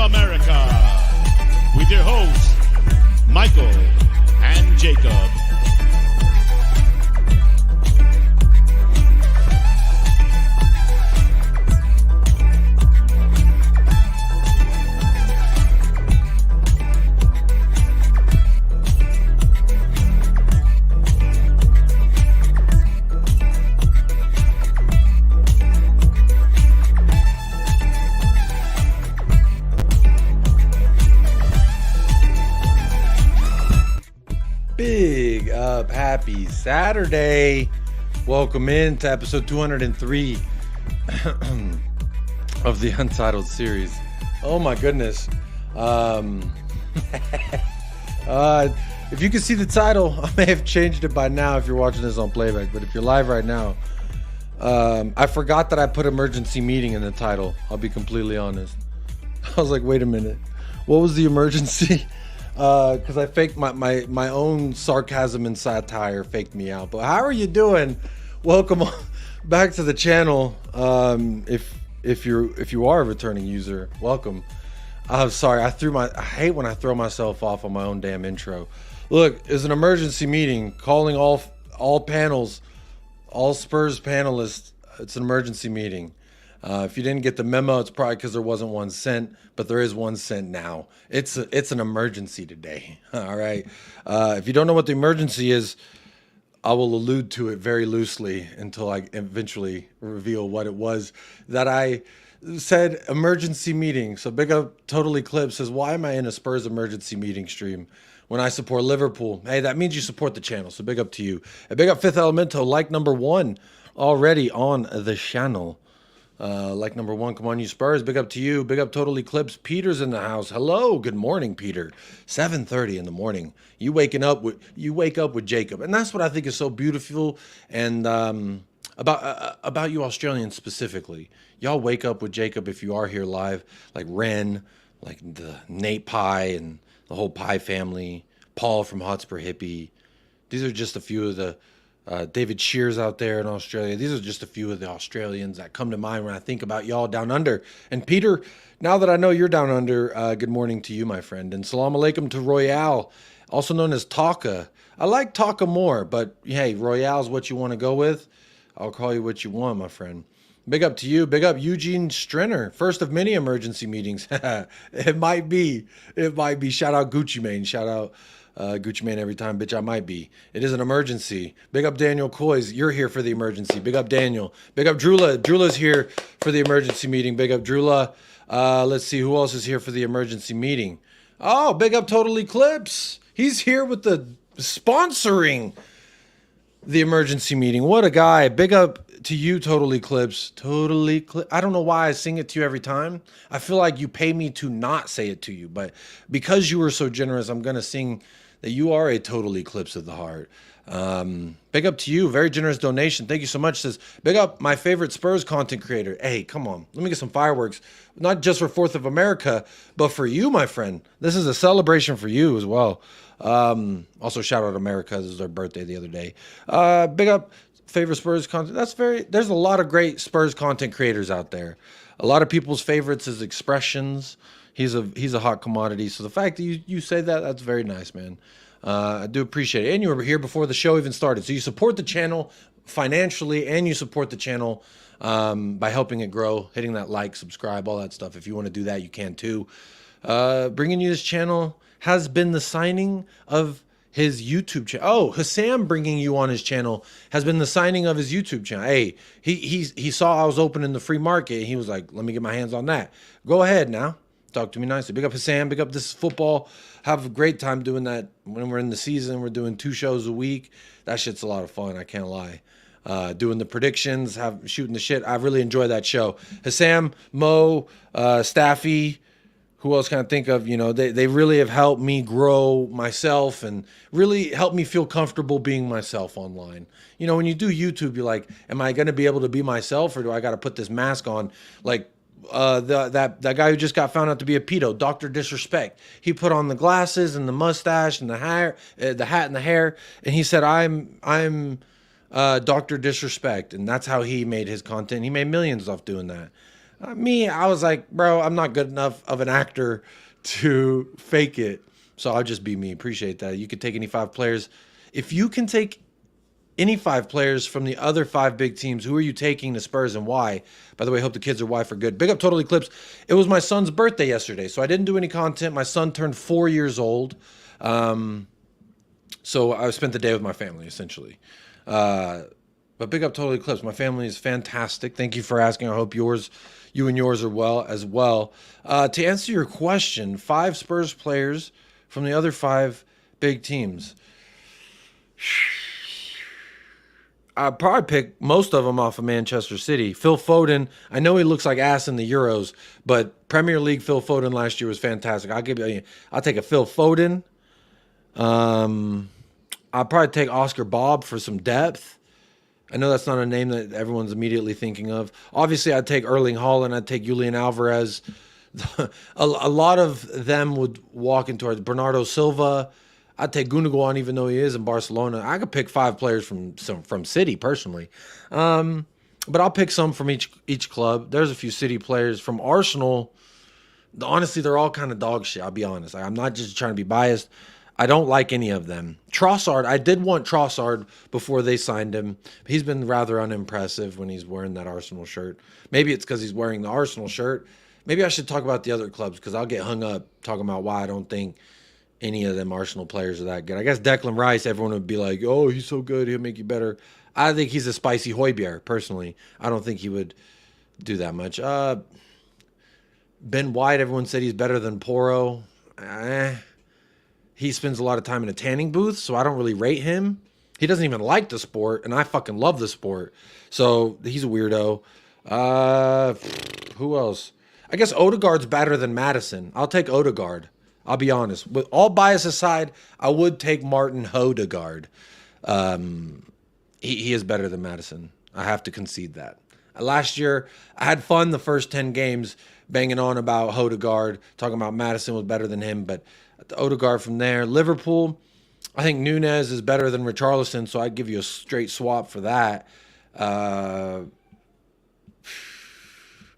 America with your hosts, Michael and Jacob. Big up, happy Saturday. Welcome in to episode 203 of the Untitled series. Oh my goodness. If you can see the title, I may have changed it by now if you're watching this on playback, but if you're live right now, I forgot that I put emergency meeting in the title. I'll be completely honest. I was like, wait a minute, what was the emergency? Because I faked my own sarcasm and satire faked me out. But how are you doing? Welcome back to the channel. If you are a returning user, welcome. I'm sorry, I hate when I throw myself off on my own damn intro. Look, it's an emergency meeting calling all panels, all Spurs panelists. It's an emergency meeting. If you didn't get the memo, it's probably because there wasn't 1 cent, but there is 1 cent now. It's an emergency today. All right. If you don't know what the emergency is, I will allude to it very loosely until I eventually reveal what it was that I said emergency meeting. So big up Total Eclipse says, why am I in a Spurs emergency meeting stream when I support Liverpool? Hey, that means you support the channel. So big up to you. And big up Fifth Elemento, like number 1 already on the channel. Like number 1, come on, you Spurs. Big up to you. Big up Total Eclipse. Peter's in the house. Hello, good morning, Peter. 7:30 in the morning. You wake up with Jacob, and that's what I think is so beautiful. And about you Australians specifically, y'all wake up with Jacob if you are here live. Like Ren, like the Nate Pie and the whole Pie family. Paul from Hotspur Hippie. These are just a few of the. David Shears out there in Australia. These are just a few of the Australians that come to mind when I think about y'all down under. And Peter, now that I know you're down under, good morning to you, my friend. And salam alaikum to Royale, also known as Taka. I like Taka more, but hey, Royale's what you want to go with. I'll call you what you want, my friend. Big up to you. Big up Eugene Strenner. First of many emergency meetings. It might be. Shout out Gucci Mane. Shout out Gucci Mane every time, bitch, I might be. It is an emergency. Big up Daniel Coys. You're here for the emergency. Big up Daniel. Big up Drula. Drula's here for the emergency meeting. Big up Drula. Let's see who else is here for the emergency meeting. Oh, big up Total Eclipse. He's here with the sponsoring the emergency meeting. What a guy. Big up to you, Total Eclipse. Total Eclipse. I don't know why I sing it to you every time. I feel like you pay me to not say it to you, but because you were so generous, I'm going to sing that you are a total eclipse of the heart. Big up to you. Very generous donation. Thank you so much. Says, big up my favorite Spurs content creator. Hey, come on. Let me get some fireworks. Not just for 4th of America, but for you, my friend. This is a celebration for you as well. Also, shout out America. This is their birthday the other day. Big up favorite Spurs content. There's a lot of great Spurs content creators out there. A lot of people's favorites is Expressions. He's a hot commodity. So the fact that you say that, that's very nice, man. I do appreciate it. And you were here before the show even started. So you support the channel financially and you support the channel by helping it grow, hitting that like, subscribe, all that stuff. If you want to do that, you can too. Bringing you this channel has been the signing of his YouTube channel. Oh, Hassam bringing you on his channel has been the signing of his YouTube channel. Hey, he saw I was opening the free market. And he was like, let me get my hands on that. Go ahead now. Talk to me nicely. Big up Hassam. Big up This Is Football. Have a great time doing that when we're in the season. We're doing 2 shows a week. That shit's a lot of fun. I can't lie. Doing the predictions, shooting the shit. I really enjoy that show. Hassam, Mo, Staffy, who else can I think of? You know, they really have helped me grow myself and really helped me feel comfortable being myself online. You know, when you do YouTube, you're like, am I going to be able to be myself or do I got to put this mask on? Like, that guy who just got found out to be a pedo, Dr. Disrespect. He put on the glasses and the mustache and the hair, the hat and the hair, and he said, "I'm Dr. Disrespect," and that's how he made his content. He made millions off doing that. Me, I was like, bro, I'm not good enough of an actor to fake it. So I'll just be me. Appreciate that. You could take any 5 players. If you can take any 5 players from the other 5 big teams, who are you taking to Spurs and why? By the way, hope the kids are Y for good. Big up Total Eclipse. It was my son's birthday yesterday, so I didn't do any content. My son turned 4 years old. So I spent the day with my family, essentially. But big up Total Eclipse. My family is fantastic. Thank you for asking. I hope you and yours are well as well. To answer your question, 5 Spurs players from the other 5 big teams. I'd probably pick most of them off of Manchester City. Phil Foden, I know he looks like ass in the Euros, but Premier League Phil Foden last year was fantastic. I'll take a Phil Foden. I'll probably take Oscar Bob for some depth. I know that's not a name that everyone's immediately thinking of. Obviously, I'd take Erling Haaland. I'd take Julian Alvarez. a lot of them would walk into our Bernardo Silva. I'd take Gundogan, even though he is in Barcelona. I could pick 5 players from City personally, but I'll pick some from each club. There's a few City players from Arsenal. Honestly, they're all kind of dog shit. I'll be honest. I'm not just trying to be biased. I don't like any of them. Trossard, I did want Trossard before they signed him. He's been rather unimpressive when he's wearing that Arsenal shirt. Maybe it's because he's wearing the Arsenal shirt. Maybe I should talk about the other clubs because I'll get hung up talking about why I don't think any of them Arsenal players are that good. I guess Declan Rice, everyone would be like, oh, he's so good, he'll make you better. I think he's a spicy Højbjerg, personally. I don't think he would do that much. Ben White, everyone said he's better than Porro. He spends a lot of time in a tanning booth, so I don't really rate him. He doesn't even like the sport, and I fucking love the sport. So he's a weirdo. Who else? I guess Odegaard's better than Madison. I'll take Odegaard. I'll be honest. With all bias aside, I would take Martin Odegaard. He is better than Madison. I have to concede that. Last year, I had fun the first 10 games banging on about Odegaard, talking about Madison was better than him, but the Odegaard from there. Liverpool, I think Nunez is better than Richarlison, so I'd give you a straight swap for that.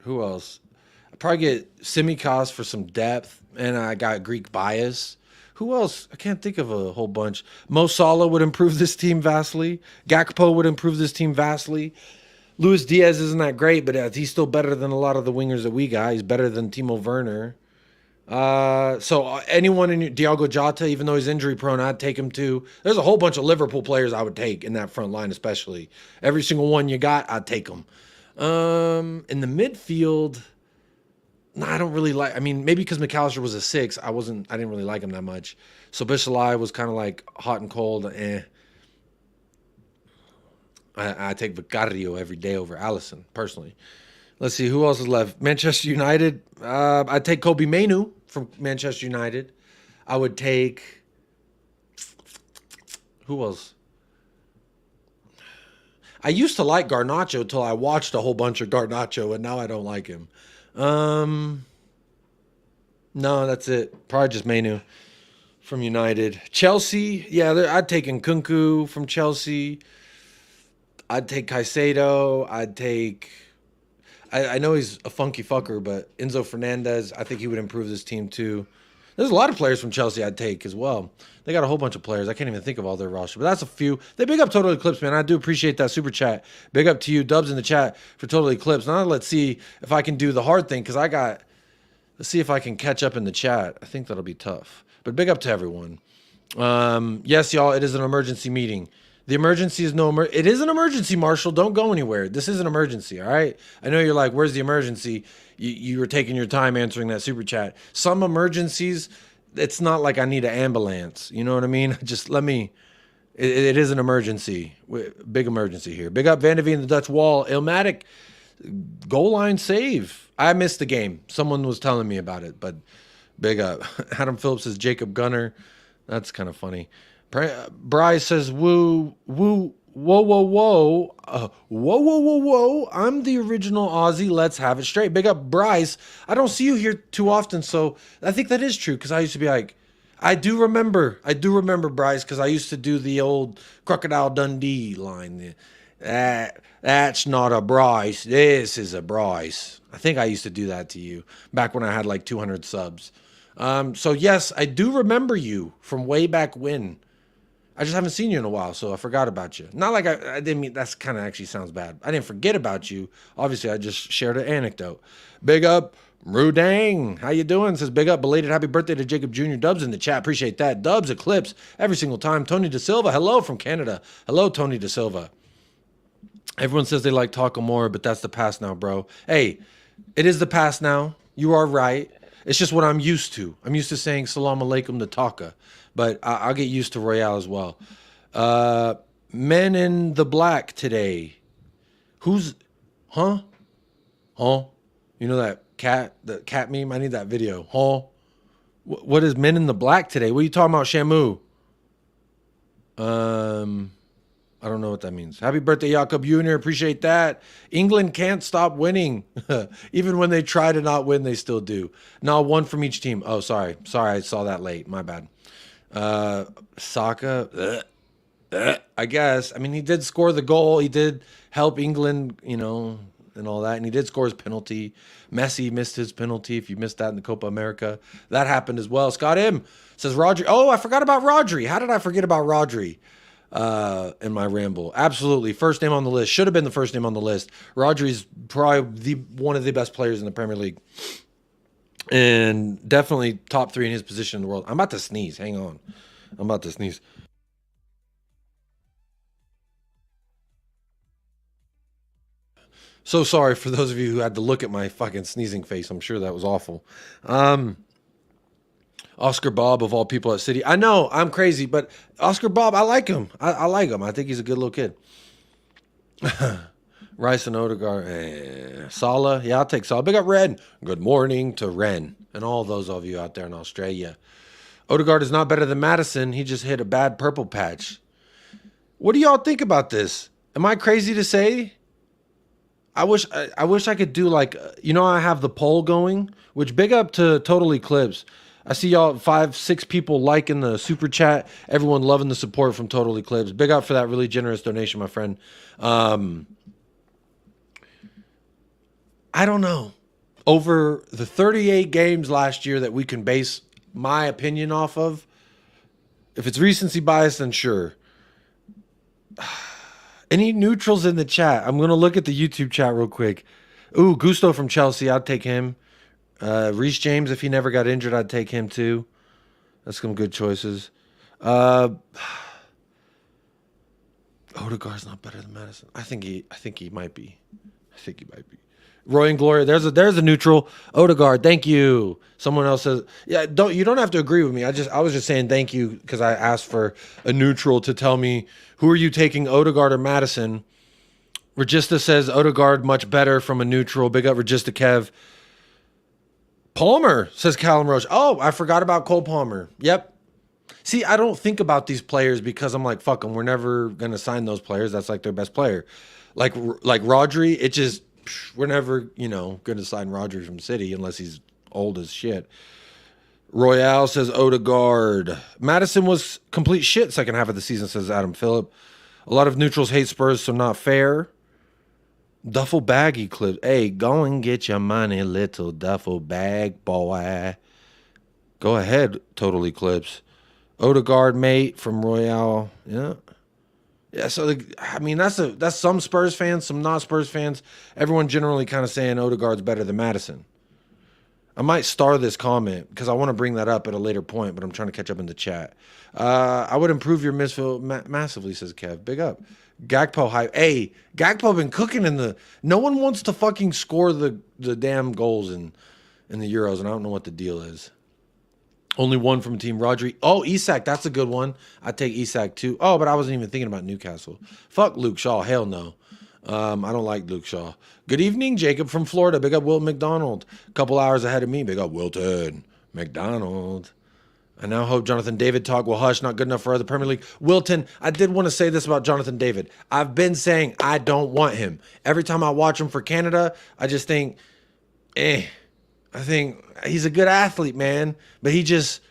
Who else? I'd probably get Simicas for some depth, and I got Greek bias. Who else? I can't think of a whole bunch. Mo Salah would improve this team vastly. Gakpo would improve this team vastly. Luis Diaz isn't that great, but he's still better than a lot of the wingers that we got. He's better than Timo Werner. So anyone in Diogo Jota, even though he's injury prone, I'd take him too. There's a whole bunch of Liverpool players I would take in that front line, especially. Every single one you got, I'd take them. In the midfield, no, I don't really like. I mean, maybe because McAllister was a 6, I didn't really like him that much. So Bishalai was kind of like hot and cold. I take Vicario every day over Allison, personally. Let's see, who else is left? Manchester United. I'd take Kobe Mainoo from Manchester United. I would take... Who else? I used to like Garnacho until I watched a whole bunch of Garnacho, and now I don't like him. No, that's it. Probably just Mainoo from United. Chelsea. Yeah, I'd take Nkunku from Chelsea. I'd take Caicedo. I'd take... I know he's a funky fucker, but Enzo Fernandez, I think he would improve this team too. There's a lot of players from Chelsea I'd take as well. They got a whole bunch of players. I can't even think of all their roster, but that's a few. They big up Total Eclipse, man. I do appreciate that super chat. Big up to you, Dubs in the chat for Total Eclipse. Now let's see if I can do the hard thing because let's see if I can catch up in the chat. I think that'll be tough, but big up to everyone. Yes, y'all, it is an emergency meeting. The emergency is it is an emergency, Marshall. Don't go anywhere. This is an emergency, all right? I know you're like, where's the emergency? You were taking your time answering that super chat. Some emergencies, it's not like I need an ambulance. You know what I mean? Just it is an emergency. Big emergency here. Big up Van de Veen and the Dutch Wall. Ilmatic, goal line save. I missed the game. Someone was telling me about it, but big up. Adam Phillips says Jacob Gunner. That's kind of funny. Bryce says, whoa, whoa, whoa, whoa, whoa. I'm the original Aussie. Let's have it straight. Big up, Bryce. I don't see you here too often, so I think that is true because I used to be like, I do remember, Bryce, because I used to do the old Crocodile Dundee line. That's not a Bryce. This is a Bryce. I think I used to do that to you back when I had like 200 subs. So yes, I do remember you from way back when. I just haven't seen you in a while, so I forgot about you. Not like I didn't mean, that's kind of actually sounds bad. I didn't forget about you. Obviously, I just shared an anecdote. Big up, Rudang. How you doing? Says big up, belated happy birthday to Jacob Jr. Dubs in the chat. Appreciate that. Dubs Eclipse every single time. Tony De Silva, hello from Canada. Hello, Tony De Silva. Everyone says they like Taco more, but that's the past now, bro. Hey, it is the past now. You are right. It's just what I'm used to. I'm used to saying salam alaikum to Taka. But I'll get used to Royale as well. Men in the Black today. Who's, huh? Huh? You know the cat meme? I need that video. Huh? What is Men in the Black today? What are you talking about, Shamu? I don't know what that means. Happy birthday, Jakob Jr. Appreciate that. England can't stop winning. Even when they try to not win, they still do. No, one from each team. Oh, sorry. Sorry, I saw that late. My bad. Saka, I guess. I mean, he did score the goal. He did help England, you know, and all that. And he did score his penalty. Messi missed his penalty. If you missed that in the Copa America, that happened as well. Scott M says Rodri. Oh, I forgot about Rodri. How did I forget about Rodri? In my ramble. Absolutely. First name on the list. Should have been the first name on the list. Rodri's probably one of the best players in the Premier League. And definitely top 3 in his position in the world. I'm about to sneeze. Hang on. I'm about to sneeze. So sorry for those of you who had to look at my fucking sneezing face. I'm sure that was awful. Oscar Bob, of all people at City. I know, I'm crazy, but Oscar Bob, I like him. I like him. I think he's a good little kid. Rice and Odegaard. Salah. Yeah, I'll take Salah. Big up Ren. Good morning to Ren and all those of you out there in Australia. Odegaard is not better than Madison. He just hit a bad purple patch. What do y'all think about this? Am I crazy to say? I wish I could do like, you know, I have the poll going, which big up to Total Eclipse. I see y'all 5, 6 people liking the super chat. Everyone loving the support from Total Eclipse. Big up for that really generous donation, my friend. I don't know. Over the 38 games last year that we can base my opinion off of, if it's recency bias, then sure. Any neutrals in the chat? I'm going to look at the YouTube chat real quick. Ooh, Gusto from Chelsea. I'd take him. Reece James, if he never got injured, I'd take him too. That's some good choices. Odegaard's not better than Madison. I think he might be. Roy and Gloria, there's a neutral. Odegaard, thank you. Someone else says, yeah, you don't have to agree with me. I was just saying thank you because I asked for a neutral to tell me who are you taking, Odegaard or Madison. Regista says Odegaard much better from a neutral. Big up Regista Kev. Palmer, says Callum Roach. Oh, I forgot about Cole Palmer. Yep. See, I don't think about these players because I'm like, fuck them. We're never going to sign those players. That's like their best player. Like Rodri, it just, we're never, you know, going to sign Rodri from City unless he's old as shit. Royale says Odegaard. Madison was complete shit second half of the season, says Adam Phillip. A lot of neutrals hate Spurs, so not fair. Duffel bag eclipse. Hey, go and get your money, little duffel bag boy. Go ahead, Total Eclipse. Odegaard, mate, from Royale. Yeah. Yeah, so, I mean, that's some Spurs fans, some not Spurs fans. Everyone generally kind of saying Odegaard's better than Madison. I might star this comment because I want to bring that up at a later point, but I'm trying to catch up in the chat. I would improve your midfield massively, says Kev. Big up. Gakpo hype. Hey, Gakpo been cooking in the... No one wants to fucking score the damn goals in the Euros, and I don't know what the deal is. Only one from Team Rodri. Oh, Isak, that's a good one. I'd take Isak too. Oh, but I wasn't even thinking about Newcastle. Fuck Luke Shaw. Hell no. I don't like Luke Shaw. Good evening, Jacob from Florida. Big up Wilton McDonald. A couple hours ahead of me. Big up Wilton McDonald. I now hope Jonathan David talk will hush. Not good enough for other Premier League. Wilton, I did want to say this about Jonathan David. I've been saying I don't want him. Every time I watch him for Canada, I just think, I think he's a good athlete, man. But he just,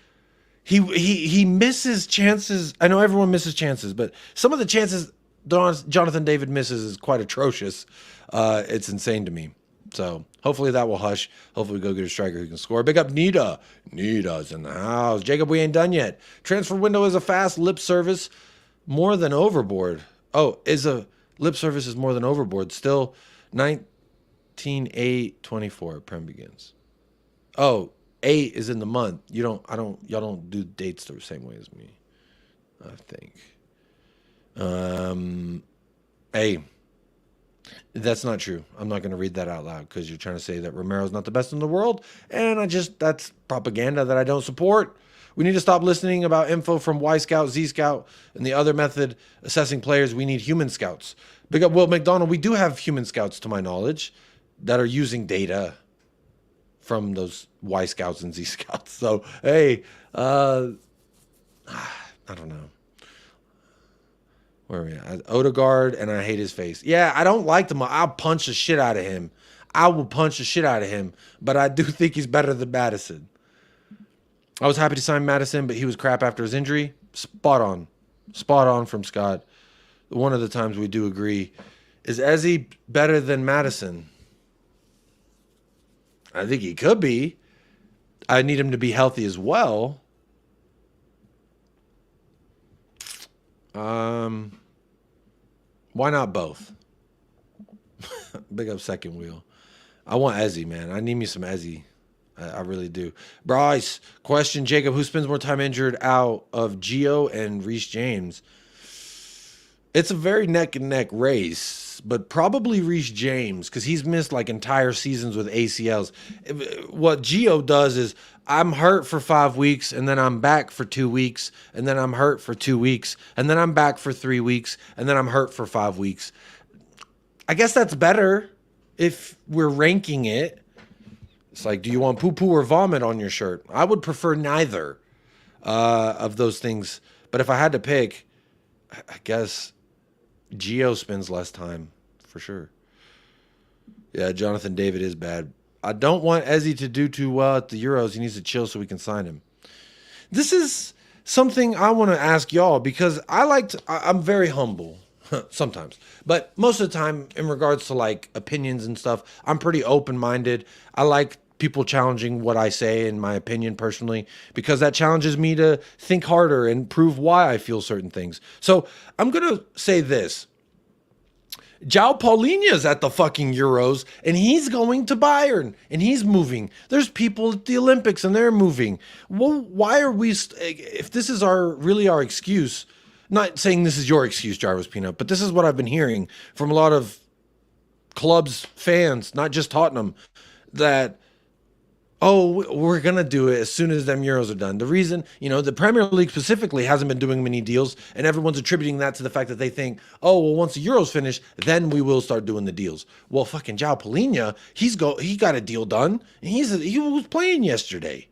he misses chances. I know everyone misses chances, but some of the chances Jonathan David misses is quite atrocious. It's insane to me. So Hopefully that will hush. Hopefully we go get a striker who can score. Big up Nita. Nita's in the house. Jacob, we ain't done yet. Transfer window is a fast lip service more than overboard. Oh, is a lip service is more than overboard. Still 19/8/24 Prem begins. Oh, 8 is in the month. Y'all don't do dates the same way as me, I think. Hey, that's not true. I'm not going to read that out loud because you're trying to say that Romero's not the best in the world. And that's propaganda that I don't support. We need to stop listening about info from Y Scout, Z Scout, and the other method assessing players. We need human scouts. Big up Will McDonald. We do have human scouts, to my knowledge, that are using data from those Y Scouts and Z Scouts. So, hey, I don't know. Where are we at? Odegaard, and I hate his face. Yeah, I don't like him. I'll punch the shit out of him. I will punch the shit out of him. But I do think he's better than Madison. I was happy to sign Madison, but he was crap after his injury. Spot on. Spot on from Scott. One of the times we do agree. Is Ezzy better than Madison? I think he could be. I need him to be healthy as well. Why not both? Big up second wheel. I want Ezzy, man. I need me some Ezzy. I really do. Bryce, question, Jacob, who spends more time injured out of Gio and Reece James? It's a very neck and neck race, but probably Reece James because he's missed like entire seasons with ACLs. What Gio does is I'm hurt for 5 weeks and then I'm back for 2 weeks and then I'm hurt for 2 weeks and then I'm back for 3 weeks and then I'm hurt for 5 weeks. I guess that's better if we're ranking it. It's like, do you want poo-poo or vomit on your shirt? I would prefer neither of those things. But if I had to pick, I guess Gio spends less time for sure. Yeah, Jonathan David is bad. I don't want Ezzy to do too well at the Euros. He needs to chill so we can sign him. This is something I want to ask y'all because I'm very humble sometimes. But most of the time in regards to like opinions and stuff, I'm pretty open-minded. I like people challenging what I say in my opinion personally because that challenges me to think harder and prove why I feel certain things. So I'm going to say this. João Paulinho's at the fucking Euros and he's going to Bayern and he's moving. There's people at the Olympics and they're moving. Well, why are we, if this is really our excuse, not saying this is your excuse, Jarvis Peanut, but this is what I've been hearing from a lot of clubs, fans, not just Tottenham, that, oh, we're going to do it as soon as them Euros are done. The reason, the Premier League specifically hasn't been doing many deals, and everyone's attributing that to the fact that they think, oh, well, once the Euros finish, then we will start doing the deals. Well, fucking João Paulinho, he got a deal done, and he was playing yesterday.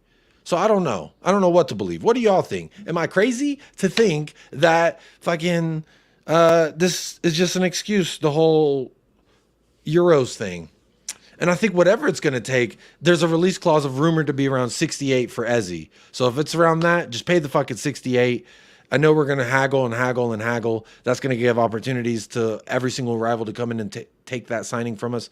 So I don't know. I don't know what to believe. What do y'all think? Am I crazy to think that fucking this is just an excuse, the whole Euros thing? And I think whatever it's going to take, there's a release clause of rumored to be around 68 for Ezzy. So if it's around that, just pay the fucking 68. I know we're going to haggle and haggle and haggle. That's going to give opportunities to every single rival to come in and take that signing from us.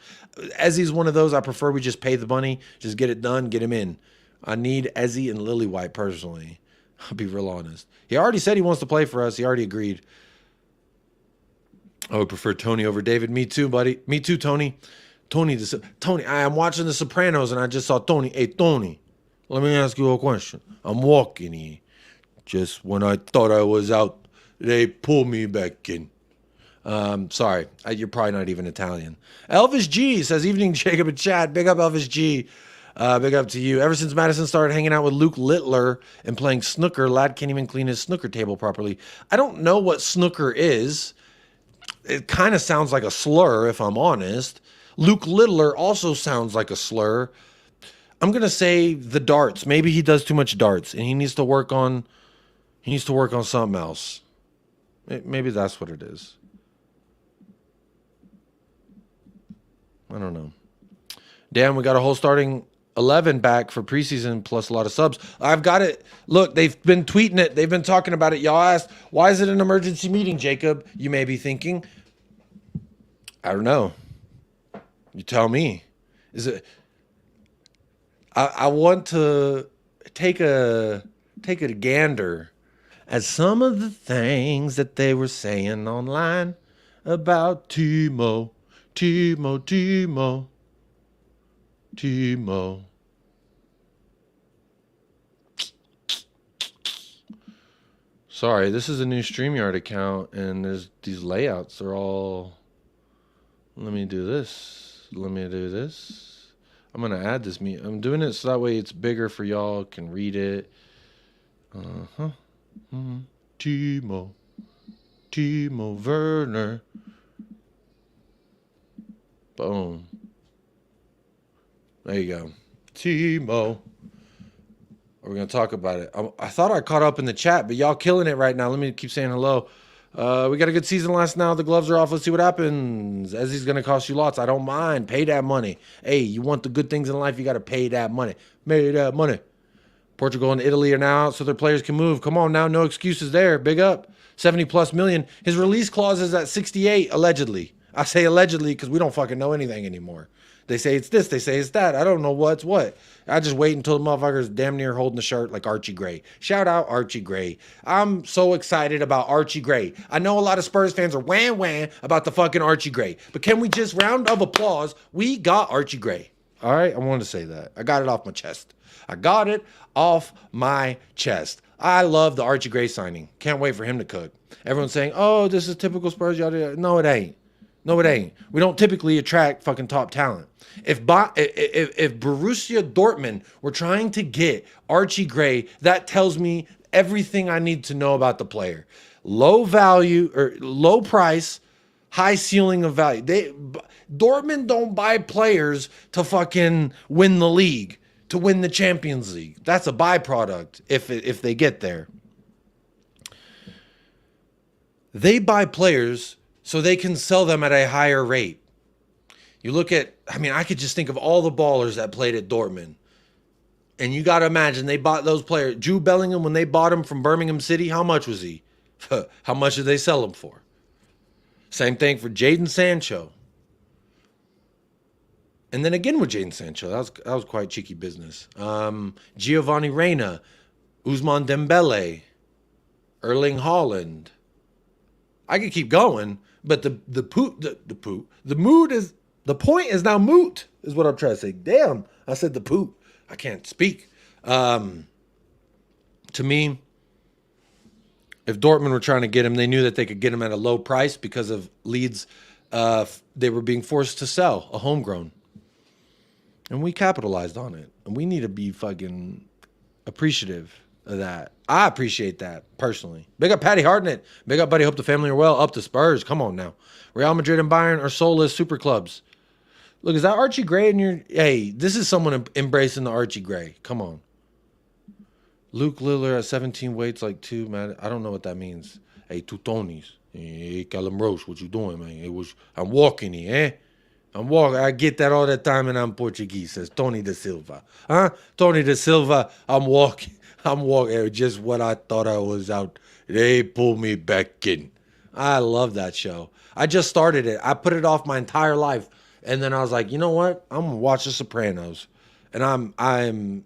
Ezzy's one of those. I prefer we just pay the money, just get it done, get him in. I need Ezzy and Lillywhite personally. I'll be real honest. He already said he wants to play for us. He already agreed. I would prefer Tony over David. Me too, buddy. Me too, Tony. Tony, I am watching The Sopranos and I just saw Tony. Hey, Tony, let me ask you a question. I'm walking here. Just when I thought I was out, they pulled me back in. Sorry, you're probably not even Italian. Elvis G says, evening, Jacob and Chad. Big up, Elvis G. Big up to you. Ever since Madison started hanging out with Luke Littler and playing snooker, lad can't even clean his snooker table properly. I don't know what snooker is. It kind of sounds like a slur, if I'm honest. Luke Littler also sounds like a slur. I'm going to say the darts. Maybe he does too much darts and he needs to work on something else. Maybe that's what it is. I don't know. Damn, we got a whole starting 11 back for preseason plus a lot of subs. I've got it. Look, they've been tweeting it. They've been talking about it. Y'all asked, why is it an emergency meeting, Jacob? You may be thinking. I don't know. You tell me. Is it? I want to take a gander at some of the things that they were saying online about Timo. Sorry, this is a new StreamYard account, and there's these layouts are all. Let me do this. I'm going to add this. I'm doing it so that way it's bigger for y'all, can read it. Timo Werner. Boom. There you go. Timo. We're going to talk about it. I thought I caught up in the chat, but y'all killing it right now. Let me keep saying hello. We got a good season last now. The gloves are off. Let's see what happens. Ezzy's going to cost you lots. I don't mind. Pay that money. Hey, you want the good things in life, you got to pay that money. Pay that money. Portugal and Italy are now out so their players can move. Come on now. No excuses there. Big up. 70+ million. His release clause is at 68, allegedly. I say allegedly because we don't fucking know anything anymore. They say it's this. They say it's that. I don't know what's what. I just wait until the motherfucker's damn near holding the shirt like Archie Gray. Shout out Archie Gray. I'm so excited about Archie Gray. I know a lot of Spurs fans are wham about the fucking Archie Gray. But can we just round of applause? We got Archie Gray. All right? I wanted to say that. I got it off my chest. I love the Archie Gray signing. Can't wait for him to cook. Everyone's saying, oh, this is typical Spurs. No, it ain't. We don't typically attract fucking top talent. If Borussia Dortmund were trying to get Archie Gray, that tells me everything I need to know about the player. Low value or low price, high ceiling of value. Dortmund don't buy players to fucking win the league, to win the Champions League. That's a byproduct if they get there. They buy players so they can sell them at a higher rate. You look at, I could just think of all the ballers that played at Dortmund. And you got to imagine they bought those players. Jude Bellingham, when they bought him from Birmingham City, how much was he? How much did they sell him for? Same thing for Jadon Sancho. And then again with Jadon Sancho, that was quite cheeky business. Giovanni Reina, Ousmane Dembele, Erling Haaland. I could keep going, but the point is now moot, is what I'm trying to say. Damn, I said the poot. I can't speak. To me, if Dortmund were trying to get him, they knew that they could get him at a low price because of Leeds. They were being forced to sell a homegrown. And we capitalized on it. And we need to be fucking appreciative of that. I appreciate that, personally. Big up Patty Hartnett. Big up, buddy. Hope the family are well. Up to Spurs. Come on now. Real Madrid and Bayern are soulless super clubs. Look, is that Archie Gray in your... Hey, this is someone embracing the Archie Gray. Come on. Luke Lillard at 17 weights like 2, man. I don't know what that means. Hey, 2 Tonys. Hey, Callum Roche, what you doing, man? I'm walking here, I'm walking. I get that all the time, and I'm Portuguese, says Tony da Silva. Huh? Tony da Silva, I'm walking. Just what I thought I was out. They pull me back in. I love that show. I just started it. I put it off my entire life. And then I was like, you know what? I'm going to watch The Sopranos. And I'm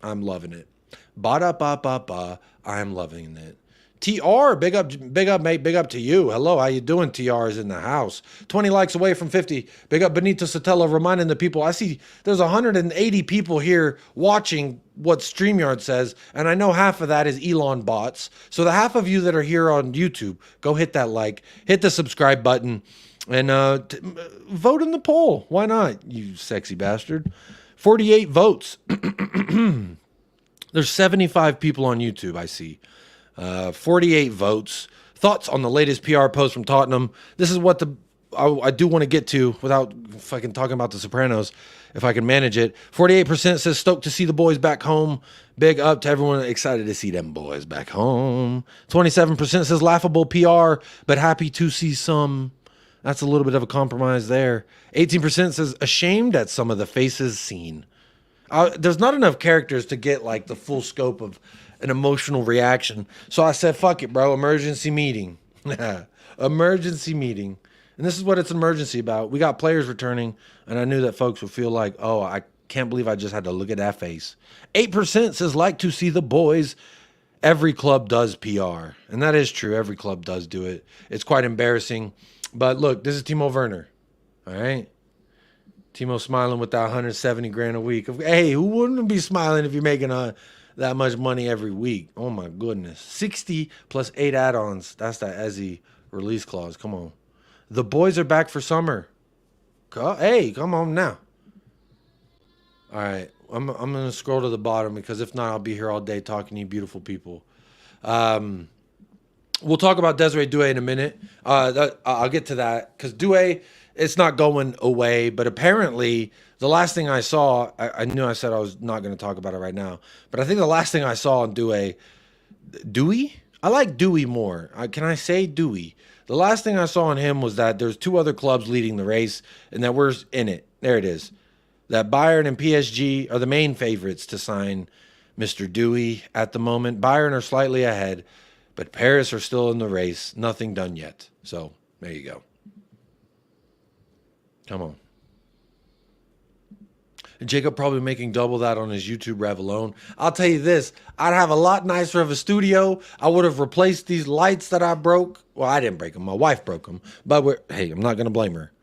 loving it. Ba-da-ba-ba-ba. I'm loving it. TR, big up, mate. Big up to you. Hello, how you doing? TR is in the house. 20 likes away from 50. Big up Benito Sotelo, reminding the people. I see there's 180 people here watching what StreamYard says, and I know half of that is Elon bots. So the half of you that are here on YouTube, go hit that like, hit the subscribe button, and vote in the poll. Why not, you sexy bastard? 48 votes. There's 75 people on YouTube, I see. 48 votes. Thoughts on the latest PR post from Tottenham. This is what I do want to get to without fucking talking about The Sopranos, if I can manage it. 48% says stoked to see the boys back home. Big up to everyone excited to see them boys back home. 27% says laughable PR, but happy to see some. That's a little bit of a compromise there. 18% says ashamed at some of the faces seen. There's not enough characters to get like the full scope of an emotional reaction. So I said, fuck it, bro. Emergency meeting. Emergency meeting. And this is what it's an emergency about. We got players returning, and I knew that folks would feel like, oh, I can't believe I just had to look at that face. 8% says, like to see the boys. Every club does PR. And that is true. Every club does do it. It's quite embarrassing. But look, this is Timo Werner. All right? Timo smiling with that 170 grand a week. Hey, who wouldn't be smiling if you're making that much money every week? Oh, my goodness. 60 plus 8 add-ons. That's that Ezzy release clause. Come on. The boys are back for summer. Hey, come on now. All right. I'm going to scroll to the bottom because if not, I'll be here all day talking to you beautiful people. We'll talk about Desiree Doue in a minute. I'll get to that because Doue, it's not going away. But apparently, the last thing I saw, I knew I said I was not going to talk about it right now. But I think the last thing I saw on Doue, I like Doue more. Can I say Doue? The last thing I saw on him was that there's 2 other clubs leading the race and that we're in it. There it is. That Bayern and PSG are the main favorites to sign Mr. Doue at the moment. Bayern are slightly ahead, but Paris are still in the race. Nothing done yet. So, there you go. Come on. And Jacob probably making double that on his YouTube rev alone. I'll tell you this. I'd have a lot nicer of a studio. I would have replaced these lights that I broke. Well, I didn't break them. My wife broke them. But hey, I'm not going to blame her.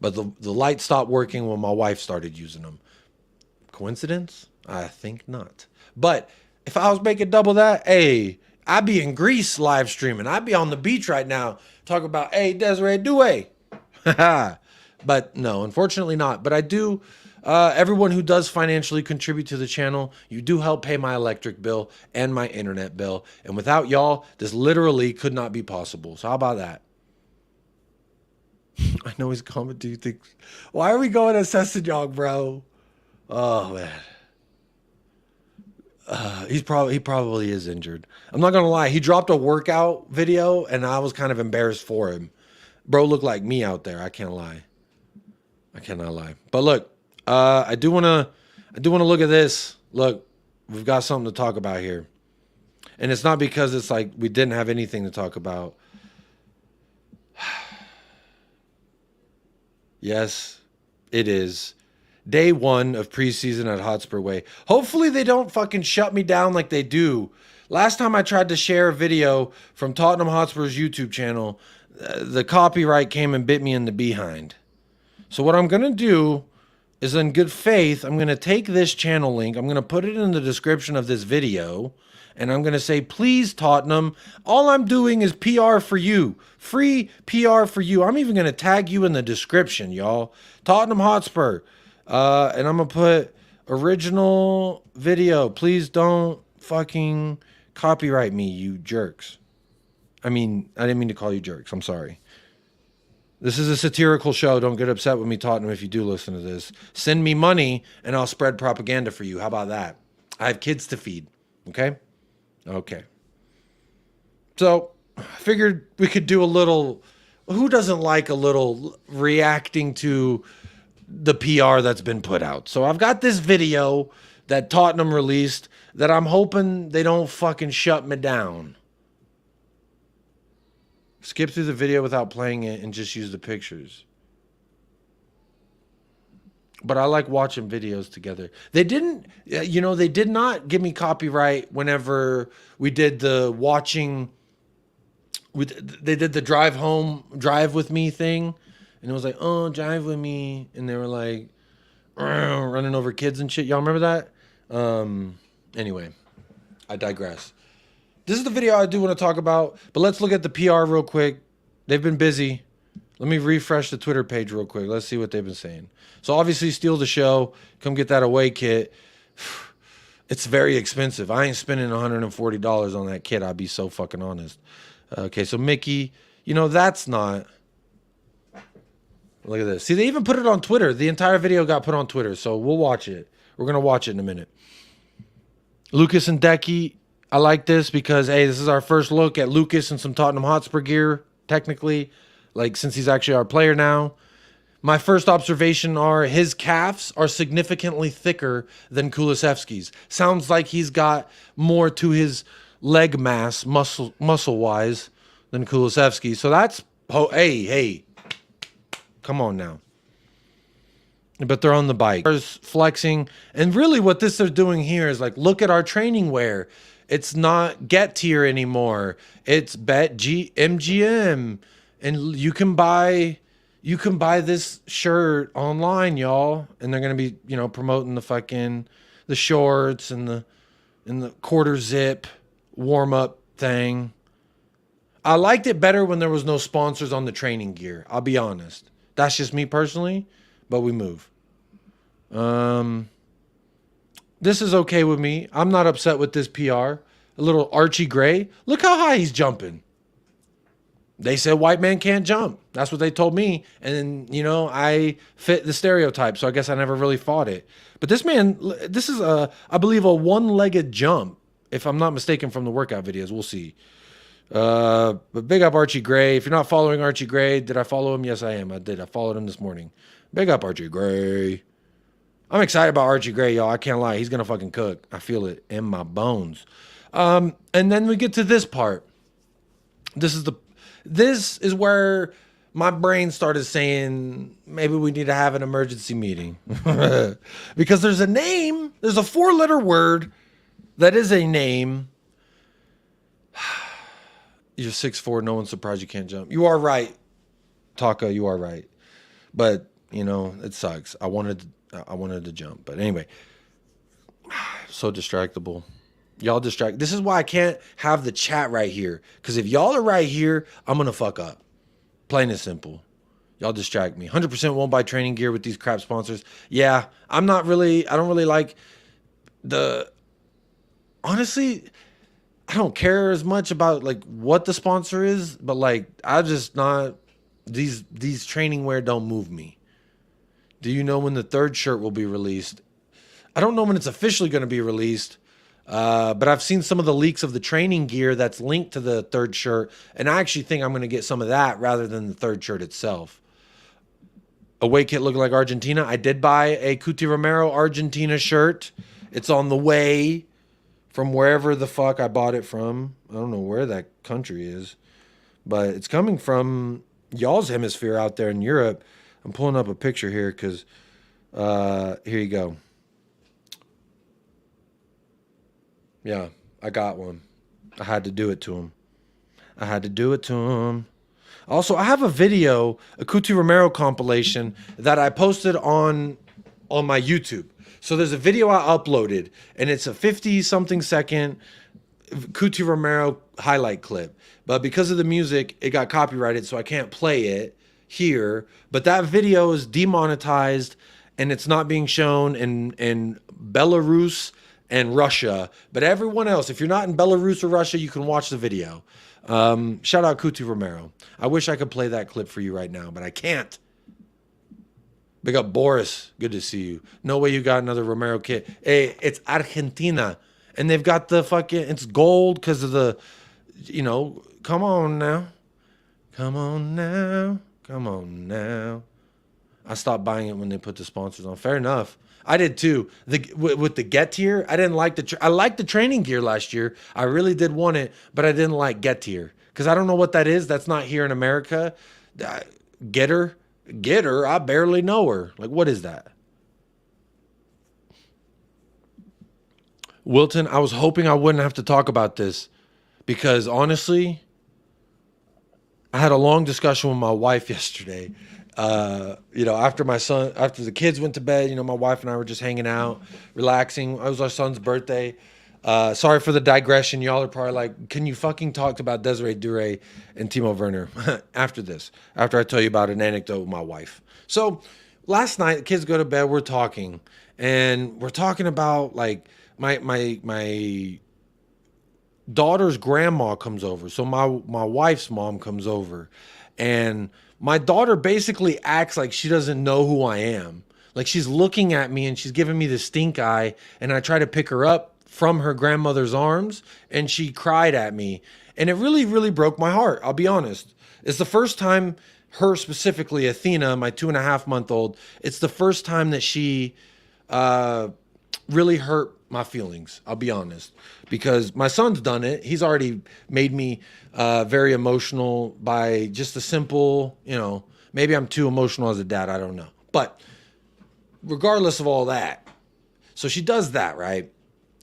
But the light stopped working when my wife started using them. Coincidence? I think not. But if I was making double that, hey, I'd be in Greece live streaming. I'd be on the beach right now talking about, hey, Desiree Doue. But no, unfortunately not. But I do, everyone who does financially contribute to the channel, you do help pay my electric bill and my internet bill. And without y'all, this literally could not be possible. So how about that? I know he's coming. Do you think? Why are we going to Sessegnon, bro? Oh man, he probably is injured. I'm not gonna lie. He dropped a workout video, and I was kind of embarrassed for him. Bro looked like me out there. I can't lie. I cannot lie. But look, I do wanna look at this. Look, we've got something to talk about here, and it's not because it's like we didn't have anything to talk about. Yes, it is. Day 1 of preseason at Hotspur Way. Hopefully they don't fucking shut me down like they do. Last time I tried to share a video from Tottenham Hotspur's YouTube channel, the copyright came and bit me in the behind. So what I'm going to do is, in good faith, I'm going to take this channel link. I'm going to put it in the description of this video. And I'm going to say, please, Tottenham, all I'm doing is PR for you. Free PR for you. I'm even going to tag you in the description, y'all. Tottenham Hotspur. And I'm going to put original video. Please don't fucking copyright me, you jerks. I mean, I didn't mean to call you jerks. I'm sorry. This is a satirical show. Don't get upset with me, Tottenham, if you do listen to this. Send me money, and I'll spread propaganda for you. How about that? I have kids to feed. Okay? Okay. So, I figured we could do a little... Who doesn't like a little reacting to the PR that's been put out? So, I've got this video that Tottenham released that I'm hoping they don't fucking shut me down. Skip through the video without playing it and just use the pictures. But I like watching videos together. They didn't, you know, they did not give me copyright whenever we did the watching, they did the drive with me thing. And it was like, oh, drive with me. And they were like, running over kids and shit. Y'all remember that? Anyway, I digress. This is the video I do want to talk about, but let's look at the PR real quick. They've been busy. Let me refresh the Twitter page real quick. Let's see what they've been saying. So obviously, steal the show. Come get that away kit. It's very expensive. I ain't spending $140 on that kit. I'll be so fucking honest. Okay, so Mickey, you know, that's not... Look at this. See, they even put it on Twitter. The entire video got put on Twitter, so we'll watch it. We're going to watch it in a minute. Lucas and Decky, I like this because, hey, this is our first look at Lucas and some Tottenham Hotspur gear, technically, like since he's actually our player now. My first observation are his calves are significantly thicker than Kulusevski's. Sounds like he's got more to his leg mass, muscle-wise, than Kulusevski. So that's, hey, Come on now. But they're on the bike. There's flexing. And really what this they're doing here is like, look at our training wear. It's not Get Tier anymore. It's MGM. And you can buy this shirt online, y'all. And they're gonna be, you know, promoting the shorts and the quarter zip warm-up thing. I liked it better when there was no sponsors on the training gear. I'll be honest. That's just me personally, but we move. This is okay with me. I'm not upset with this PR. A little Archie Gray. Look how high he's jumping. They said white man can't jump. That's what they told me. And, you know, I fit the stereotype, so I guess I never really fought it. But this man, this is, I believe, a one-legged jump, if I'm not mistaken from the workout videos. We'll see. But big up Archie Gray. If you're not following Archie Gray, did I follow him? Yes, I am. I did. I followed him this morning. Big up Archie Gray. I'm excited about Archie Gray, y'all. I can't lie. He's going to fucking cook. I feel it in my bones. And then we get to this part. This is where my brain started saying maybe we need to have an emergency meeting. Because there's a name. There's a 4-letter word that is a name. You're 6'4". No one's surprised you can't jump. You are right, Taka. You are right. But, you know, it sucks. I wanted to jump. But anyway, so distractible. Y'all distract. This is why I can't have the chat right here. Because if y'all are right here, I'm going to fuck up. Plain and simple. Y'all distract me. 100% won't buy training gear with these crap sponsors. Yeah, I don't really like honestly, I don't care as much about like what the sponsor is, but like I just not, these training wear don't move me. Do you know when the 3rd shirt will be released? I don't know when it's officially going to be released. But I've seen some of the leaks of the training gear that's linked to the 3rd shirt, and I actually think I'm going to get some of that rather than the 3rd shirt itself. Away kit looking like Argentina. I did buy a Cuti Romero Argentina shirt. It's on the way from wherever the fuck I bought it from. I don't know where that country is, but it's coming from y'all's hemisphere out there in Europe. I'm pulling up a picture here because here you go. Yeah, I got one. I had to do it to him. Also, I have a video, a Cuti Romero compilation that I posted on my YouTube. So there's a video I uploaded, and it's a 50-something second Cuti Romero highlight clip. But because of the music, it got copyrighted, so I can't play it here. But that video is demonetized, and it's not being shown in Belarus and Russia, but everyone else, if you're not in Belarus or Russia, you can watch the video. Shout out Cuti Romero. I wish I could play that clip for you right now, but I can't. Big up Boris. Good to see you. No way you got another Romero kit. Hey, it's Argentina, and they've got the fucking, it's gold because of the, you know, come on now. I stopped buying it when they put the sponsors on. Fair enough. I did too. With the Get Tier, I didn't like I liked the training gear last year. I really did want it, but I didn't like Get Tier because I don't know what that is. That's not here in America. Get her. I barely know her. Like, what is that? Wilton, I was hoping I wouldn't have to talk about this because honestly, I had a long discussion with my wife yesterday. You know, after the kids went to bed, you know, my wife and I were just hanging out, relaxing. It was our son's birthday. Sorry for the digression. Y'all are probably like, can you fucking talk about Desiree Dure and Timo Werner after I tell you about an anecdote with my wife. So last night, the kids go to bed, we're talking about like my daughter's grandma comes over. So my wife's mom comes over, and my daughter basically acts like she doesn't know who I am. Like she's looking at me and she's giving me the stink eye, and I try to pick her up from her grandmother's arms, and she cried at me. And it really, really broke my heart. I'll be honest. It's the first time, her specifically, Athena, my 2.5-month-old, it's the first time that she really hurt my feelings. I'll be honest. Because my son's done it. He's already made me very emotional by just a simple, you know, Maybe I'm too emotional as a dad. I don't know. But regardless of all that, so she does that, right?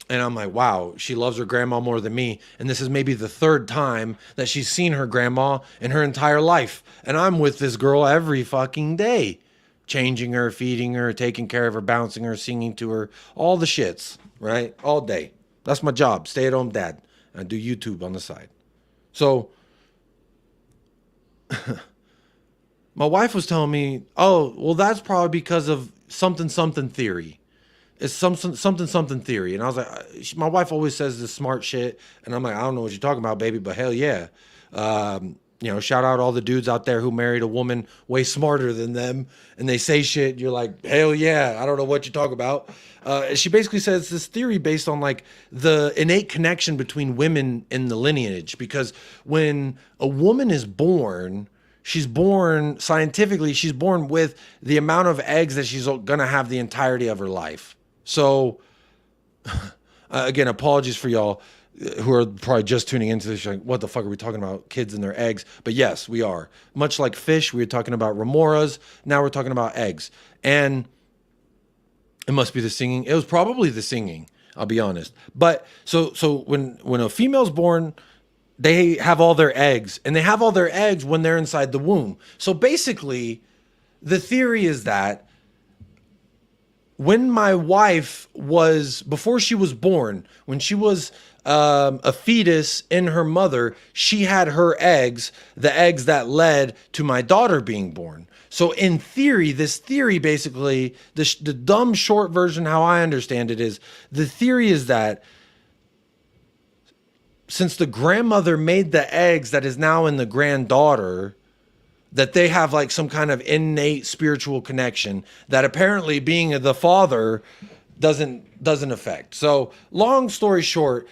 And I'm like, wow, she loves her grandma more than me. And this is maybe the third time that she's seen her grandma in her entire life. And I'm with this girl every fucking day, changing her, feeding her, taking care of her, bouncing her, singing to her, all the shits, right? All day. That's my job, stay-at-home dad. I do YouTube on the side. So my wife was telling me, oh, well, that's probably because of something theory. It's something theory. And I was like, my wife always says this smart shit. And I'm like, I don't know what you're talking about, baby, but hell yeah. Shout out all the dudes out there who married a woman way smarter than them. And they say shit. You're like, hell yeah. I don't know what you talk about. She basically says this theory based on like the innate connection between women in the lineage. Because when a woman is born, she's born scientifically, she's born with the amount of eggs that she's going to have the entirety of her life. So, again, apologies for y'all who are probably just tuning into this. Like, what the fuck are we talking about? Kids and their eggs. But yes, we are. Much like fish, we were talking about remoras. Now we're talking about eggs. And it must be the singing. It was probably the singing, I'll be honest. But so when a female's born, they have all their eggs. And they have all their eggs when they're inside the womb. So basically, the theory is that when my wife was, before she was born, when she was a fetus in her mother, she had her eggs, the eggs that led to my daughter being born. So in theory, this theory basically, the dumb short version, how I understand it is, the theory is that since the grandmother made the eggs that is now in the granddaughter, that they have like some kind of innate spiritual connection that apparently being the father doesn't affect. So long story short,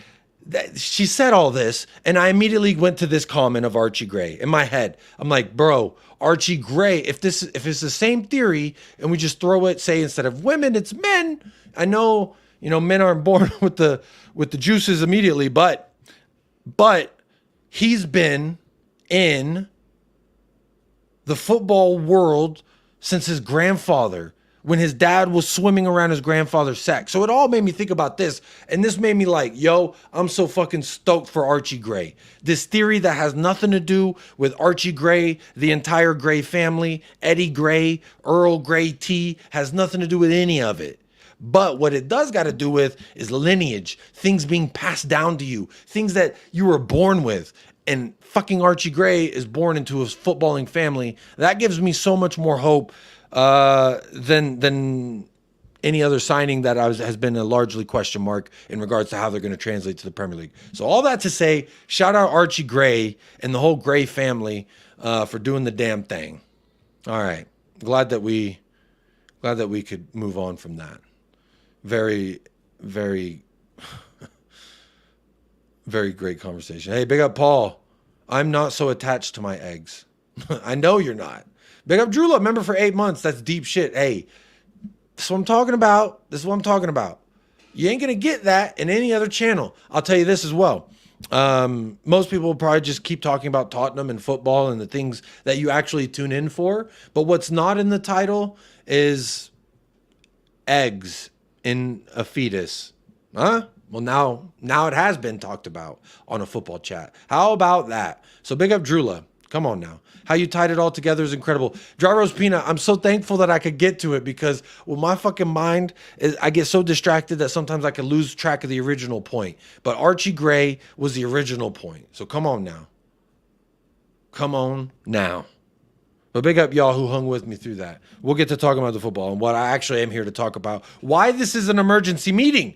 she said all this, and I immediately went to this comment of Archie Gray in my head. I'm like, bro, Archie Gray, if it's the same theory and we just throw it, say instead of women, it's men. I know, men aren't born with the juices immediately, but he's been in the football world since his grandfather, when his dad was swimming around his grandfather's sack. So it all made me think about this. And this made me like, yo, I'm so fucking stoked for Archie Gray. This theory that has nothing to do with Archie Gray, the entire Gray family, Eddie Gray, Earl Gray T, has nothing to do with any of it. But what it does got to do with is lineage, things being passed down to you, things that you were born with. And fucking Archie Gray is born into a footballing family. That gives me so much more hope than any other signing that has been a largely question mark in regards to how they're going to translate to the Premier League. So all that to say, shout out Archie Gray and the whole Gray family for doing the damn thing. All right, glad that we could move on from that. Very, very, very great conversation. Hey, big up Paul. I'm not so attached to my eggs. I know you're not. Big up Drew, member for 8 months. That's deep shit. Hey, this is what I'm talking about. You ain't going to get that in any other channel. I'll tell you this as well. Most people will probably just keep talking about Tottenham and football and the things that you actually tune in for. But what's not in the title is eggs in a fetus. Huh? Well, now it has been talked about on a football chat. How about that? So big up Drula. Come on now. How you tied it all together is incredible. Dry Roast Peanut, I'm so thankful that I could get to it because with my fucking mind, I get so distracted that sometimes I could lose track of the original point. But Archie Gray was the original point. So come on now. Come on now. But big up y'all who hung with me through that. We'll get to talking about the football and what I actually am here to talk about. Why this is an emergency meeting.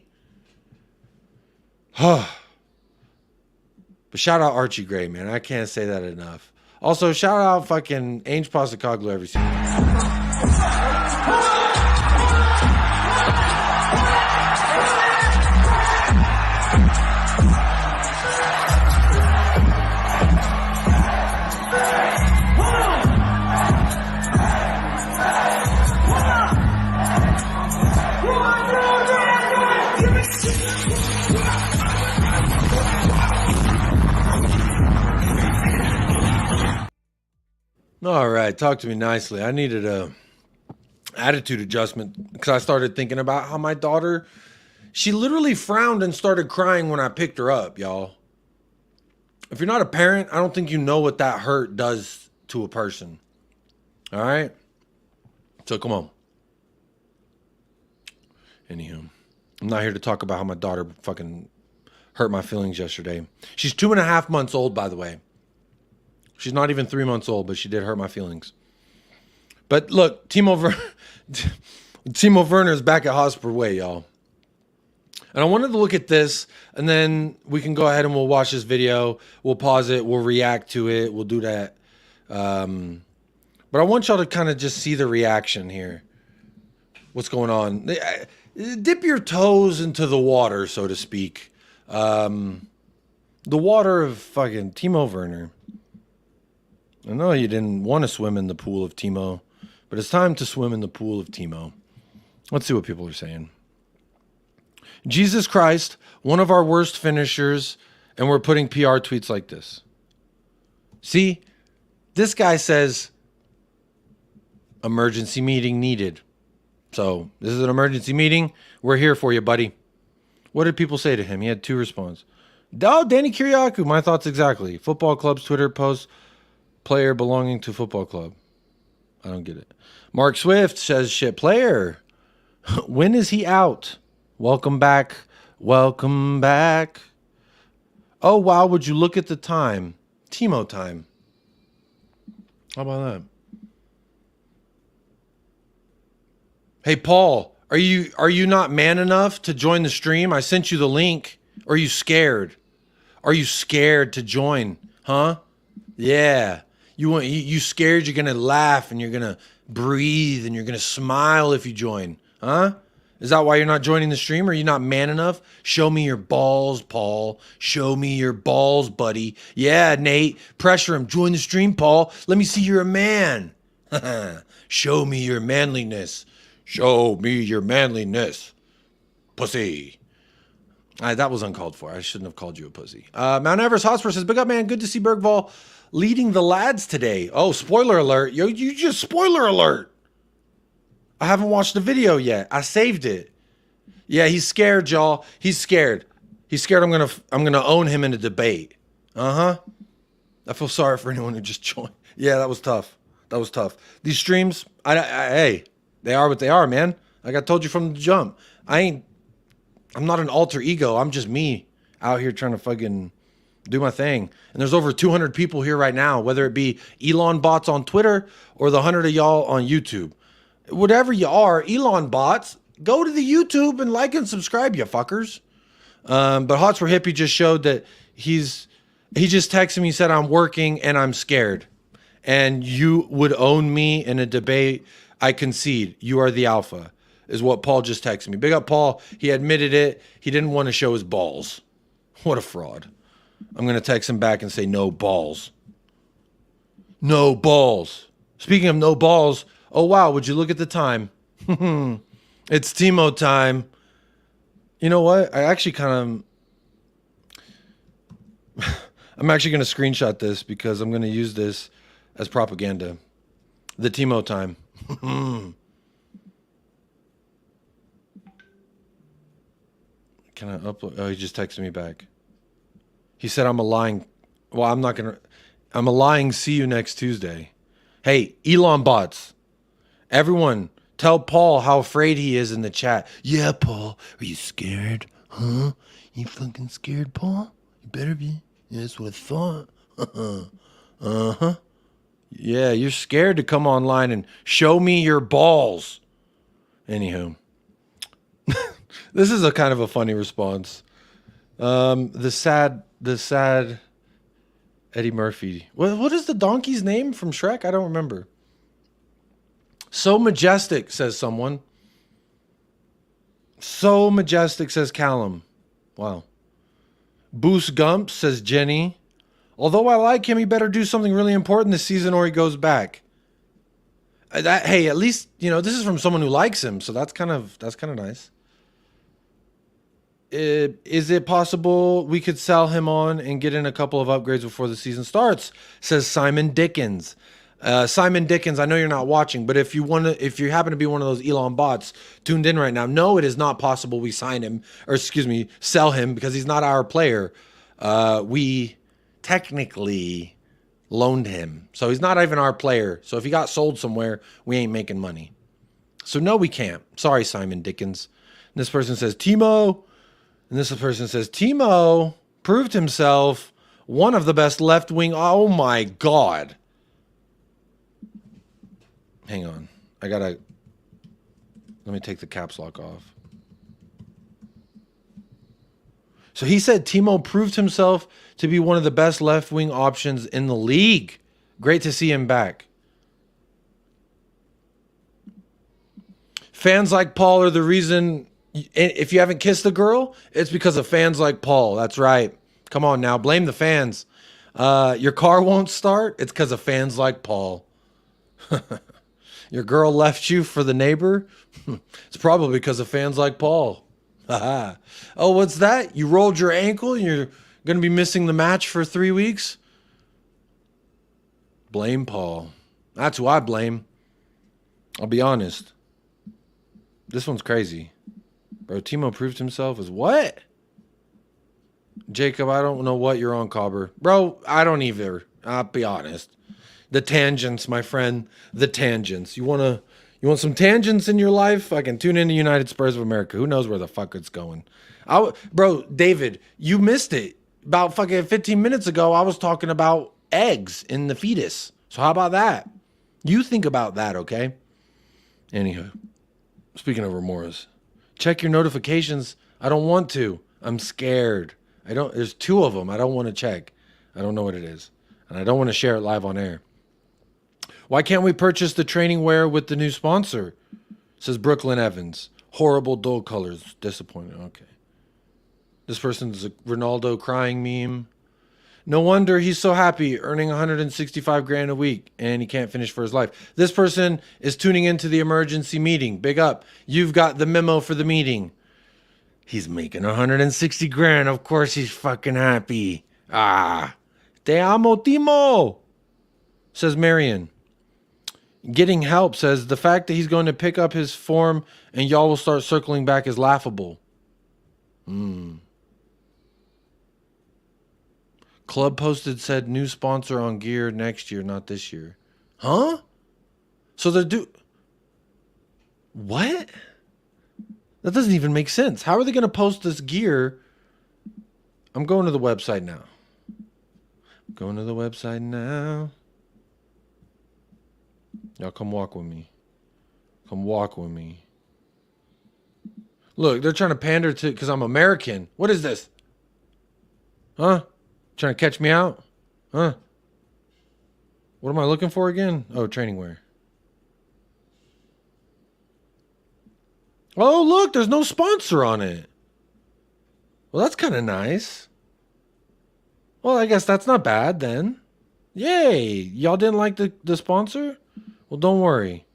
But shout out Archie Gray, man. I can't say that enough. Also, shout out fucking Ainge Postecoglou every single time. All right, talk to me nicely. I needed a attitude adjustment because I started thinking about how my daughter, she literally frowned and started crying when I picked her up, y'all. If you're not a parent, I don't think you know what that hurt does to a person. All right? So come on. Anywho, I'm not here to talk about how my daughter fucking hurt my feelings yesterday. She's 2.5 months old, by the way. She's not even 3 months old, but she did hurt my feelings. But look, Timo Werner's back at Hotspur Way, y'all. And I wanted to look at this, and then we can go ahead and we'll watch this video. We'll pause it. We'll react to it. We'll do that. But I want y'all to kind of just see the reaction here. What's going on? Dip your toes into the water, so to speak. The water of fucking Timo Werner. I know you didn't want to swim in the pool of Timo, but it's time to swim in the pool of Timo. Let's see what people are saying. Jesus Christ, one of our worst finishers, and we're putting PR tweets like this. See, this guy says, emergency meeting needed. So, this is an emergency meeting. We're here for you, buddy. What did people say to him? He had 2 responses. Oh, Danny Kiriakou, my thoughts exactly. Football club's Twitter post, player belonging to football club. I don't get it. Mark Swift says, shit player. When is he out? Welcome back. Welcome back. Oh, wow. Would you look at the time? Timo time. How about that? Hey, Paul, are you not man enough to join the stream? I sent you the link. Or are you scared? Are you scared to join? Huh? Yeah. You scared you're going to laugh and you're going to breathe and you're going to smile if you join. Huh? Is that why you're not joining the stream? Are you not man enough? Show me your balls, Paul. Show me your balls, buddy. Yeah, Nate. Pressure him. Join the stream, Paul. Let me see you're a man. Show me your manliness. Show me your manliness. Pussy. That was uncalled for. I shouldn't have called you a pussy. Mount Everest Hotspur says, big up, man. Good to see Bergvall leading the lads today. Oh, spoiler alert. Yo, you just spoiler alert. I haven't watched the video yet. I saved it. Yeah, he's scared, y'all. He's scared. He's scared I'm gonna own him in a debate. Uh-huh. I feel sorry for anyone who just joined. Yeah, that was tough. That was tough. These streams, hey, they are what they are, man. Like I told you from the jump. I'm not an alter ego. I'm just me out here trying to fucking do my thing. And there's over 200 people here right now, whether it be Elon bots on Twitter or the 100 of y'all on YouTube. Whatever you are, Elon bots, go to the YouTube and like and subscribe, you fuckers. But Hotspur Hippie just showed that he just texted me, said, I'm working and I'm scared. And you would own me in a debate. I concede. You are the alpha, is what Paul just texted me. Big up, Paul. He admitted it. He didn't want to show his balls. What a fraud. I'm going to text him back and say, no balls. No balls. Speaking of no balls, oh, wow, would you look at the time? It's Timo time. You know what? I actually kind of... I'm actually going to screenshot this because I'm going to use this as propaganda. The Timo time. Can I upload? Oh, he just texted me back. He said I'm a lying... Well, I'm not going to... I'm a lying see you next Tuesday. Hey, Elon bots. Everyone, tell Paul how afraid he is in the chat. Yeah, Paul. Are you scared? Huh? You fucking scared, Paul? You better be. Yeah, that's what I thought. Uh-huh. Yeah, you're scared to come online and show me your balls. Anywho. This is a kind of a funny response. The sad Eddie Murphy. What is the donkey's name from Shrek? I don't remember. So majestic, says someone. So majestic, says Callum. Wow. Boost Gump, says Jenny. Although I like him, he better do something really important this season or he goes back. Hey, at least, this is from someone who likes him, so that's kind of nice. Is it possible we could sell him on and get in a couple of upgrades before the season starts? Says Simon Dickens. Simon Dickens, I know you're not watching, but if you happen to be one of those Elon bots tuned in right now, no, it is not possible we sign him, or excuse me, sell him, because he's not our player. We technically loaned him, so he's not even our player. So if he got sold somewhere, we ain't making money. So no, we can't. Sorry, Simon Dickens. And this person says Timo, and this person says Timo proved himself one of the best left wing. Oh my God. Hang on. Let me take the caps lock off. So he said Timo proved himself to be one of the best left-wing options in the league. Great to see him back. Fans like Paul are the reason. If you haven't kissed a girl, it's because of fans like Paul. That's right. Come on now. Blame the fans. Your car won't start. It's because of fans like Paul. Your girl left you for the neighbor? It's probably because of fans like Paul. Oh, what's that? You rolled your ankle and you're going to be missing the match for 3 weeks? Blame Paul. That's who I blame. I'll be honest. This one's crazy. Bro, Timo proved himself as what? Jacob, I don't know what you're on, Cobber. Bro, I don't either. I'll be honest. The tangents, my friend. The tangents. You want some tangents in your life? I can tune into United Spurs of America. Who knows where the fuck it's going? Bro, David, you missed it. About fucking 15 minutes ago, I was talking about eggs in the fetus. So how about that? You think about that, okay? Anyhow, speaking of Rumours, check your notifications. I don't want to. I'm scared. There's 2 of them. I don't want to check. I don't know what it is. And I don't want to share it live on air. Why can't we purchase the training wear with the new sponsor? Says Brooklyn Evans. Horrible dull colors. Disappointing. Okay. This person's a Ronaldo crying meme. No wonder he's so happy earning 165 grand a week and he can't finish for his life. This person is tuning into the emergency meeting. Big up. You've got the memo for the meeting. He's making 160 grand. Of course he's fucking happy. Te amo, Timo, says Marion. Getting help says the fact that he's going to pick up his form and y'all will start circling back is laughable. Club posted said new sponsor on gear next year, not this year. Huh? So they're what? That doesn't even make sense. How are they going to post this gear? I'm going to the website now. Going to the website now. Y'all come walk with me. Come walk with me. Look, they're trying to pander to because I'm American. What is this? Huh? Trying to catch me out? Huh? What am I looking for again? Oh, training wear. Oh, look, there's no sponsor on it. Well, that's kind of nice. Well, I guess that's not bad then. Yay! Y'all didn't like the sponsor? Well, don't worry.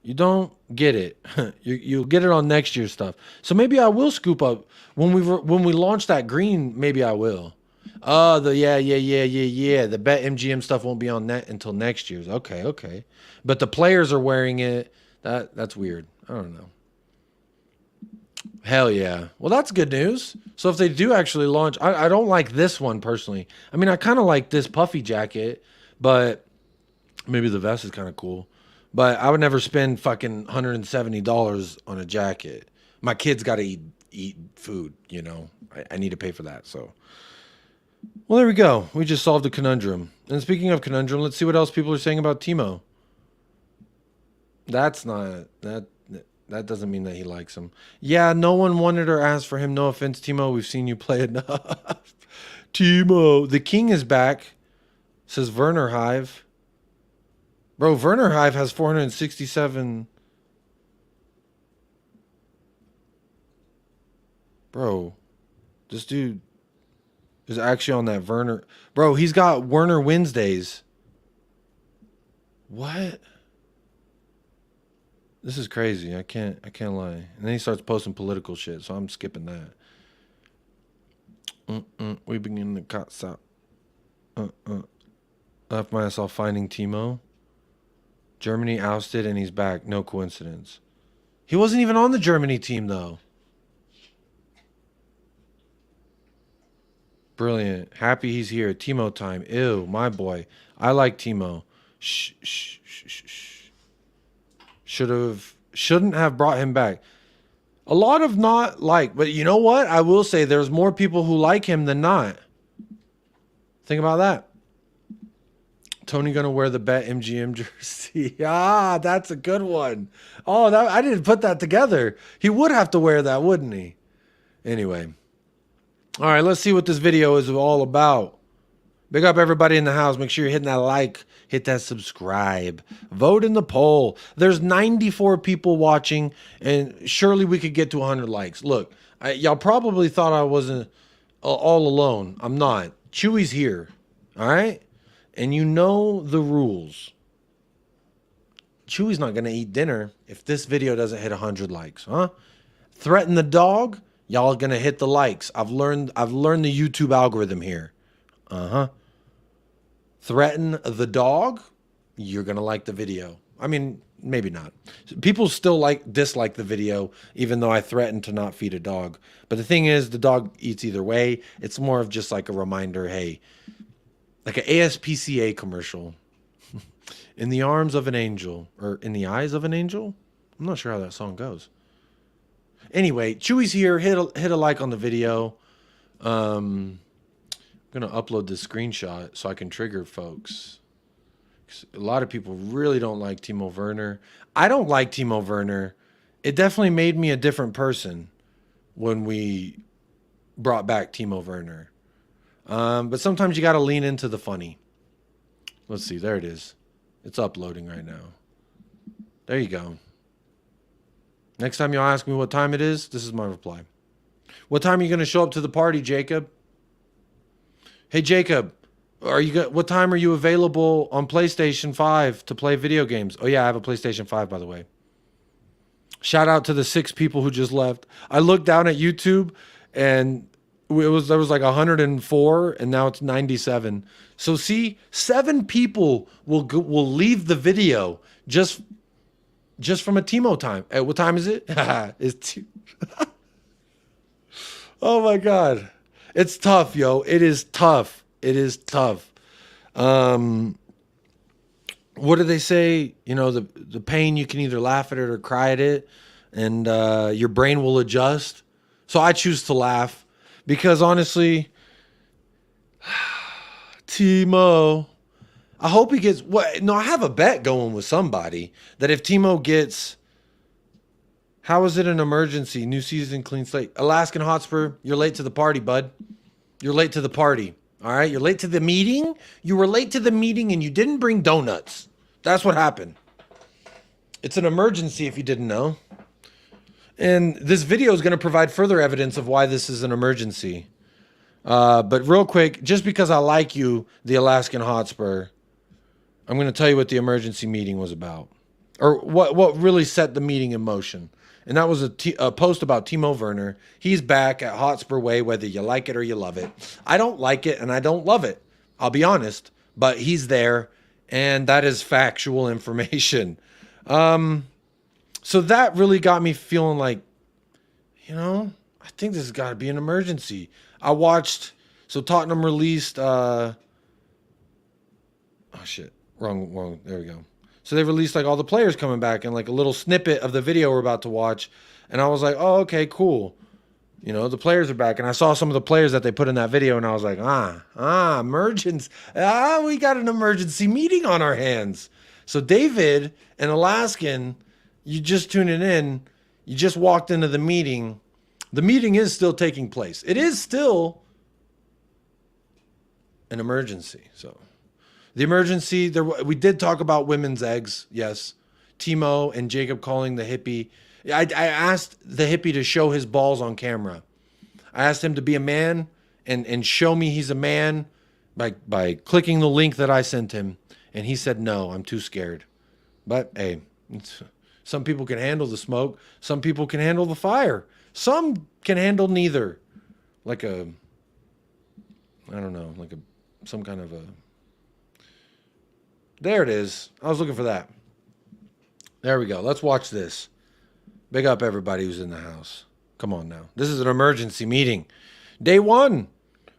You don't get it. You'll get it on next year's stuff. So maybe I will scoop up when we launch that green. Maybe I will. Oh, the yeah. The BetMGM stuff won't be on net until next year's. Okay. But the players are wearing it. That's weird. I don't know. Hell yeah. Well, that's good news. So if they do actually launch, I don't like this one personally. I mean, I kind of like this puffy jacket, but maybe the vest is kind of cool. But I would never spend fucking $170 on a jacket. My kids got to eat food, you know. I need to pay for that. So, well, there we go. We just solved a conundrum. And speaking of conundrum, let's see what else people are saying about Timo. That's not that doesn't mean that he likes him. Yeah, no one wanted or asked for him. No offense, Timo. We've seen you play enough. Timo. The king is back, says Werner Hive. Bro, Werner Hive has 467. Bro, this dude is actually on that Werner. Bro, he's got Werner Wednesdays. What? This is crazy. I can't lie. And then he starts posting political shit, so I'm skipping that. We begin the cuts out. Left myself finding Timo. Germany ousted and he's back. No coincidence. He wasn't even on the Germany team, though. Brilliant. Happy he's here. Timo time. Ew, my boy. I like Timo. Shouldn't have brought him back. A lot of not like, but you know what? I will say there's more people who like him than not. Think about that. Tony gonna wear the Bet MGM jersey. Ah, that's a good one. Oh, that I didn't put that together. He would have to wear that, wouldn't he? Anyway. All right, let's see what this video is all about. Big up everybody in the house. Make sure you're hitting that like, hit that subscribe, vote in the poll. There's 94 people watching, and surely we could get to 100 likes. Look, y'all probably thought I wasn't all alone. I'm not. Chewy's here, all right? And you know the rules. Chewy's not going to eat dinner if this video doesn't hit 100 likes, huh? Threaten the dog, y'all are going to hit the likes. I've learned the YouTube algorithm here. Uh-huh. Threaten the dog, you're going to like the video. I mean, maybe not. People still dislike the video, even though I threatened to not feed a dog. But the thing is, the dog eats either way. It's more of just like a reminder, hey, like an ASPCA commercial. In the arms of an angel, or in the eyes of an angel? I'm not sure how that song goes. Anyway, Chewy's here. Hit a like on the video. I'm going to upload this screenshot so I can trigger folks. A lot of people really don't like Timo Werner. I don't like Timo Werner. It definitely made me a different person when we brought back Timo Werner. But sometimes you got to lean into the funny. Let's see. There it is. It's uploading right now. There you go. Next time you'll ask me what time it is, this is my reply. What time are you going to show up to the party, Jacob? Hey, Jacob, what time are you available on PlayStation 5 to play video games? Oh, yeah, I have a PlayStation 5, by the way. Shout out to the 6 people who just left. I looked down at YouTube, and there was like 104, and now it's 97. So see, 7 people will leave the video just from a Timo time. What time is it? It's Oh my God. It's tough, yo. It is tough. It is tough. What do they say? You know, the pain, you can either laugh at it or cry at it, and your brain will adjust. So I choose to laugh because honestly, Timo, I hope he gets what? No, I have a bet going with somebody that if Timo gets, how is it an emergency? New season, clean slate. Alaskan Hotspur, you're late to the party, bud. You're late to the party. All right, you're late to the meeting. You were late to the meeting and you didn't bring donuts. That's what happened. It's an emergency if you didn't know. And this video is going to provide further evidence of why this is an emergency. But real quick, just because I like you, the Alaskan Hotspur, I'm going to tell you what the emergency meeting was about. Or what really set the meeting in motion. And that was a post about Timo Werner. He's back at Hotspur Way, whether you like it or you love it. I don't like it and I don't love it. I'll be honest. But he's there, and that is factual information. So that really got me feeling like, you know, I think this has got to be an emergency. I watched, so Tottenham released, oh shit, wrong, there we go. So they released like all the players coming back and like a little snippet of the video we're about to watch. And I was like, oh, okay, cool. You know, the players are back. And I saw some of the players that they put in that video and I was like, emergency. We got an emergency meeting on our hands. So David and Alaskan, you just tuning in. You just walked into the meeting. The meeting is still taking place. It is still an emergency. So the emergency, we did talk about women's eggs. Yes. Timo and Jacob calling the hippie. I asked the hippie to show his balls on camera. I asked him to be a man and show me he's a man by clicking the link that I sent him. And he said, no, I'm too scared. But hey, some people can handle the smoke. Some people can handle the fire. Some can handle neither. Like some kind of a, there it is. I was looking for that. There we go. Let's watch this. Big up everybody who's in the house. Come on now. This is an emergency meeting. Day 1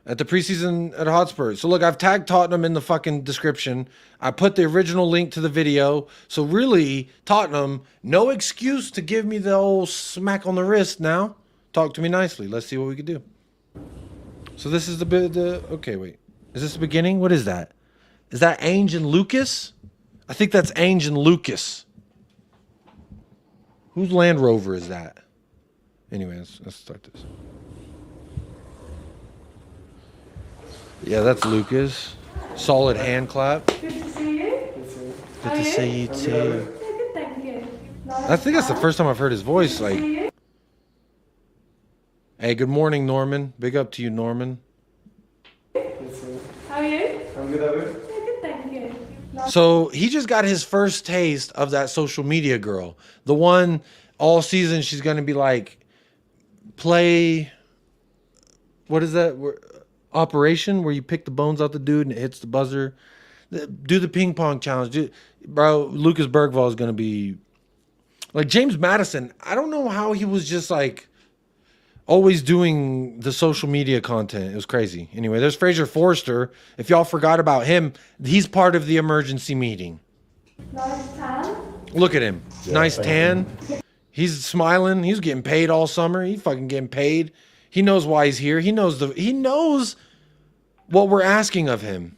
at the preseason at Hotspur. So look, I've tagged Tottenham in the fucking description. I put the original link to the video. So really, Tottenham, no excuse to give me the old smack on the wrist now. Talk to me nicely. Let's see what we can do. So this is okay, wait. Is this the beginning? What is that? Is that Ainge and Lucas? I think that's Ainge and Lucas. Whose Land Rover is that? Anyway, let's start this. Yeah, that's Lucas. Solid hand clap. Good to see you. Good to see you too. Yeah, good, thank you. I think that's the first time I've heard his voice. Like, See you. hey, good morning, Norman. Big up to you, Norman. How are you? I'm good, Yeah, good, thank you. So he just got his first taste of that social media girl. The one all season she's going to be like, play, what is that? Operation where you pick the bones out the dude and it hits the buzzer. Do the ping pong challenge. Bro, Lucas Bergvall is going to be like James Madison. I don't know how he was just like always doing the social media content. It was crazy. Anyway, there's Fraser Forster. If y'all forgot about him, he's part of the emergency meeting. Nice tan. Look at him. Nice tan. He's smiling. He's getting paid all summer. He fucking getting paid. He knows why he's here. He knows what we're asking of him.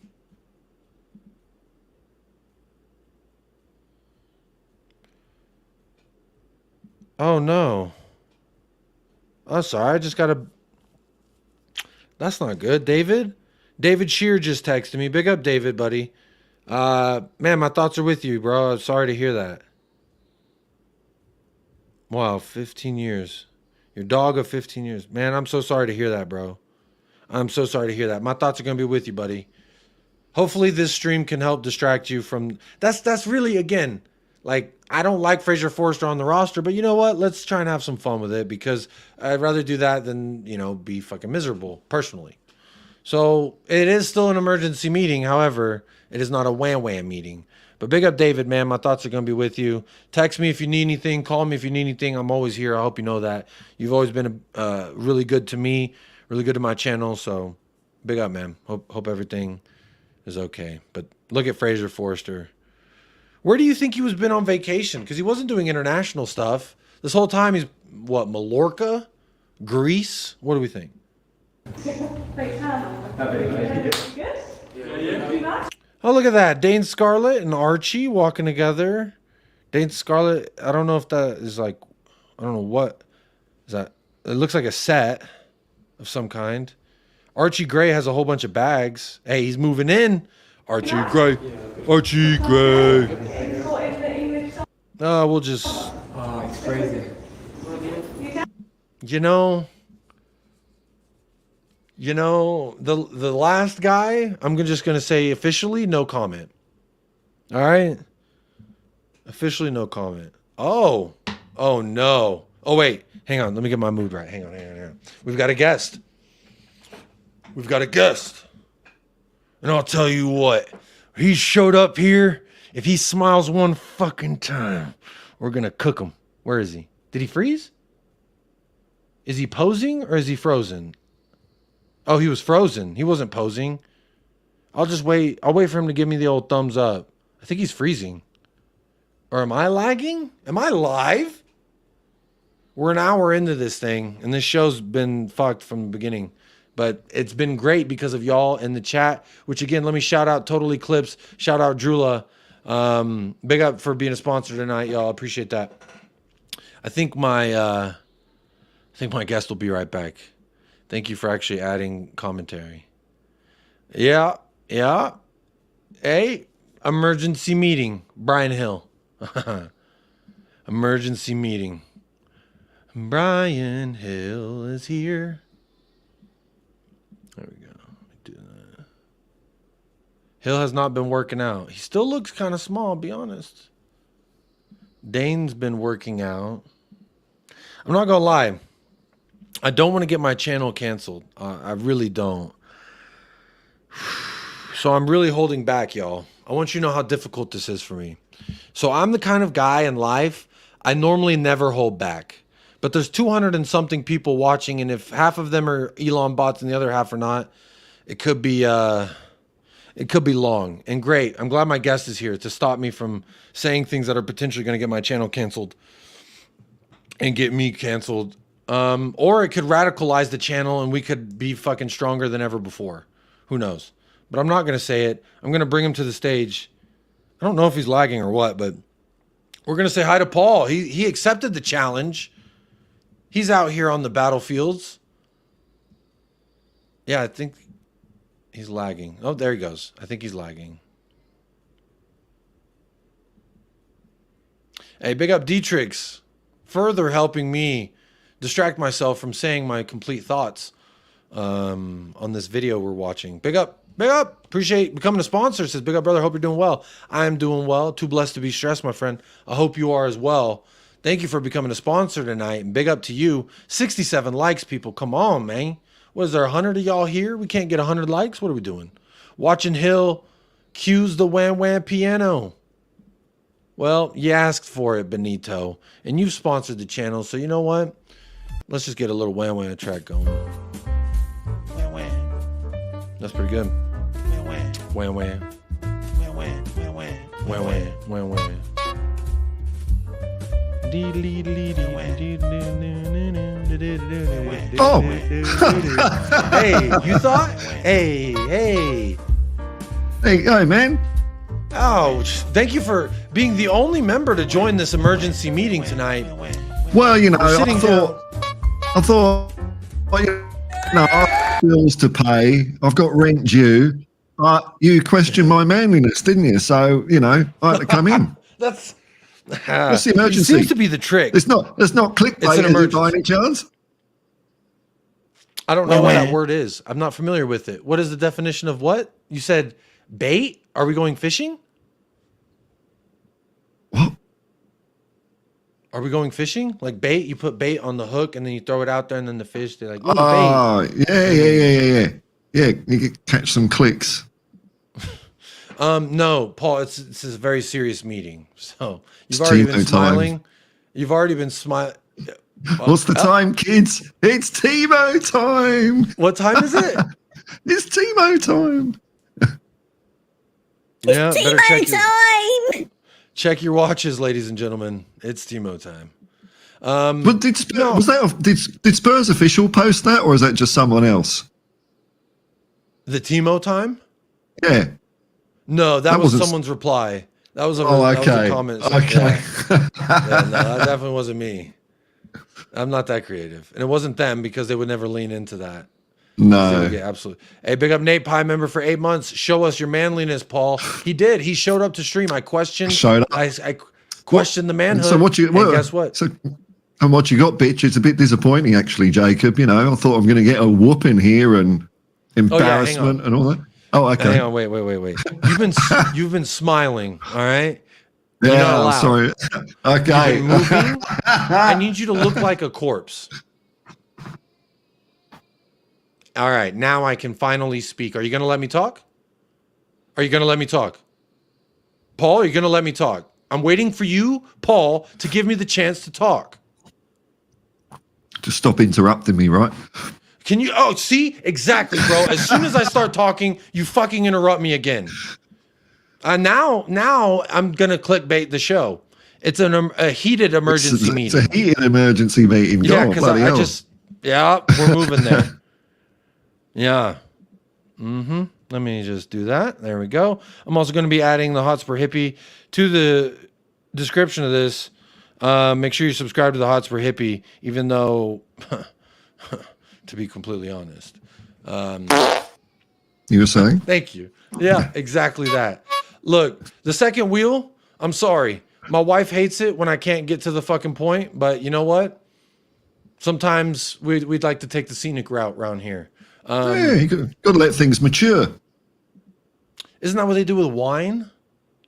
Oh no. Oh, sorry. I just got to. That's not good. David Shear just texted me. Big up, David, buddy. Man, my thoughts are with you, bro. I'm sorry to hear that. Wow, 15 years. Your dog of 15 years. Man, I'm so sorry to hear that, bro. I'm so sorry to hear that. My thoughts are going to be with you, buddy. Hopefully this stream can help distract you from... That's really, again, like, I don't like Fraser Forster on the roster, but you know what? Let's try and have some fun with it because I'd rather do that than, you know, be fucking miserable, personally. So it is still an emergency meeting. However, it is not a wham-wham meeting. But big up David, man. My thoughts are going to be with you. Text me if you need anything. Call me if you need anything. I'm always here. I hope you know that. You've always been really good to me, really good to my channel. So big up, man. Hope everything is okay. But look at Fraser Forster. Where do you think he was been on vacation? Because he wasn't doing international stuff. This whole time he's, what, Mallorca? Greece? What do we think? Great tan. Good? Yeah. Oh, look at that. Dane Scarlett and Archie walking together. Dane Scarlett, I don't know if that is like, I don't know what is that. It looks like a set of some kind. Archie Gray has a whole bunch of bags. Hey, he's moving in. Archie Gray. Archie Gray. We'll just... Oh, it's crazy. You know, the last guy, I'm just going to say officially no comment. All right? Officially no comment. Oh no. Oh, wait. Hang on. Let me get my mood right. Hang on. We've got a guest. And I'll tell you what. He showed up here. If he smiles one fucking time, we're going to cook him. Where is he? Did he freeze? Is he posing or is he frozen? Oh, he was frozen. He wasn't posing. I'll just wait. I'll wait for him to give me the old thumbs up. I think he's freezing. Or am I lagging? Am I live? We're an hour into this thing, and this show's been fucked from the beginning. But it's been great because of y'all in the chat, which, again, let me shout out Total Eclipse. Shout out Drula. Big up for being a sponsor tonight, y'all. Appreciate that. I think my guest will be right back. Thank you for actually adding commentary. Yeah. Hey, emergency meeting. Brian Hill. Emergency meeting. Brian Hill is here. There we go. Do that. Hill has not been working out. He still looks kind of small, I'll be honest. Dane's been working out. I'm not going to lie. I don't want to get my channel canceled. I really don't. So I'm really holding back, y'all. I want you to know how difficult this is for me. So I'm the kind of guy in life, I normally never hold back. But there's 200 and something people watching, and if half of them are Elon bots and the other half are not, it could be long. And great, I'm glad my guest is here to stop me from saying things that are potentially going to get my channel canceled and get me canceled. Or it could radicalize the channel and we could be fucking stronger than ever before. Who knows? But I'm not going to say it. I'm going to bring him to the stage. I don't know if he's lagging or what, but we're going to say hi to Paul. He accepted the challenge. He's out here on the battlefields. Yeah, I think he's lagging. Oh, there he goes. I think he's lagging. Hey, big up Dietrichs. Further helping me distract myself from saying my complete thoughts on this video we're watching. Big up, big up. Appreciate becoming a sponsor. Says big up, brother. Hope you're doing well. I am doing well. Too blessed to be stressed, my friend. I hope you are as well. Thank you for becoming a sponsor tonight. And big up to you. 67 likes, people. Come on, man. What is there, 100 of y'all here? We can't get 100 likes? What are we doing? Watching Hill cues the wham wham piano. Well, you asked for it, Benito. And you've sponsored the channel, so you know what? Let's just get a little wham wham track going. Wham wham. That's pretty good. Wham wham. Wham wham. Wham wham. Wham wham. Wham wham. Wham wham. Oh. Hey, you thought? Hey, man. Oh, thank you for being the only member to join this emergency meeting tonight. Well, you know, I thought, well, you know, I have bills to pay. I've got rent due. You questioned my manliness, didn't you? So, you know, I had to come in. That's What's the emergency? It seems to be the trick. It's not clickbait by any chance. I don't know what that word is. I'm not familiar with it. What is the definition of what? You said bait? Are we going fishing? What? Are we going fishing? Like bait? You put bait on the hook and then you throw it out there and then the fish, they're like, oh, bait. Yeah. Yeah, you could catch some clicks. No, Paul, it's a very serious meeting. So you've already been smiling. Time. You've already been smiling. What's the time, kids? It's Timo time. What time is it? It's Timo time. Yeah, it's Timo time. Check your watches, ladies and gentlemen. It's Timo time. But did Spurs official post that, or is that just someone else? The Timo time? Yeah. No, that was someone's reply. That was a comment. Okay. Yeah, no, that definitely wasn't me. I'm not that creative. And it wasn't them because they would never lean into that. No. Yeah, absolutely. Hey, big up Nate Pie member for 8 months. Show us your manliness, Paul. He did. He showed up to stream. I questioned. I questioned the manhood. So guess what? And what you got, bitch? It's a bit disappointing, actually, Jacob. You know, I thought I'm going to get a whooping here and embarrassment and all that. Oh, okay. Hang on, wait. You've been smiling, all right? Yeah, sorry. Okay. Moving. I need you to look like a corpse. All right, now I can finally speak. Are you going to let me talk? Are you going to let me talk? Paul, are you going to let me talk? I'm waiting for you, Paul, to give me the chance to talk. Just stop interrupting me, right? Can you? Oh, see? Exactly, bro. As soon as I start talking, you fucking interrupt me again. Now I'm going to clickbait the show. It's a heated emergency meeting. It's a heated emergency meeting. Yeah, because we're moving there. Yeah. Let me just do that. There we go. I'm also going to be adding the Hotspur Hippie to the description of this. Make sure you subscribe to the Hotspur Hippie, even though, to be completely honest. You were saying? Thank you. Yeah, exactly that. Look, the second wheel, I'm sorry. My wife hates it when I can't get to the fucking point, but you know what? Sometimes we'd like to take the scenic route around here. Yeah, you got to let things mature. Isn't that what they do with wine?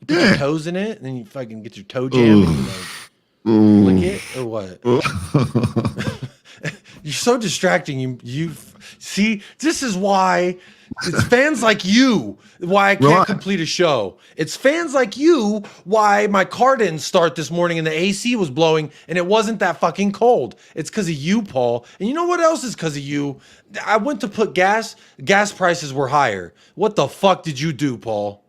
You put your toes in it, and then you fucking get your toe jam and you lick it, or what? You're so distracting. You see, this is why It's fans like you why I can't complete a show. It's fans like you why my car didn't start this morning and the AC was blowing and it wasn't that fucking cold. It's because of you, Paul. And you know what else is because of you? I went to put gas prices were higher. What the fuck did you do, Paul?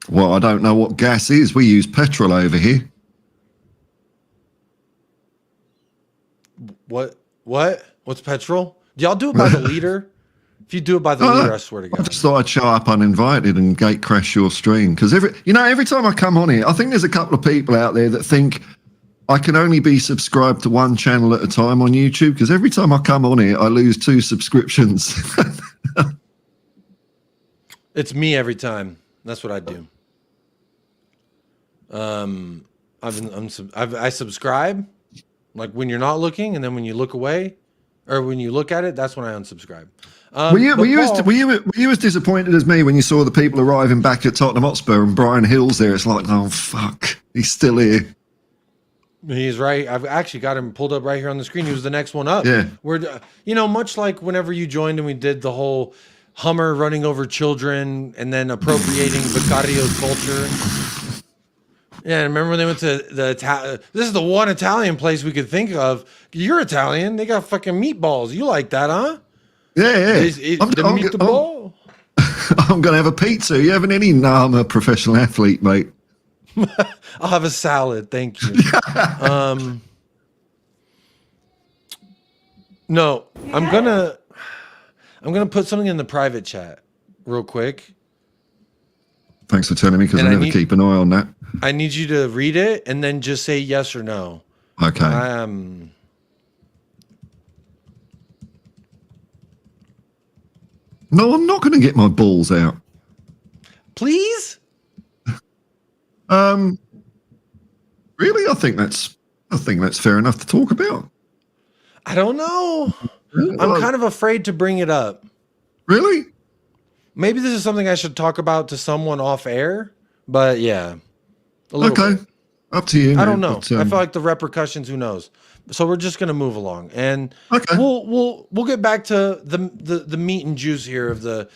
Well, I don't know what gas is. We use petrol over here. What? What's petrol? Do y'all do it by the liter? If you do it by the liter, I swear to God. I just thought I'd show up uninvited and gate crash your stream. Because every time I come on here, I think there's a couple of people out there that think I can only be subscribed to one channel at a time on YouTube. Because every time I come on here, I lose 2 subscriptions. It's me every time. That's what I do. I subscribe like when you're not looking, and then when you look away, or when you look at it, that's when I unsubscribe. Were you as disappointed as me when you saw the people arriving back at Tottenham Hotspur and Brian Hill's there? It's like, oh fuck, he's still here. He's right. I've actually got him pulled up right here on the screen. He was the next one up. Yeah. We're, much like whenever you joined and we did the whole Hummer running over children and then appropriating Vicario's culture. Yeah, remember when they went to this is the one Italian place we could think of. You're Italian. They got fucking meatballs. You like that, huh? Yeah. Meatball. I'm going to have a pizza. You having any? No, I'm a professional athlete, mate. I'll have a salad. Thank you. No, I'm gonna put something in the private chat real quick. Thanks for telling me, because I never keep an eye on that. I need you to read it and then just say yes or no. Okay. No, I'm not going to get my balls out. Please? Really? I think that's fair enough to talk about. I don't know. I'm kind of afraid to bring it up. Really? Maybe this is something I should talk about to someone off air, but yeah. Okay. Bit. Up to you. I don't know. But, I feel like the repercussions, who knows? So we're just gonna move along, and we'll get back to the meat and juice here of the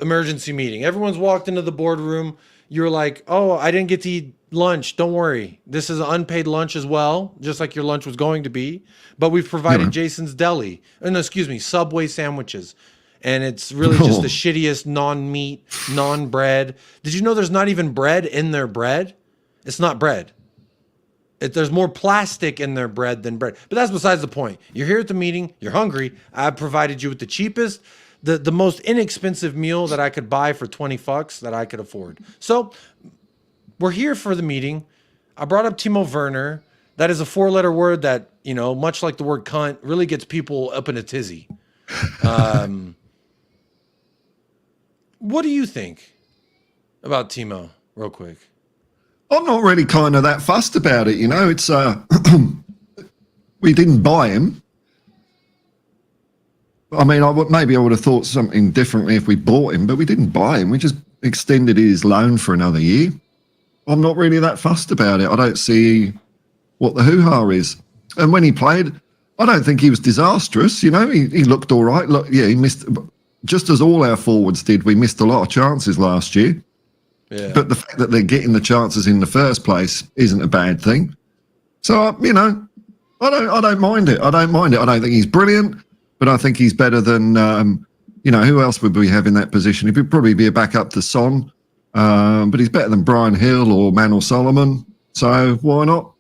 emergency meeting. Everyone's walked into the boardroom. You're like, oh, I didn't get to eat lunch. Don't worry. This is an unpaid lunch as well, just like your lunch was going to be. But we've provided Jason's Deli. Subway sandwiches. And it's really just the shittiest non-meat, non-bread. Did you know there's not even bread in their bread? It's not bread. There's more plastic in their bread than bread. But that's besides the point. You're here at the meeting. You're hungry. I provided you with the cheapest, the most inexpensive meal that I could buy for 20 fucks that I could afford. So we're here for the meeting. I brought up Timo Werner. That is a 4-letter word that, much like the word cunt, really gets people up in a tizzy. What do you think about Timo, real quick? I'm not really kind of that fussed about it, It's we didn't buy him. I mean, maybe I would have thought something differently if we bought him, but we didn't buy him. We just extended his loan for another year. I'm not really that fussed about it. I don't see what the hoo-ha is. And when he played, I don't think he was disastrous. He looked all right. Look, yeah, he missed, just as all our forwards did. We missed a lot of chances last year. Yeah. But the fact that they're getting the chances in the first place isn't a bad thing. So, I don't mind it. I don't think he's brilliant, but I think he's better than, who else would we have in that position? He would probably be a backup to Son, but he's better than Brian Hill or Manor Solomon. So why not?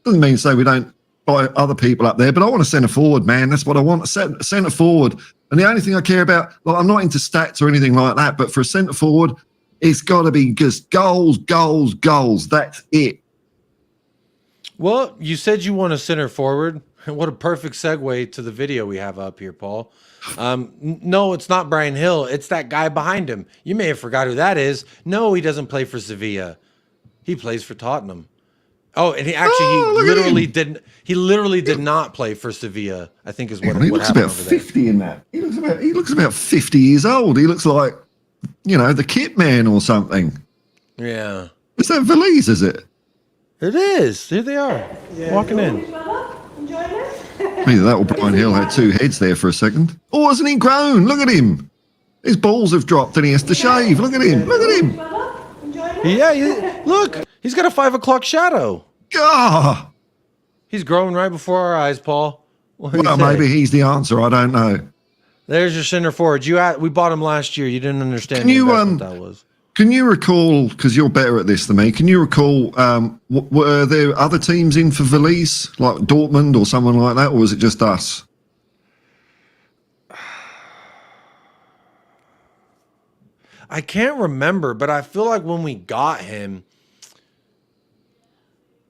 Doesn't mean to say we don't buy other people up there, but I want a centre forward, man. That's what I want, a centre forward. And the only thing I care about, I'm not into stats or anything like that, but for a centre forward, it's got to be just goals, goals, goals. That's it. Well, you said you want a center forward. What a perfect segue to the video we have up here, Paul. No, it's not Brian Hill. It's that guy behind him. You may have forgot who that is. No, he doesn't play for Sevilla. He plays for Tottenham. Oh, and he literally did not play for Sevilla, I think is what happened. He looks about 50 in that. He looks about 50 years old. He looks like, the kit man or something. Yeah. Is that Valise, is it? It is. Here they are, walking in. Enjoying it? Either that or Brian Hill had 2 heads there for a second. Oh, wasn't he grown? Look at him. His balls have dropped and he has to shave. Look at him. Look at him. Weather? Enjoying it? Yeah, look, he's got a 5 o'clock shadow. God. He's growing right before our eyes, Paul. What do you Well, say? maybe he's the answer. I don't know. There's your center forward. We bought him last year. You didn't understand Can you, the investment that was. Can you recall, because you're better at this than me, can you recall, were there other teams in for Valise, like Dortmund or someone like that, or was it just us? I can't remember, but I feel like when we got him,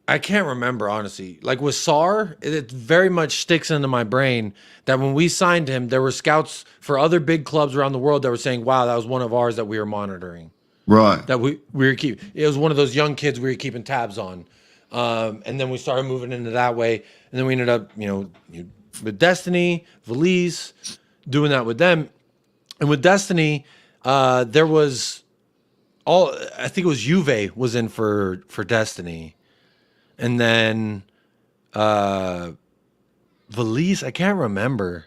I can't remember, honestly. Like with Sarr, it very much sticks into my brain that when we signed him, there were scouts for other big clubs around the world that were saying, wow, that was one of ours that we were monitoring. Right. That we were keeping. It was one of those young kids we were keeping tabs on. And then we started moving into that way. And then we ended up, with Destiny, Valise, doing that with them. And with Destiny, there was I think it was Juve was in for Destiny. And then Valise, I can't remember.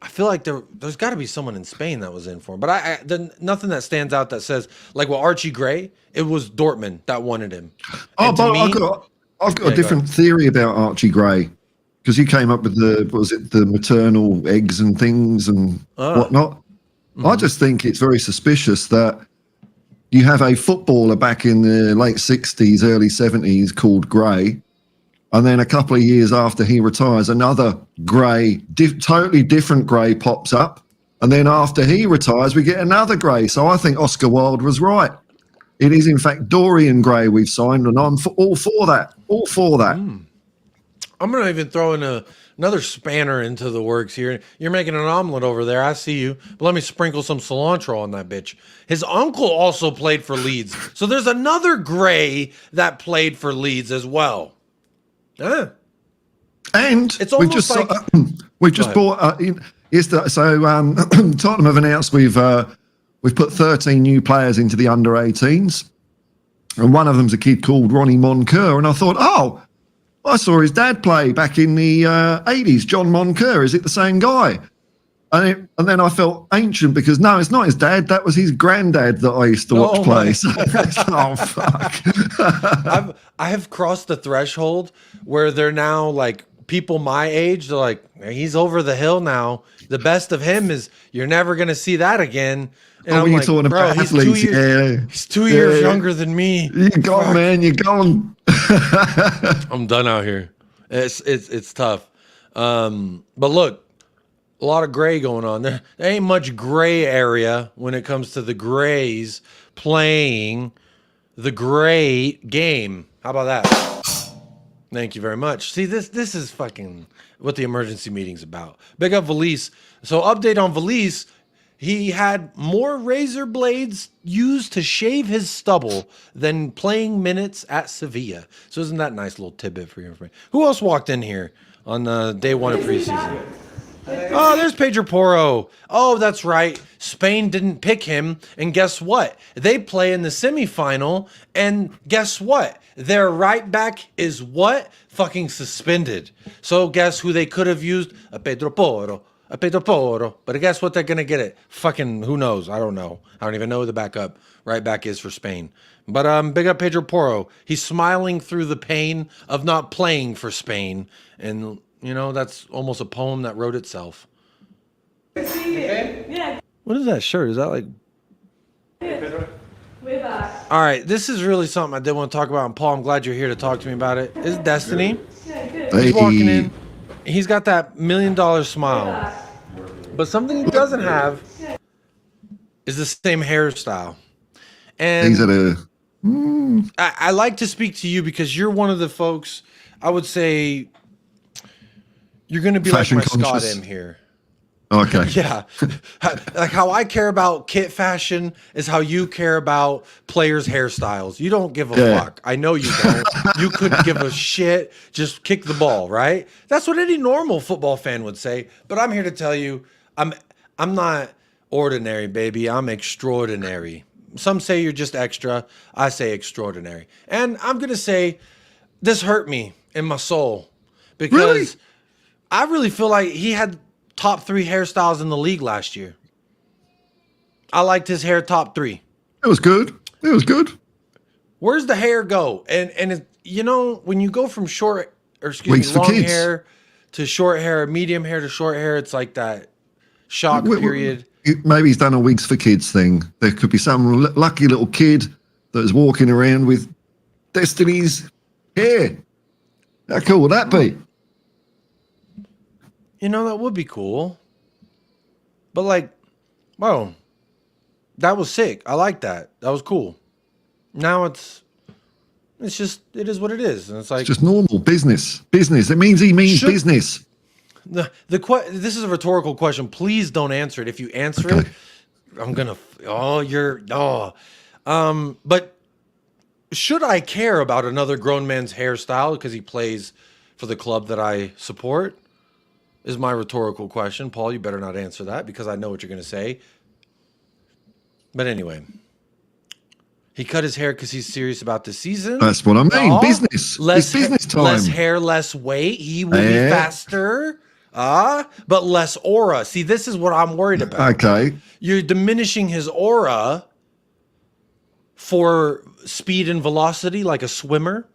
I feel like there's got to be someone in Spain that was in for him. But nothing that stands out that says, like with Archie Gray, it was Dortmund that wanted him. Oh, but I've got a different theory about Archie Gray, because you came up with the maternal eggs and things and whatnot. Mm-hmm. I just think it's very suspicious that you have a footballer back in the late 60s, early 70s called Gray, and then a couple of years after he retires, another Gray, totally different Gray pops up, and then after he retires, we get another Gray. So I think Oscar Wilde was right. It is, in fact, Dorian Gray we've signed, and I'm all for that. All for that. I'm going to even throw in another spanner into the works here. You're making an omelet over there. I see you. But let me sprinkle some cilantro on that bitch. His uncle also played for Leeds. So there's another Gray that played for Leeds as well. Yeah. And it's almost we've just bought. Tottenham have announced we've put 13 new players into the under 18s, and one of them's a kid called Ronnie Moncur. And I thought, I saw his dad play back in the 80s, John Moncur. Is it the same guy? And then I felt ancient because no, it's not his dad. That was his granddad that I used to watch play. So, fuck. I have crossed the threshold where they're now like people my age. They're like, he's over the hill now. The best of him is you're never going to see that again. And I'm like, bro, he's 2 years, he's 2 years younger than me. You're gone, man. You're gone. I'm done out here. It's tough. But look, a lot of gray going on. There ain't much gray area when it comes to the Grays playing the great game. How about that? Thank you very much. See, this is fucking what the emergency meeting's about. Big up Valise. So update on Valise. He had more razor blades used to shave his stubble than playing minutes at Sevilla. So isn't that a nice little tidbit for your information? Who else walked in here on day one of preseason? Oh, there's Pedro Porro. Oh, that's right. Spain didn't pick him. And guess what? They play in the semifinal. And guess what? Their right back is what? Fucking suspended. So guess who they could have used? A Pedro Porro. But guess what they're going to get it? Fucking who knows? I don't know. I don't even know who the backup right back is for Spain. But big up Pedro Porro. He's smiling through the pain of not playing for Spain. And, that's almost a poem that wrote itself. Yeah. What is that shirt? Is that like... We're back. All right, this is really something I did want to talk about. And Paul, I'm glad you're here to talk to me about it. It's Destiny. Yeah, good. He's walking in. He's got that $1 million smile. But something he doesn't have is the same hairstyle. And I like to speak to you because you're one of the folks, I would say, you're going to be fashion like my conscious. Scott M here. Okay. Yeah. Like how I care about kit fashion is how you care about players' hairstyles. You don't give a fuck. I know you don't. You couldn't give a shit. Just kick the ball, right? That's what any normal football fan would say. But I'm here to tell you, I'm not ordinary, baby. I'm extraordinary. Some say you're just extra. I say extraordinary. And I'm going to say this hurt me in my soul because I really feel like he had top 3 hairstyles in the league last year. I liked his hair top 3. It was good. It was good. Where's the hair go? And you know, when you go from short, or excuse Wigs me, for long kids. hair to short hair, medium hair to short hair, it's like that shock period. Maybe he's done a wigs for kids thing. There could be some lucky little kid that is walking around with Destiny's hair. How cool would that be? You know, that would be cool. But like, wow, that was sick. I like that. That was cool. Now it's just, it is what it is. And it's like, It's just normal business. Business. It means he means business. this is a rhetorical question. Please don't answer it. If you answer it, I'm gonna. But should I care about another grown man's hairstyle because he plays for the club that I support? Is my rhetorical question. Paul, you better not answer that because I know what you're gonna say. But anyway, he cut his hair because he's serious about the season. That's what I mean. No. Business. It's business time. Less hair, less weight. He will be faster. But less aura. See, this is what I'm worried about. Okay. You're diminishing his aura for speed and velocity like a swimmer.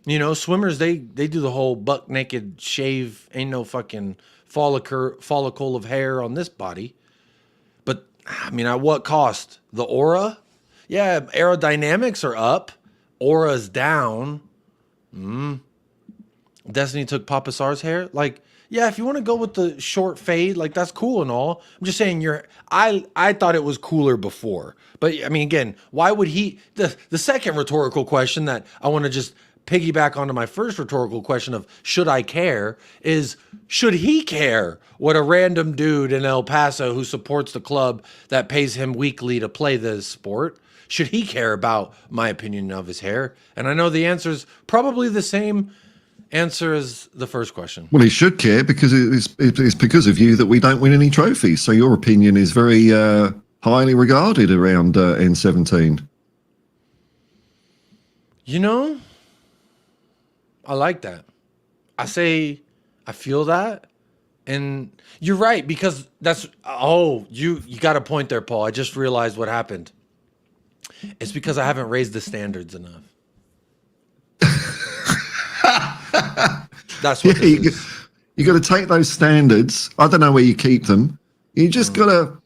You know, swimmers, they do the whole buck naked shave. Ain't no fucking follicle of hair on this body. But, I mean, at what cost? The aura? Yeah, aerodynamics are up. Aura's down. Destiny took Papa Sar's hair. Like, yeah, if you want to go with the short fade, like that's cool and all. I'm just saying I thought it was cooler before. But I mean, again, why would he the second rhetorical question that I want to just piggyback onto my first rhetorical question of should I care is should he care what a random dude in El Paso who supports the club that pays him weekly to play this sport? Should he care about my opinion of his hair? And I know the answer is probably the same answer as the first question. Well, he should care because it's because of you that we don't win any trophies. So your opinion is very highly regarded around N17. You know, I like that. I feel that. And you're right, because you got a point there, Paul. I just realized what happened. It's because I haven't raised the standards enough. That's what this is. You got to take those standards. I don't know where you keep them. You just got to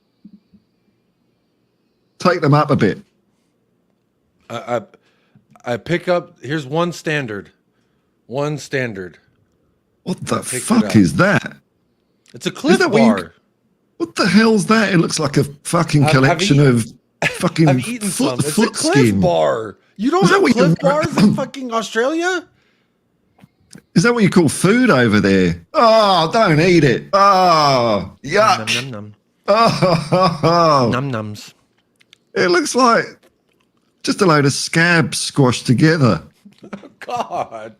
take them up a bit. I pick up. Here's one standard. One standard. What the fuck is that? It's a Cliff Bar. What the hell's that? It looks like a fucking collection of fucking I've eaten some. It's foot a Cliff skin. Bar. You don't have Cliff Bars in fucking Australia? Is that what you call food over there? Oh, don't eat it. Oh, yuck. Num, num, num. Oh, Num nums. It looks like just a load of scabs squashed together. God.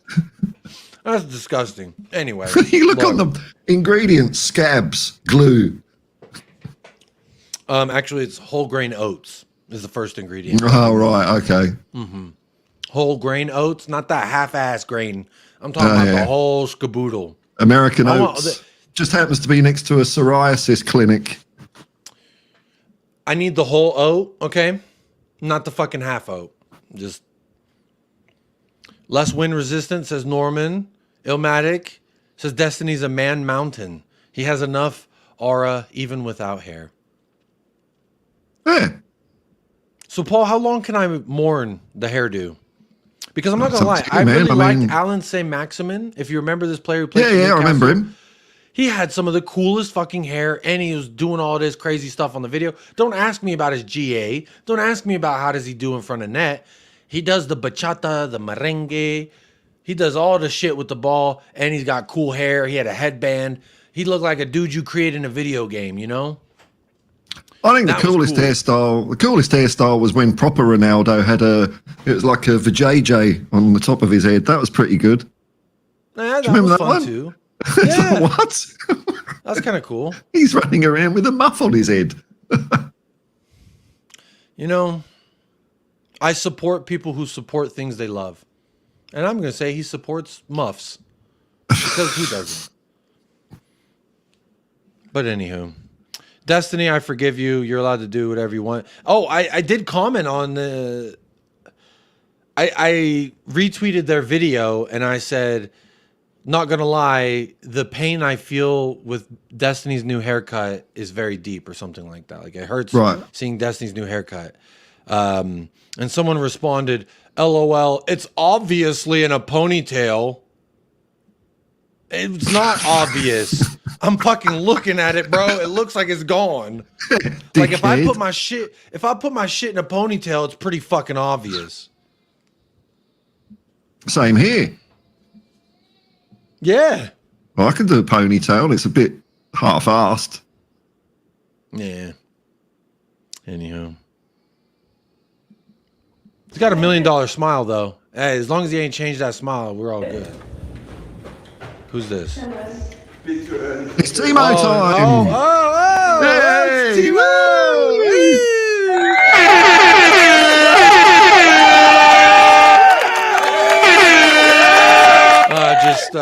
That's disgusting. Anyway. You look on the ingredients, scabs, glue. Actually, it's whole grain oats is the first ingredient. Oh, right. Okay. Mm-hmm. Whole grain oats, not that half-ass grain. I'm talking about the whole skaboodle. American oats. Just happens to be next to a psoriasis clinic. I need the whole oat, okay? Not the fucking half oat. Just less wind resistant, says Norman. Illmatic says Destiny's a man mountain. He has enough aura even without hair. Yeah. So, Paul, how long can I mourn the hairdo? Because I'm not going to lie. I really liked Alan Saint-Maximin. If you remember this player who played for Newcastle, I remember him. He had some of the coolest fucking hair, and he was doing all this crazy stuff on the video. Don't ask me about his GA. Don't ask me about how does he do in front of net. He does the bachata, the merengue. He does all the shit with the ball, and he's got cool hair. He had a headband. He looked like a dude you create in a video game, you know? I think the coolest hairstyle was when proper Ronaldo had it was like a vajayjay on the top of his head. That was pretty good. That remember was that fun one? too. Yeah. What? That's kind of cool. He's running around with a muff on his head. You know, I support people who support things they love. And I'm going to say he supports muffs. Because who doesn't? But anywho. Destiny, I forgive you. You're allowed to do whatever you want. Oh, I did comment on the. I retweeted their video and I said, not gonna lie, the pain I feel with Destiny's new haircut is very deep, or something like that. Like, it hurts seeing Destiny's new haircut. And someone responded, LOL, it's obviously in a ponytail. It's not obvious. I'm fucking looking at it, bro. It looks like it's gone. Like, if I put my shit in a ponytail, it's pretty fucking obvious. Same here. Yeah. Well, I can do a ponytail. It's a bit half-assed. Yeah. Anyhow. He's got $1 million smile, though. Hey, as long as he ain't changed that smile, we're all good. Who's this? It's Timo time. Oh, hey, it's Timo! Just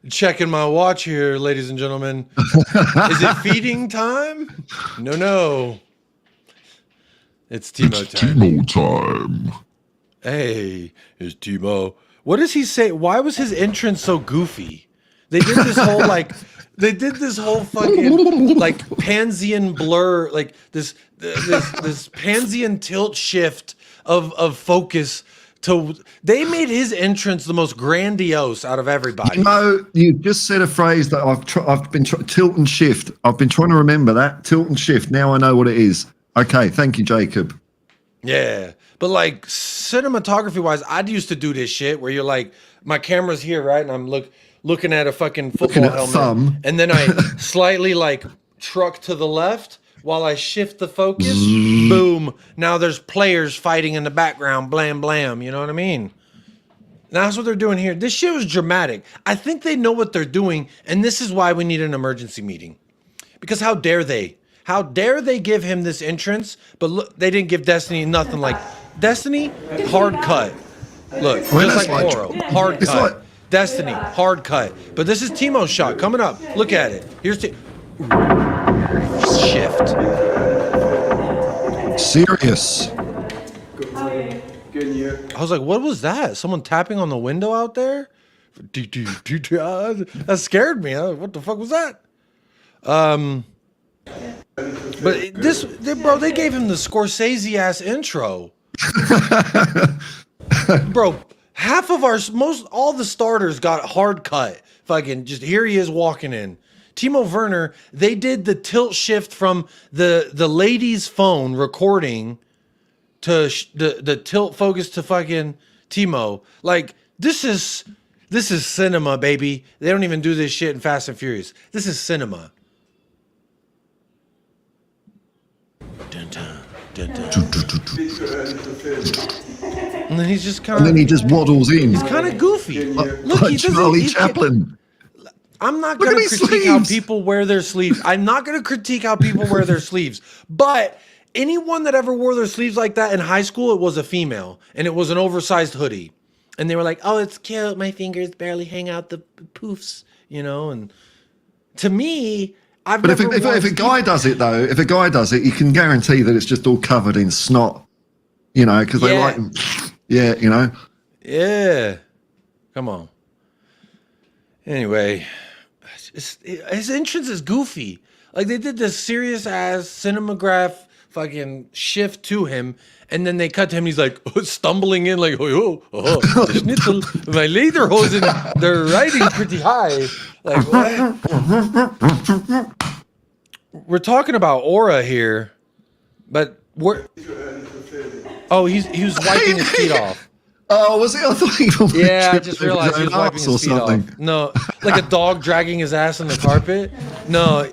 checking my watch here, ladies and gentlemen. Is it feeding time? No. It's Timo time. Timo time. Hey, it's Timo. What does he say? Why was his entrance so goofy? They did this whole fucking like Pansian blur, like this Pansian tilt shift of focus. They made his entrance the most grandiose out of everybody. You know, you just said a phrase that I've been tilt and shift. I've been trying to remember that, tilt and shift. Now I know what it is. Okay, thank you, Jacob. Yeah, but like cinematography wise, I used to do this shit where you're like, my camera's here, right, and I'm looking at a fucking football helmet, thumb. And then I slightly like truck to the left. While I shift the focus, boom, now there's players fighting in the background, blam, blam, you know what I mean? That's what they're doing here. This shit was dramatic. I think they know what they're doing, and this is why we need an emergency meeting. Because how dare they? How dare they give him this entrance, but look, they didn't give Destiny nothing like... Destiny, hard cut. Look, just like Oro, hard cut. Like, Destiny, hard cut. But this is Timo's shot coming up. Look at it. Here's shift. Serious. I was like, what was that? Someone tapping on the window out there? That scared me. What the fuck was that? But bro, they gave him the Scorsese ass intro. Bro, half of all the starters got hard cut. Fucking just here he is walking in. Timo Werner, they did the tilt shift from the lady's phone recording to the tilt focus to fucking Timo. Like, this is cinema, baby. They don't even do this shit in Fast and Furious. This is cinema. Dun, dun, dun, dun. And then he's just kind of... And then he just waddles in. He's kind of goofy. Look, like Charlie Chaplin. I'm not going to critique how people wear their sleeves. I'm not going to critique how people wear their sleeves. But anyone that ever wore their sleeves like that in high school, it was a female. And it was an oversized hoodie. And they were like, oh, it's cute. My fingers barely hang out the poofs, you know? And to me, But if a guy does it, though, if a guy does it, you can guarantee that it's just all covered in snot. You know, because they like... Yeah, you know? Yeah. Come on. Anyway... his entrance is goofy. Like, they did this serious ass cinematograph fucking shift to him, and then they cut to him. He's like stumbling in, like, oh, schnitzel, my lederhosen, they're riding pretty high. Like, what? We're talking about Aura here, but he was wiping his feet off. Oh, was it? I thought he was. Yeah, I just realized he was wiping his feet off. No, like a dog dragging his ass on the carpet. No,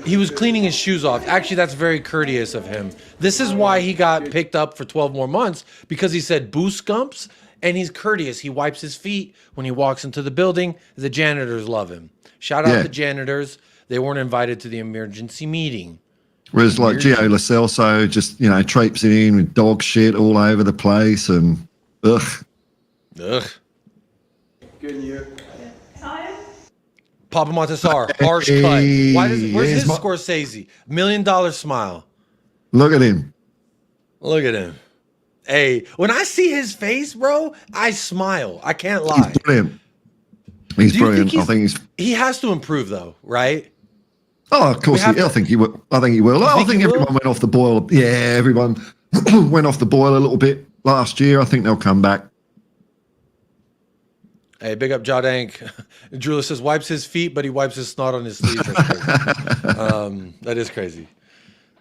he was cleaning his shoes off. Actually, that's very courteous of him. This is why he got picked up for 12 more months, because he said boo scumps, and he's courteous. He wipes his feet when he walks into the building. The janitors love him. Shout out the janitors. They weren't invited to the emergency meeting. Whereas like Gio Lo Celso just, you know, traipsing in with dog shit all over the place and... Ugh. Ugh. Time? Papa Montessar, harsh cut. Where's his Scorsese? $1 million smile. Look at him. Look at him. Hey, when I see his face, bro, I smile. I can't lie. He's brilliant. He's brilliant. I think he has to improve, though, right? Oh, of course. I think he will. I think he will. I think everyone went off the boil. Yeah, everyone went off the boil a little bit last year. I think they'll come back. Hey, big up Jodank. Drula says wipes his feet, but he wipes his snot on his sleeves. That is crazy.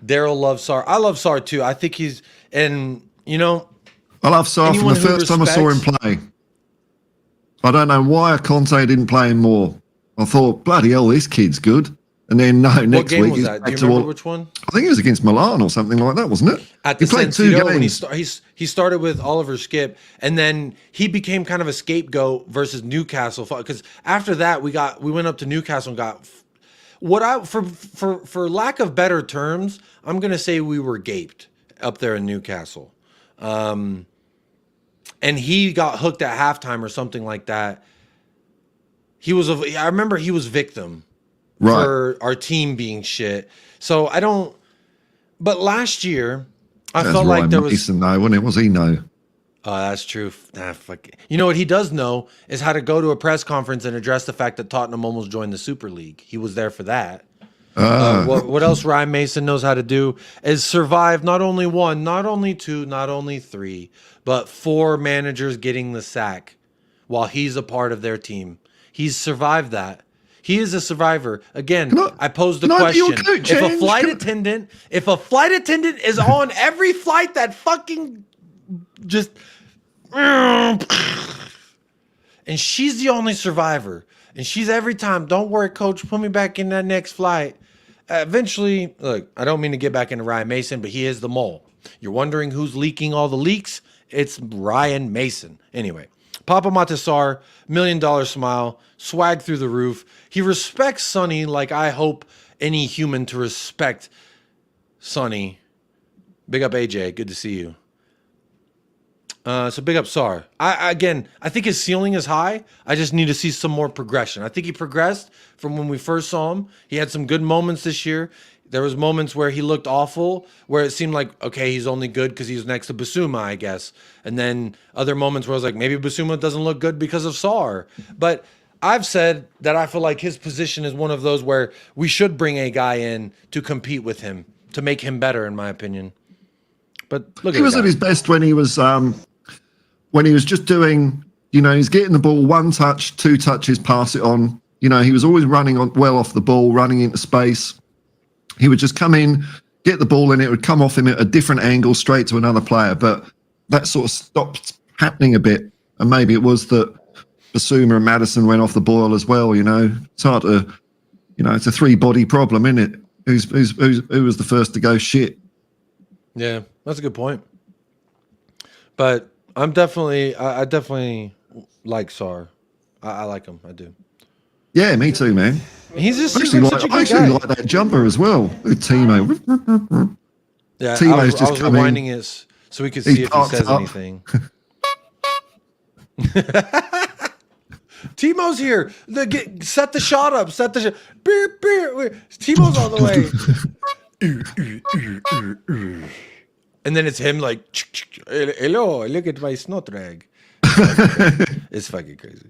Daryl loves Sar. I love Sar too. I think he's, and you know, I love Sar from the first time I saw him play. I don't know why Conte didn't play him more. I thought, bloody hell, this kid's good. And then next week was that? Do you remember which one? I think it was against Milan or something like that, wasn't it? At the San Siro, when he started with Oliver Skip, and then he became kind of a scapegoat versus Newcastle. Because after that, we went up to Newcastle and got for lack of better terms, I'm gonna say we were gaped up there in Newcastle, and he got hooked at halftime or something like that. I remember he was victim. Right. For our team being shit. So I don't. But last year, I felt like there was. Mason, though, wasn't it? Was he no? Oh, that's true. Fuck. You know what he does know is how to go to a press conference and address the fact that Tottenham almost joined the Super League. He was there for that. What else Ryan Mason knows how to do is survive not only one, not only two, not only three, but 4 managers getting the sack while he's a part of their team. He's survived that. He is a survivor. Again, I posed the question: if a flight attendant is on every flight that fucking just, and she's the only survivor, and she's every time, don't worry, coach, put me back in that next flight. Eventually, look, I don't mean to get back into Ryan Mason, but he is the mole. You're wondering who's leaking all the leaks? It's Ryan Mason. Anyway. Papa Montessar, $1 million smile, swag through the roof. He respects Sonny like I hope any human to respect Sonny. Big up AJ, good to see you. So big up Sar. I think his ceiling is high. I just need to see some more progression. I think he progressed from when we first saw him. He had some good moments this year. There was moments where he looked awful, where it seemed like, okay, he's only good because he's next to Basuma, I guess. And then other moments where I was like, maybe Basuma doesn't look good because of Sar. But I've said that I feel like his position is one of those where we should bring a guy in to compete with him, to make him better, in my opinion. But look, he was at his best when he was just doing, he's getting the ball 1 touch, 2 touches, pass it on. He was always running well off the ball, running into space. He would just come in, get the ball, and it would come off him at a different angle straight to another player. But that sort of stopped happening a bit. And maybe it was that Basuma and Maddison went off the boil as well. It's hard to, it's a 3-body problem, isn't it? Who was the first to go shit? Yeah, that's a good point. But I definitely like Sar. I like him. I do. Yeah, me too, man. He's just I actually like that jumper as well. Look at Timo. Yeah, Timo's I was rewinding it so we could see if he says anything. Timo's here. Set the shot up. Set the shot. Timo's on the way. And then it's him like, hello, look at my snot rag. It's fucking crazy.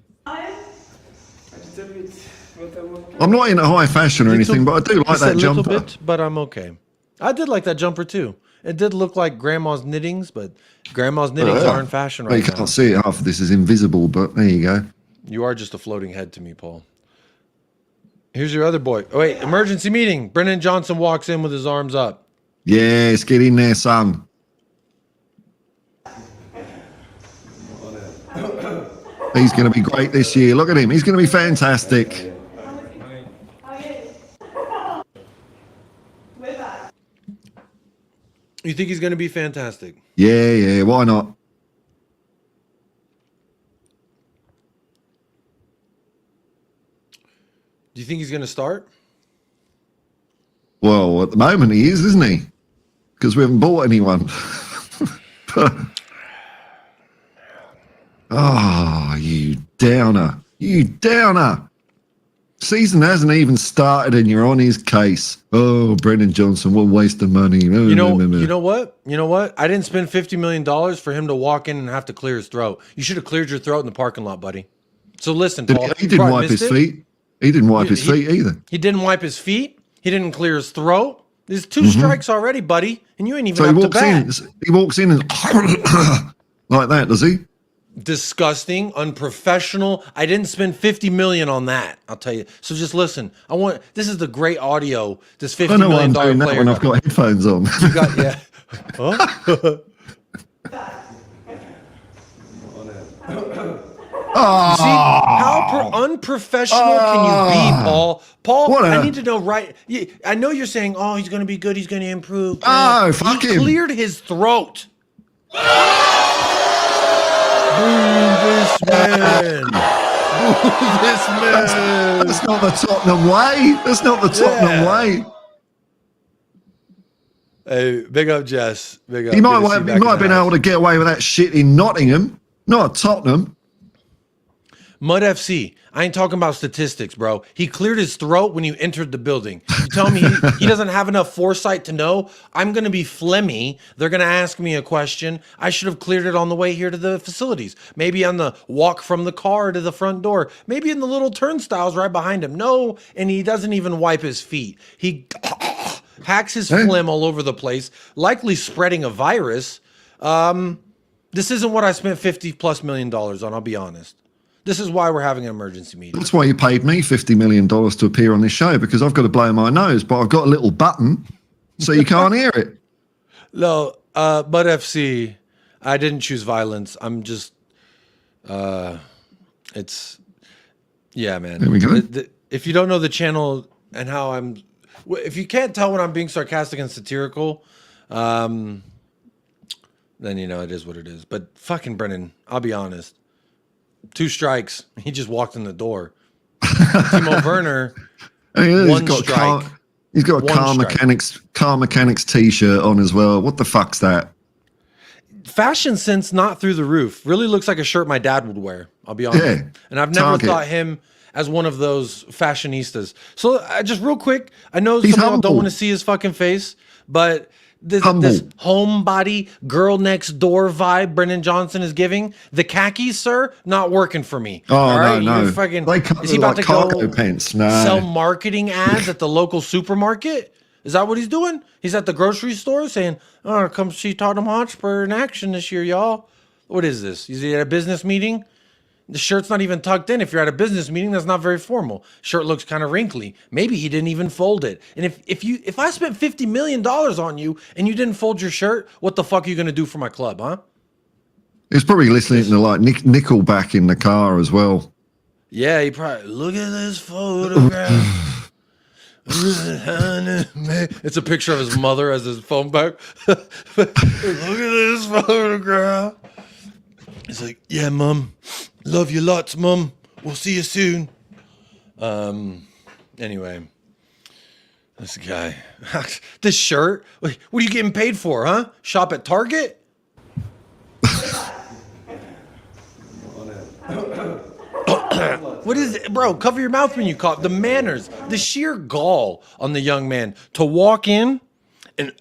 I'm not into high fashion or anything, but I do like that jumper. A little bit, but I'm okay. I did like that jumper too. It did look like grandma's knittings, but grandma's knittings are in fashion right now. You can't see it. Half of this is invisible, but there you go. You are just a floating head to me, Paul. Here's your other boy. Oh, wait, emergency meeting. Brennan Johnson walks in with his arms up. Yes, get in there, son. He's going to be great this year. Look at him. He's going to be fantastic. You think he's going to be fantastic? Yeah. Why not? Do you think he's going to start? Well, at the moment he is, isn't he? Because we haven't bought anyone. Oh, you downer. You downer. Season hasn't even started and you're on his case. Oh, Brendan Johnson, what a waste of money. You know what? You know what? I didn't spend $50 million for him to walk in and have to clear his throat. You should have cleared your throat in the parking lot, buddy. So listen, Paul. He didn't wipe his feet. He didn't wipe his feet either. He didn't wipe his feet. He didn't clear his throat. There's 2 strikes already, buddy, and you ain't even up to bat. He walks in and like that, does he? Disgusting, unprofessional. I didn't spend $50 million on that. I'll tell you. So just listen. This is the great audio. This $50 million doing that player. when I've got headphones on. You got, yeah. Huh? You see, how unprofessional can you be, Paul? Paul, I need to know right. I know you're saying, oh, he's going to be good. He's going to improve. Oh, fuck him. He cleared his throat. Boo this man. Boo this man. That's not the Tottenham way. That's not the Tottenham way. Hey, big up, Jess. Big up. He might have been able to get away with that shit in Nottingham, not Tottenham. Mud FC. I ain't talking about statistics, bro. He cleared his throat when you entered the building. You tell me he doesn't have enough foresight to know I'm going to be phlegmy. They're going to ask me a question. I should have cleared it on the way here to the facilities. Maybe on the walk from the car to the front door. Maybe in the little turnstiles right behind him. No, and he doesn't even wipe his feet. He hacks his phlegm all over the place, likely spreading a virus. This isn't what I spent $50+ million on, I'll be honest. This is why we're having an emergency meeting. That's why you paid me $50 million to appear on this show, because I've got to blow my nose, but I've got a little button so you can't hear it. No, Mud FC, I didn't choose violence. I'm just, yeah, man. There we go. If you don't know the channel and how if you can't tell when I'm being sarcastic and satirical, then, you know, it is what it is. But fucking Brennan, I'll be honest. 2 strikes. He just walked in the door. Timo Werner, one strike. He's got a car mechanics t-shirt on as well. What the fuck's that? Fashion sense not through the roof. Really looks like a shirt my dad would wear. I'll be honest. Yeah, and I've never thought him as one of those fashionistas. So just real quick, I know some people don't want to see his fucking face, but this homebody, girl next door vibe Brendan Johnson is giving, the khakis, sir, not working for me. Oh, all right? No. Fucking, is he about to go pants? No. Sell marketing ads at the local supermarket? Is that what he's doing? He's at the grocery store saying, oh, come see Tottenham Hotspur in action this year, y'all. What is this? Is he at a business meeting? The shirt's not even tucked in. If you're at a business meeting, that's not very formal. Shirt looks kind of wrinkly. Maybe he didn't even fold it. And if I spent $50 million on you and you didn't fold your shirt, what the fuck are you going to do for my club, huh? He's probably listening to like Nickelback in the car as well. Yeah, he probably, look at this photograph. It's a picture of his mother as his phone back. Look at this photograph. He's like, yeah, Mum. Love you lots, Mum. We'll see you soon. Anyway, this guy. This shirt? What are you getting paid for, huh? Shop at Target? What is it? Bro, cover your mouth when you cough. The manners, the sheer gall on the young man to walk in and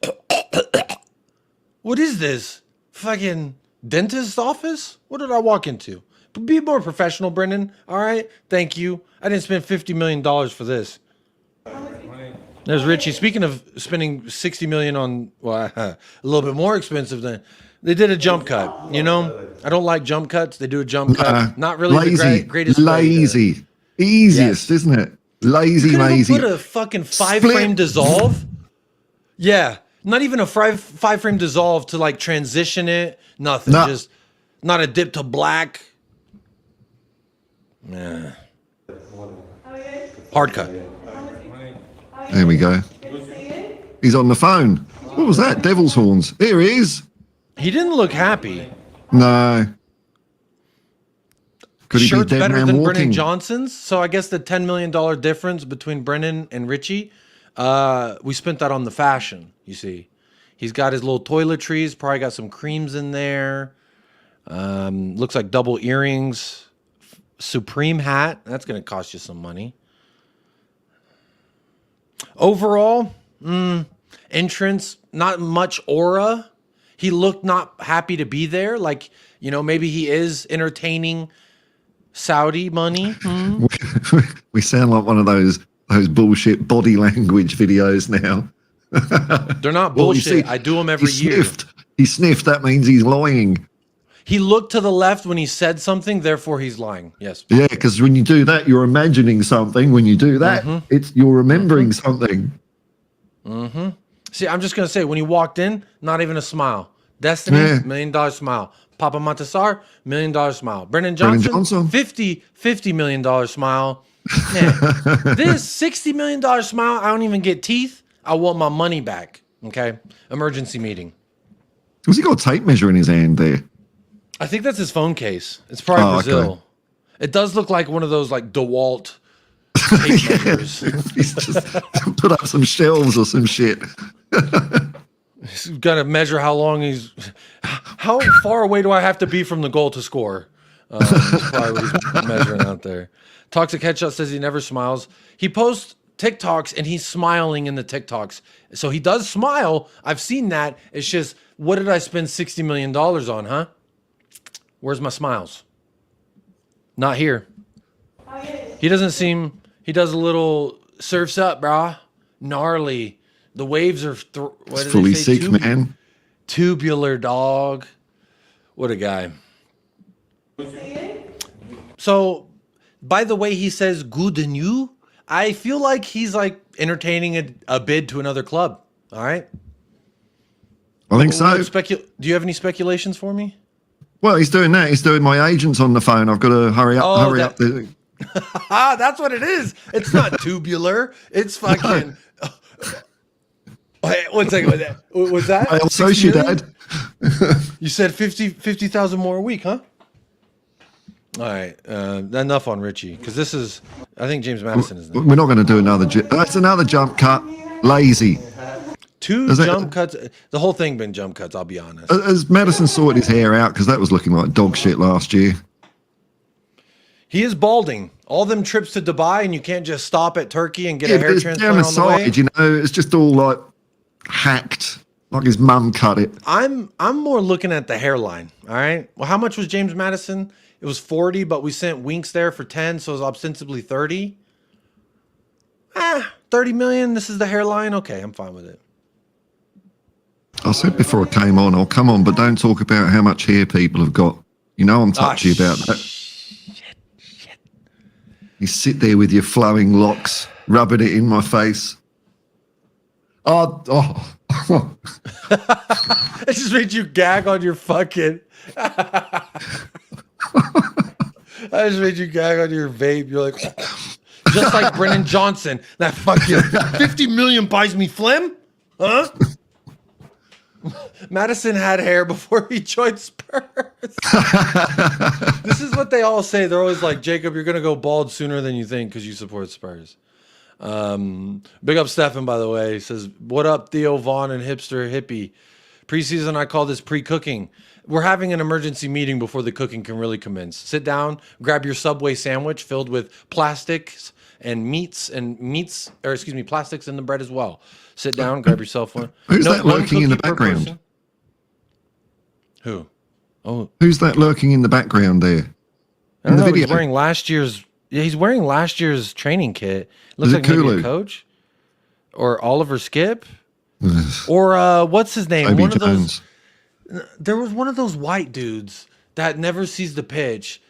what is this? Fucking dentist's office? What did I walk into? Be more professional, Brendan. All right? Thank you. I didn't spend $50 million for this. There's Richie. Speaking of spending $60 million on, well, a little bit more expensive than, they did a jump cut. You know, I don't like jump cuts. They do a jump cut. Not really the greatest. Lazy. Easiest, isn't it? Lazy. Put a fucking 5-frame dissolve. Yeah. Not even a 5-frame dissolve to like transition it. Nothing. No. Just not a dip to black. Yeah. Hard cut. There we go. He's on the phone. What was that? Devil's horns. Here he is. He didn't look happy. No. Could he Shirt's be dead better man than walking? Brennan Johnson's. So I guess the $10 million difference between Brennan and Richie, we spent that on the fashion, you see. He's got his little toiletries, probably got some creams in there. Looks like double earrings. Supreme hat. That's going to cost you some money. Overall, entrance, not much aura. He looked not happy to be there. Like, you know, maybe he is entertaining Saudi money. We sound like one of those bullshit body language videos now. They're not Well, you bullshit. see, I do them every year. He sniffed. That means he's lying. He looked to the left when he said something, therefore he's lying. Yes. Yeah, because when you do that, you're imagining something. When you do that, you're remembering something. See, I'm just gonna say, when he walked in, not even a smile. Destiny, $1 million smile. Papa Montasar, $1 million smile. Brennan Johnson, $50 million smile. Man, this $60 million smile, I don't even get teeth. I want my money back. Okay, emergency meeting. Was he got a tape measure in his hand there? I think that's his phone case. It's probably Brazil. Okay. It does look like one of those like DeWalt tape measures. He's just put up some shelves or some shit. He's got to measure how long how far away do I have to be from the goal to score? That's probably what he's measuring out there. Toxic Headshot says he never smiles. He posts TikToks and he's smiling in the TikToks. So he does smile. I've seen that. It's just, what did I spend $60 million on, huh? Where's my smiles? Not here. He doesn't seem, he does a little surfs up, brah. Gnarly. The waves are, what did fully they say? sick, man. Tubular, dog. What a guy. So, by the way he says good and you, I feel like he's like entertaining a bid to another club. All right. I think so. Do you have any speculations for me? Well, he's doing that. He's doing my agents on the phone. I've got to hurry up. That's what it is. It's not tubular. It's fucking. Wait, 1 second. Was that? I'll show you, Dad. You said 50,000 more a week, huh? All right. Enough on Richie, because this is. I think James Madison is. We're not going to do another. That's another jump cut. Lazy. Two jump cuts. The whole thing been jump cuts, I'll be honest. Has Madison sorted his hair out? Because that was looking like dog shit last year. He is balding. All them trips to Dubai, and you can't just stop at Turkey and get a hair transplant down the on the way. side, you know, it's just all like hacked, like his mum cut it. I'm more looking at the hairline. All right. Well, how much was James Madison? It was 40, but we sent Winks there for 10, so it was ostensibly 30. 30 million. This is the hairline. Okay, I'm fine with it. I said before I came on, oh, come on, but don't talk about how much hair people have got. You know I'm touchy about that. Shit. You sit there with your flowing locks, rubbing it in my face. Oh. It just made you gag on your fucking... I just made you gag on your vape. You're like... Just like Brennan Johnson. That fucking 50 million buys me phlegm? Huh? Madison had hair before he joined Spurs. This is what they all say. They're always like, Jacob, you're going to go bald sooner than you think because you support Spurs. Big up Stefan, by the way. He says, what up, Theo Vaughn and Hipster Hippie? Preseason, I call this pre-cooking. We're having an emergency meeting before the cooking can really commence. Sit down, grab your Subway sandwich filled with plastics and plastics in the bread as well. Sit down, grab yourself one. Who's that lurking in the background? Who? Oh, who's that lurking in the background there? I don't know. He's wearing last year's. Yeah, he's wearing last year's training kit. Looks like maybe a coach or Oliver Skip or what's his name? Toby one Jones. Of those. There was one of those white dudes that never sees the pitch.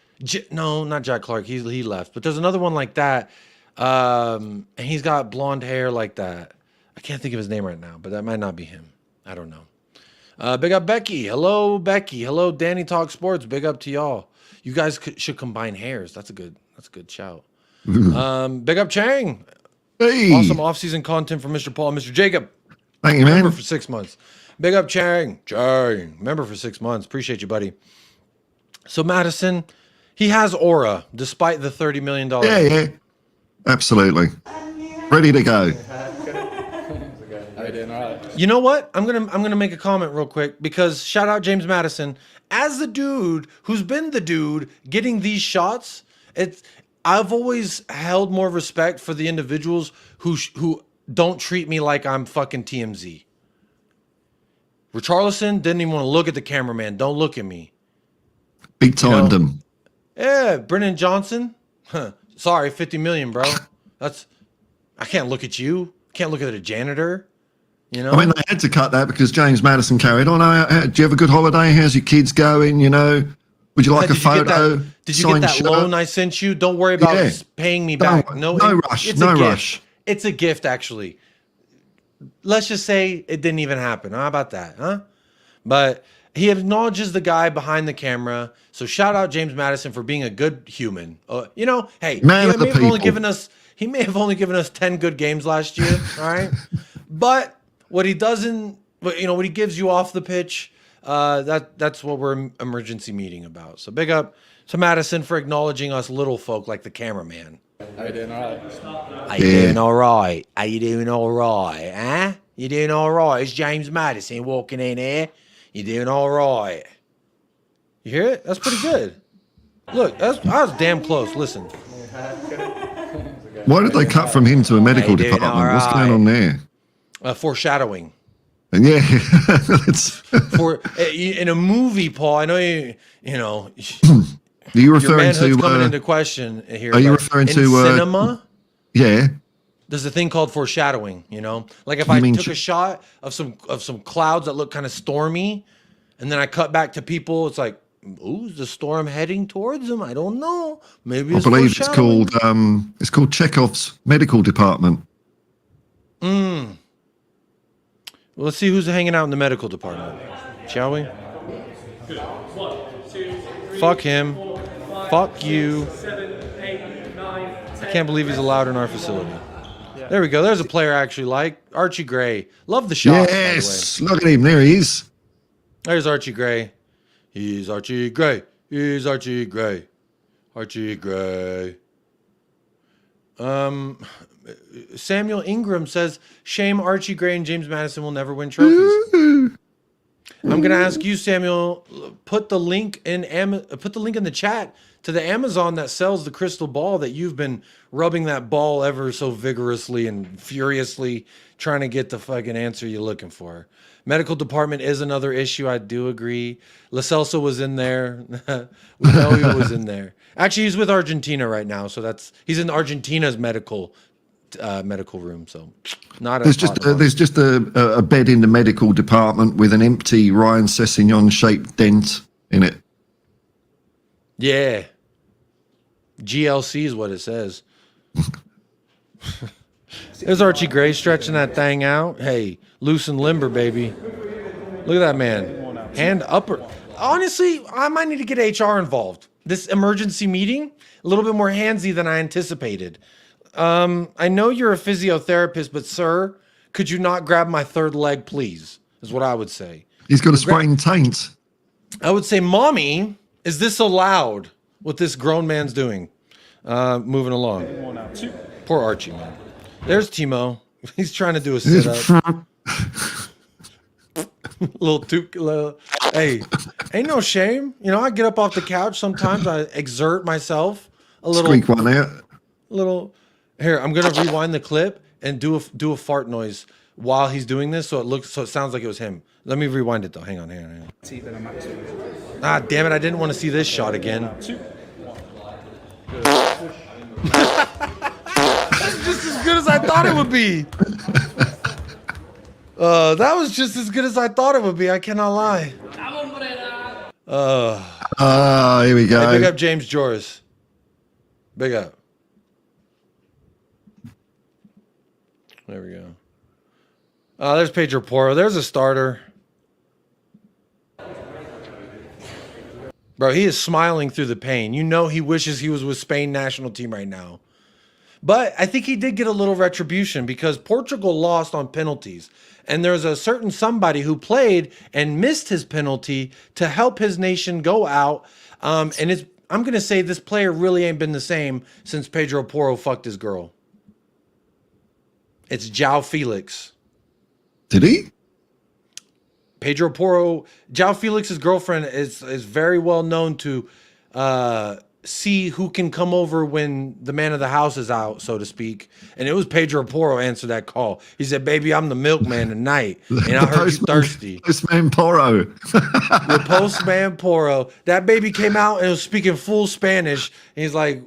No, not Jack Clark. He left. But there's another one like that, and he's got blonde hair like that. I can't think of his name right now, but that might not be him. I don't know. Big up Becky. Hello, Becky. Hello, Danny Talk Sports. Big up to y'all. You guys should combine hairs. That's a good shout. Big up Chang. Hey. Awesome off-season content from Mr. Paul and Mr. Jacob. Thank you, man. Member for 6 months. Big up Chang. Member for 6 months. Appreciate you, buddy. So Madison, he has aura despite the $30 million. Yeah. Absolutely. Ready to go. You know what? I'm gonna make a comment real quick because shout out James Madison as the dude who's been the dude getting these shots. I've always held more respect for the individuals who don't treat me like I'm fucking TMZ. Richarlison didn't even want to look at the cameraman. Don't look at me. Big timed them. Yeah, Brennan Johnson. Huh. Sorry, 50 million, bro. I can't look at you. Can't look at a janitor. You know. I mean, they had to cut that because James Maddison carried on. Did you have a good holiday? How's your kids going? You know, would you like a photo? Did you get that shirt? loan I sent you? Don't worry about paying me back. No rush. No rush. It's a gift, actually. Let's just say it didn't even happen. How about that, huh? But he acknowledges the guy behind the camera. So shout out James Maddison for being a good human. You know, hey, Man of the people. He may have only given us 10 good games last year, all right? But what he doesn't, you know, what he gives you off the pitch, that's what we're emergency meeting about. So big up to Madison for acknowledging us little folk like the cameraman. How you doing? All right. How you doing all right? How you doing all right, huh? You doing all right? It's James Maddison walking in here. You doing all right? You hear it? That's pretty good. Look, I was damn close. Listen. Why did they cut from him to a medical doing department? all What's going on there? Foreshadowing. And yeah, it's In a movie, Paul. I know you know. Are you Your referring manhood's to? coming into question here. Are you but referring in to cinema? Yeah. There's a thing called foreshadowing. You know, like if You I mean took a shot of some clouds that look kind of stormy, and then I cut back to people, it's like, ooh, is the storm heading towards them? I don't know. Maybe I believe it's called Chekhov's medical department. Well, let's see who's hanging out in the medical department, shall we? Fuck him. Fuck you. I can't believe he's allowed in our facility. There we go. There's a player I actually like. Archie Gray. Love the shot. Yes. Look at him. There he is. There's Archie Gray. He's Archie Gray. He's Archie Gray. Archie Gray. Samuel Ingram says, shame Archie Gray and James Maddison will never win trophies. I'm gonna ask you, Samuel, put the link in the chat to the Amazon that sells the crystal ball that you've been rubbing that ball ever so vigorously and furiously trying to get the fucking answer you're looking for. Medical department is another issue. I do agree. Lo Celso was in there. We know he was in there. Actually, he's with Argentina right now, so he's in Argentina's medical room. So There's just a bed in the medical department with an empty Ryan Sessegnon shaped dent in it. Yeah. GLC is what it says. There's Archie Gray stretching that thing out. Hey, loose and limber, baby. Look at that man. Hand upper. Honestly, I might need to get HR involved. This emergency meeting, a little bit more handsy than I anticipated. I know you're a physiotherapist, but sir, could you not grab my third leg, please? Is what I would say. He's got a sprained taint. I would say, mommy, is this allowed? What this grown man's doing? Moving along. Poor Archie, man. There's Timo. He's trying to do a sit-up. Hey, ain't no shame. You know, I get up off the couch sometimes. I exert myself a little. Squeak one out. Here, I'm gonna rewind the clip and do a fart noise while he's doing this, so it sounds like it was him. Let me rewind it though. Hang on. Ah, damn it! I didn't want to see this shot again. That's just as good as I thought it would be. That was just as good as I thought it would be. I cannot lie. Here we go. Hey, big up James Joris. Big up. There we go. There's Pedro Porro. There's a starter. Bro, he is smiling through the pain. You know he wishes he was with Spain national team right now. But I think he did get a little retribution because Portugal lost on penalties. And there's a certain somebody who played and missed his penalty to help his nation go out. I'm going to say this player really ain't been the same since Pedro Porro fucked his girl. It's João Felix. Did he? Pedro Porro, João Felix's girlfriend is very well known to see who can come over when the man of the house is out, so to speak. And it was Pedro Porro answered that call. He said, "Baby, I'm the milkman tonight, and I heard you thirsty." Postman Porro. The postman Porro. That baby came out and was speaking full Spanish. And he's like,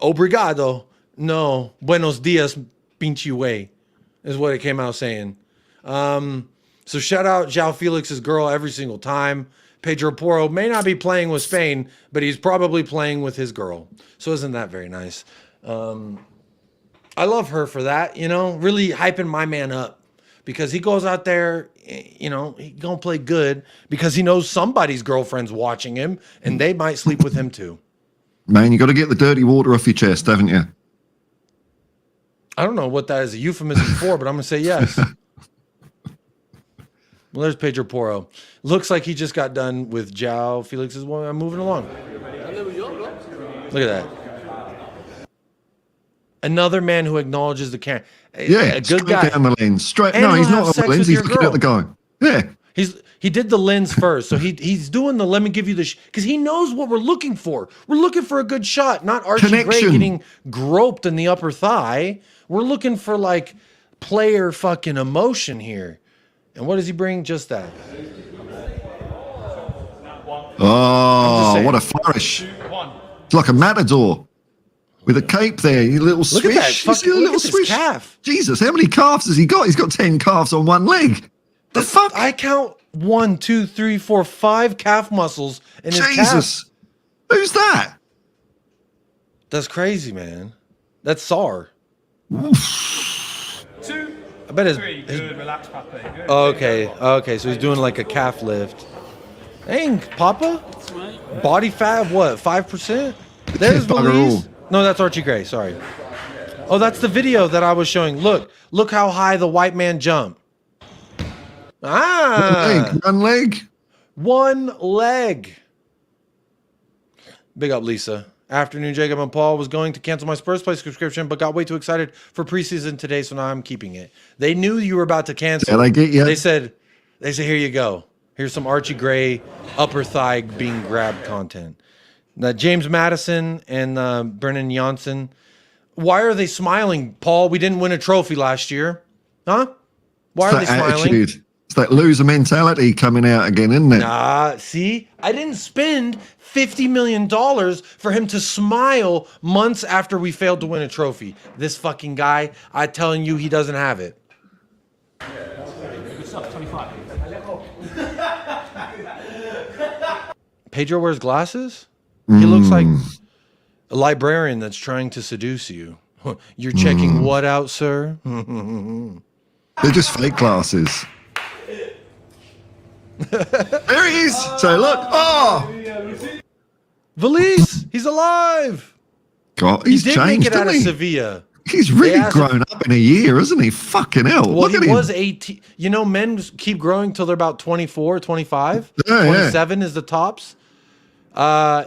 "Obrigado. No, buenos dias, pinche way," is what it came out saying. So shout out João Felix's girl every single time. Pedro Porro may not be playing with Spain, but he's probably playing with his girl. So isn't that very nice? I love her for that, you know, really hyping my man up because he goes out there, you know, he gonna play good because he knows somebody's girlfriend's watching him and they might sleep with him too. Man, you got to get the dirty water off your chest, haven't you? I don't know what that is a euphemism for, but I'm gonna say yes. Well, there's Pedro Porro. Looks like he just got done with João Felix's woman. I'm moving along. Look at that. Another man who acknowledges the camera. Yeah, a good straight guy. down the lens. Straight. And No, he's he'll not have on the sex lens. with He's your looking girl. at the guy. Yeah. He did the lens first, so he's doing the let me give you the because he knows what we're looking for. We're looking for a good shot, not Archie Gray Connection. getting groped in the upper thigh. We're looking for like player fucking emotion here. And what does he bring? Just that. Oh, what a flourish. It's like a matador with a cape there. You little swish. Look at that You fucking see the look little at this swish? calf. Jesus, how many calves has he got? He's got 10 calves on one leg. The fuck? I count 1, 2, 3, 4, 5 calf muscles in his calf. Jesus. Who's that? That's crazy, man. That's SAR. I bet his Good, relax, Papa. Good. okay, so he's doing like a calf lift. Dang, Papa? Body fat, what, 5%? There's Bugger Belize. all. No, that's Archie Gray, sorry. Oh, that's the video that I was showing. Look how high the white man jumped. One leg. One leg. Big up, Lisa. Afternoon, Jacob and Paul was going to cancel my Spurs Play subscription, but got way too excited for preseason today, so now I'm keeping it. They knew you were about to cancel. Did I get you? They said, here you go. Here's some Archie Gray upper thigh being grabbed content. Now, James Madison and Brennan Janssen. Why are they smiling, Paul? We didn't win a trophy last year. Huh? Why are they smiling? Attitude. It's that loser mentality coming out again, isn't it? See? I didn't spend $50 million for him to smile months after we failed to win a trophy. This fucking guy, I'm telling you, he doesn't have it. Good stuff, 25. Pedro wears glasses? He looks like a librarian that's trying to seduce you. You're checking what out, sir? They're just fake glasses. There he is. So look. Oh, Valise, he's alive. God, He he's did changed, make it out of hasn't he? Sevilla. He's really asked grown up in a year, hasn't he? Fucking hell. Well, Look at he him. was 18. You know, men keep growing till they're about 24, 25. Yeah, 27 is the tops.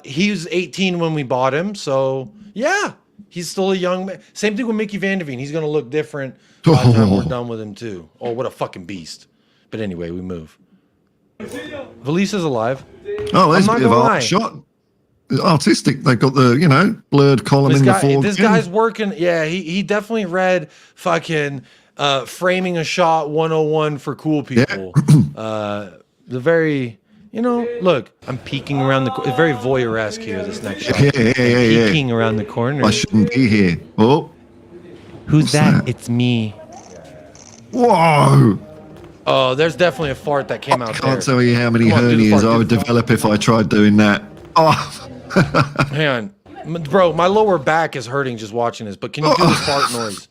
He was 18 when we bought him. So, yeah, he's still a young man. Same thing with Mickey Van Der Veen. He's going to look different by the time we're done with him, too. Oh, what a fucking beast. But anyway, we move. Valise is alive. Oh, there's a I'm not bit of gonna art lie. shot. Artistic. They've got the, blurred column in the foreground. This guy's working. Yeah, he definitely read fucking Framing a Shot 101 for cool people. The very, look, I'm peeking around the corner. It's very voyeur-esque here, this next shot. Yeah. Peeking around the corner. I shouldn't be here. Oh, Who's that? It's me. whoa. Oh, there's definitely a fart that came out there. Can't tell you how many Come on, do the hernias fart, I do would the fart. develop if I tried doing that. Oh, Hang on. Bro, my lower back is hurting just watching this, but can you do the fart noise?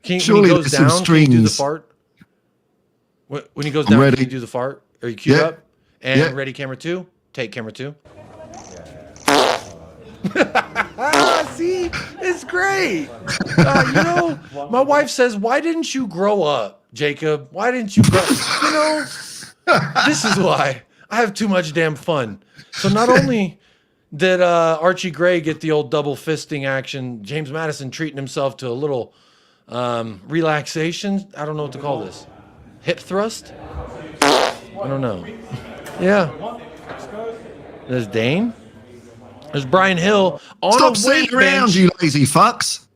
When Surely he goes there's some down, can you do the strings. fart? When he goes down, ready. can you do the fart? Are you queued Yeah. up? And Yeah. ready, camera 2? Take camera 2. See? It's great. My wife says, why didn't you grow up, Jacob? Why didn't you grow this is why. I have too much damn fun. So not only did Archie Gray get the old double fisting action, James Madison treating himself to a little relaxation. I don't know what to call this. Hip thrust? I don't know. Yeah. There's Dane. There's Brian Hill on Stop a sitting weight around, bench. you lazy fucks.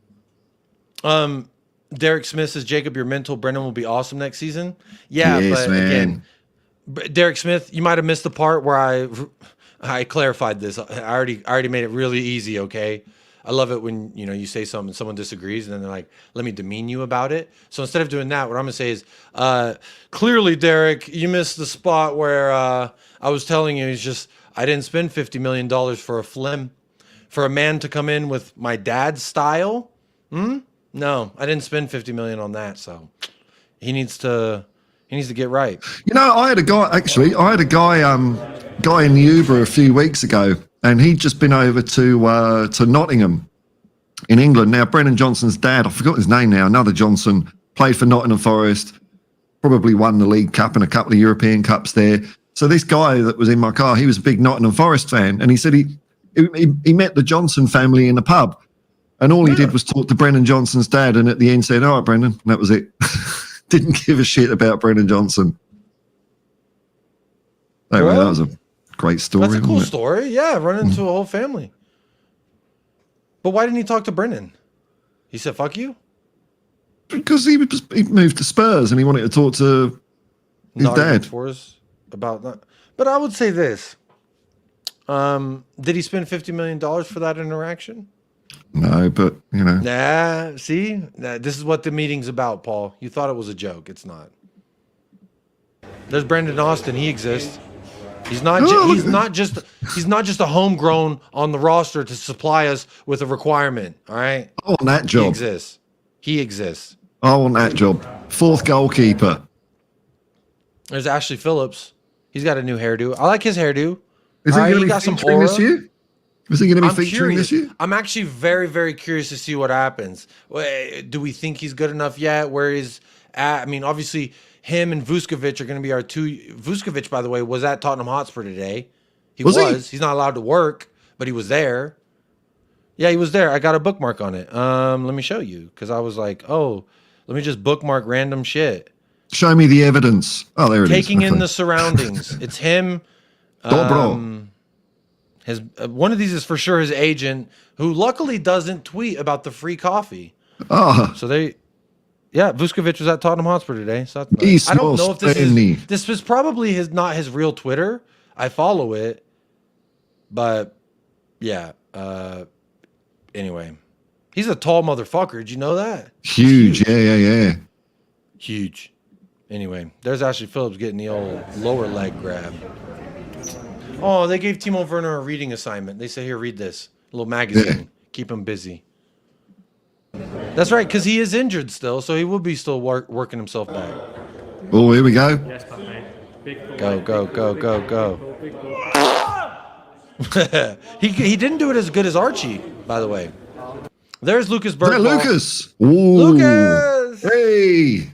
Derek Smith says, Jacob, you're mental. Brendan will be awesome next season. Yeah, Yes, but man. again, Derek Smith, you might have missed the part where I clarified this. I already made it really easy, okay? I love it when, you know, you say something and someone disagrees and then they're like, let me demean you about it. So instead of doing that, what I'm going to say is, clearly, Derek, you missed the spot where I was telling you, I didn't spend $50 million for a flim. For a man to come in with my dad's style? No, I didn't spend $50 million on that. So he needs to get right. You know, I had a guy in the Uber a few weeks ago, and he'd just been over to Nottingham in England. Now, Brennan Johnson's dad, I forgot his name now, another Johnson, played for Nottingham Forest, probably won the League Cup and a couple of European Cups there. So this guy that was in my car, he was a big Nottingham Forest fan, and he said he met the Johnson family in a pub, and all he did was talk to Brennan Johnson's dad, and at the end said, all right, Brendan, and that was it. Didn't give a shit about Brennan Johnson. Anyway, that was a great story. That's a cool wasn't it? story. Yeah, run into a whole family. But why didn't he talk to Brennan? He said, fuck you? Because he moved to Spurs and he wanted to talk to his dad. For us about that. But I would say this. Did he spend $50 million for that interaction? No, but, you know. Nah, see? This is what the meeting's about, Paul. You thought it was a joke. It's not. There's Brendan Austin. He exists. He's not just a homegrown on the roster to supply us with a requirement, all right? I want that job. He exists. I want that job. Fourth goalkeeper. There's Ashley Phillips. He's got a new hairdo. I like his hairdo. Is he going to be featuring this year? Is he going to be featuring this year? I'm actually very, very curious to see what happens. Do we think he's good enough yet? Where he's at? I mean, obviously, him and Vuskovic are going to be our two. Vuskovic, by the way, was at Tottenham Hotspur today. He was. He's not allowed to work, but he was there. Yeah, he was there. I got a bookmark on it. Let me show you, because I was like, oh, let me just bookmark random shit. Show me the evidence. Oh, there it is. Taking in the surroundings. It's him. Dobro. One of these is for sure his agent, who luckily doesn't tweet about the free coffee. So Vuskovic was at Tottenham Hotspur today. So that's nice. I don't know if this is probably not his real Twitter. I follow it, but yeah. Anyway, he's a tall motherfucker. Did you know that? Huge. Yeah. Huge. Anyway, there's Ashley Phillips getting the old lower leg grab. Oh, they gave Timo Werner a reading assignment. They say, here, read this. A little magazine. Yeah. Keep him busy. That's right, because he is injured still, so he will be still working himself back. Oh, here we go. Go. He didn't do it as good as Archie, by the way. There's Lucas Bergvall. Lucas. Ooh. Lucas. Hey.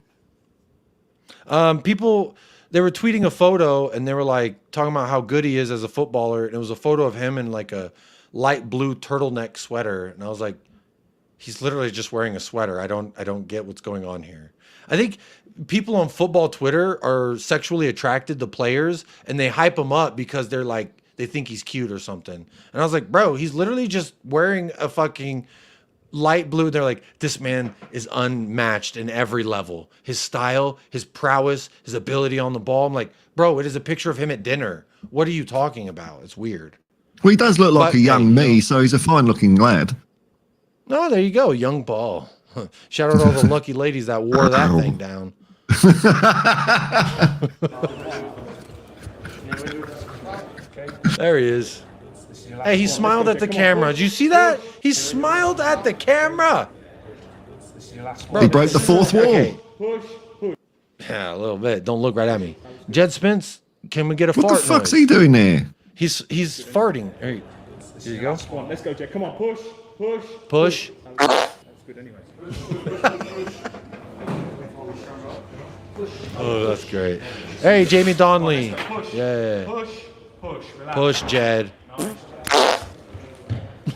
People, they were tweeting a photo and they were like talking about how good he is as a footballer. And it was a photo of him in like a light blue turtleneck sweater. And I was like, he's literally just wearing a sweater. I don't get what's going on here. I think people on football Twitter are sexually attracted to players and they hype him up because they're like, they think he's cute or something. And I was like, bro, he's literally just wearing a fucking light blue. They're like, this man is unmatched in every level. His style, his prowess, his ability on the ball. I'm like, bro, it is a picture of him at dinner. What are you talking about? It's weird. Well, he does look like a young me, so he's a fine-looking lad. Oh, there you go, young Paul. Shout out to all the lucky ladies that wore that thing down. There he is. Hey, he smiled at the camera. Did you see that? He smiled at the camera. Bro, he broke the fourth wall. Okay. Yeah, a little bit. Don't look right at me. Jed Spence, can we get a fart What the fuck's noise? he doing there? He's farting. Here you go. Let's go, Jed. Come on, push. Push. That's good anyway. Oh, that's great. Hey, Jamie Donnelly. Yeah. Push, Jed.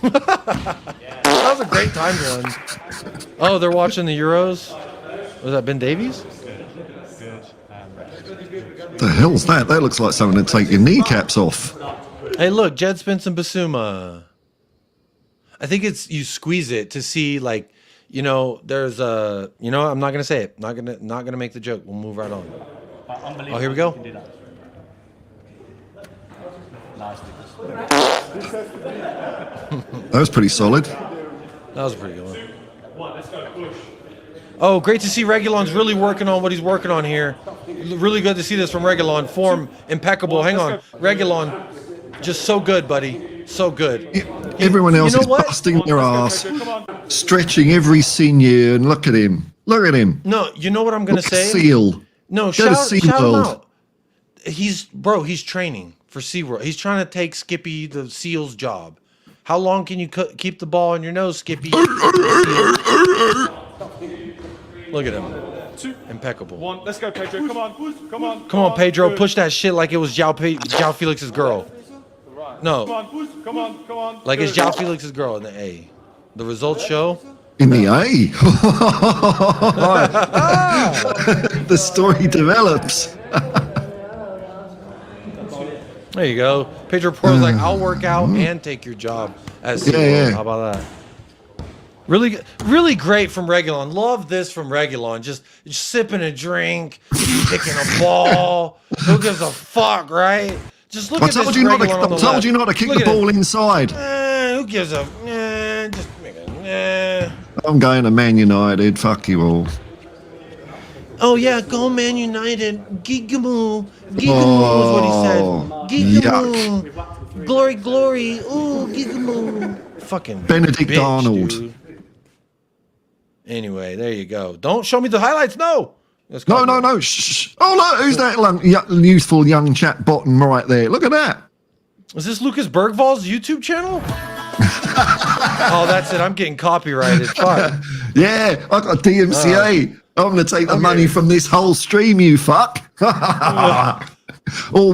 That was a great timed one. Oh, they're watching the Euros. Was that Ben Davies? The hell's that? That looks like someone to take your kneecaps off. Hey, look, Jed Spence and Basuma. I think it's you squeeze it to see like, you know, there's a, you know, I'm not gonna say it. Not gonna make the joke. We'll move right on. Oh, here we go. That was pretty solid. That was a pretty good one. Oh, great to see Regulon's really working on what he's working on here. Really good to see this from Regulon. Form impeccable. Hang on. Regulon, just so good, buddy. So good. Everyone else you know is what? busting their ass, stretching every sinew, and look at him. Look at him. No, you know what I'm going to Like say? a seal. No, Go to shout him SeaWorld. out. He's training for SeaWorld. He's trying to take Skippy the SEAL's job. How long can you keep the ball in your nose, Skippy? Look at him. Impeccable. One. Let's go, Pedro. Come on. Come on. Come on, Pedro. Good. Push that shit like it was João Felix's girl. No, Come on. Come on. Come on. like it's Good. João Felix's girl in the A. The results show. In the A. The story develops. There you go. Pedro Porto's like, I'll work out and take your job as CEO. Yeah. How about that? Really great from Regulon. Love this from Regulon. Just sipping a drink, kicking a ball. Who gives a fuck, right? Just look I at this told you not to. Regulon on the I told left. you not to kick Look the at it. ball inside. Who gives a? Just make a. I'm going to Man United. Fuck you all. Oh yeah, go Man United. Gigamoo. Gigamoo is what he said. Gigamoo. Glory, glory. Ooh, gigamoo. Fucking Benedict bitch, Arnold. dude. Anyway, there you go. Don't show me the highlights. No. Let's No, go. no, no. Shh. Oh, look, who's that youthful young chap bottom right there? Look at that. Is this Lucas Bergvall's YouTube channel? Oh, that's it. I'm getting copyrighted. Fuck. Yeah, I got DMCA. I'm going to take the money from this whole stream, you fuck. All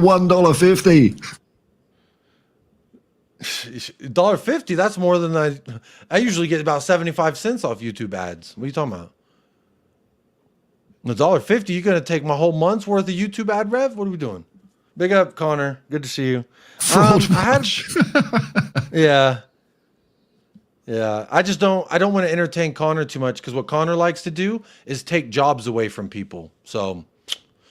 $1.50. $1.50. That's more than I usually get about 75 cents off YouTube ads. What are you talking about? $1.50. You're gonna take my whole month's worth of YouTube ad rev? What are we doing? Big up, Connor. Good to see you. Fraud I don't want to entertain Connor too much because what Connor likes to do is take jobs away from people. So,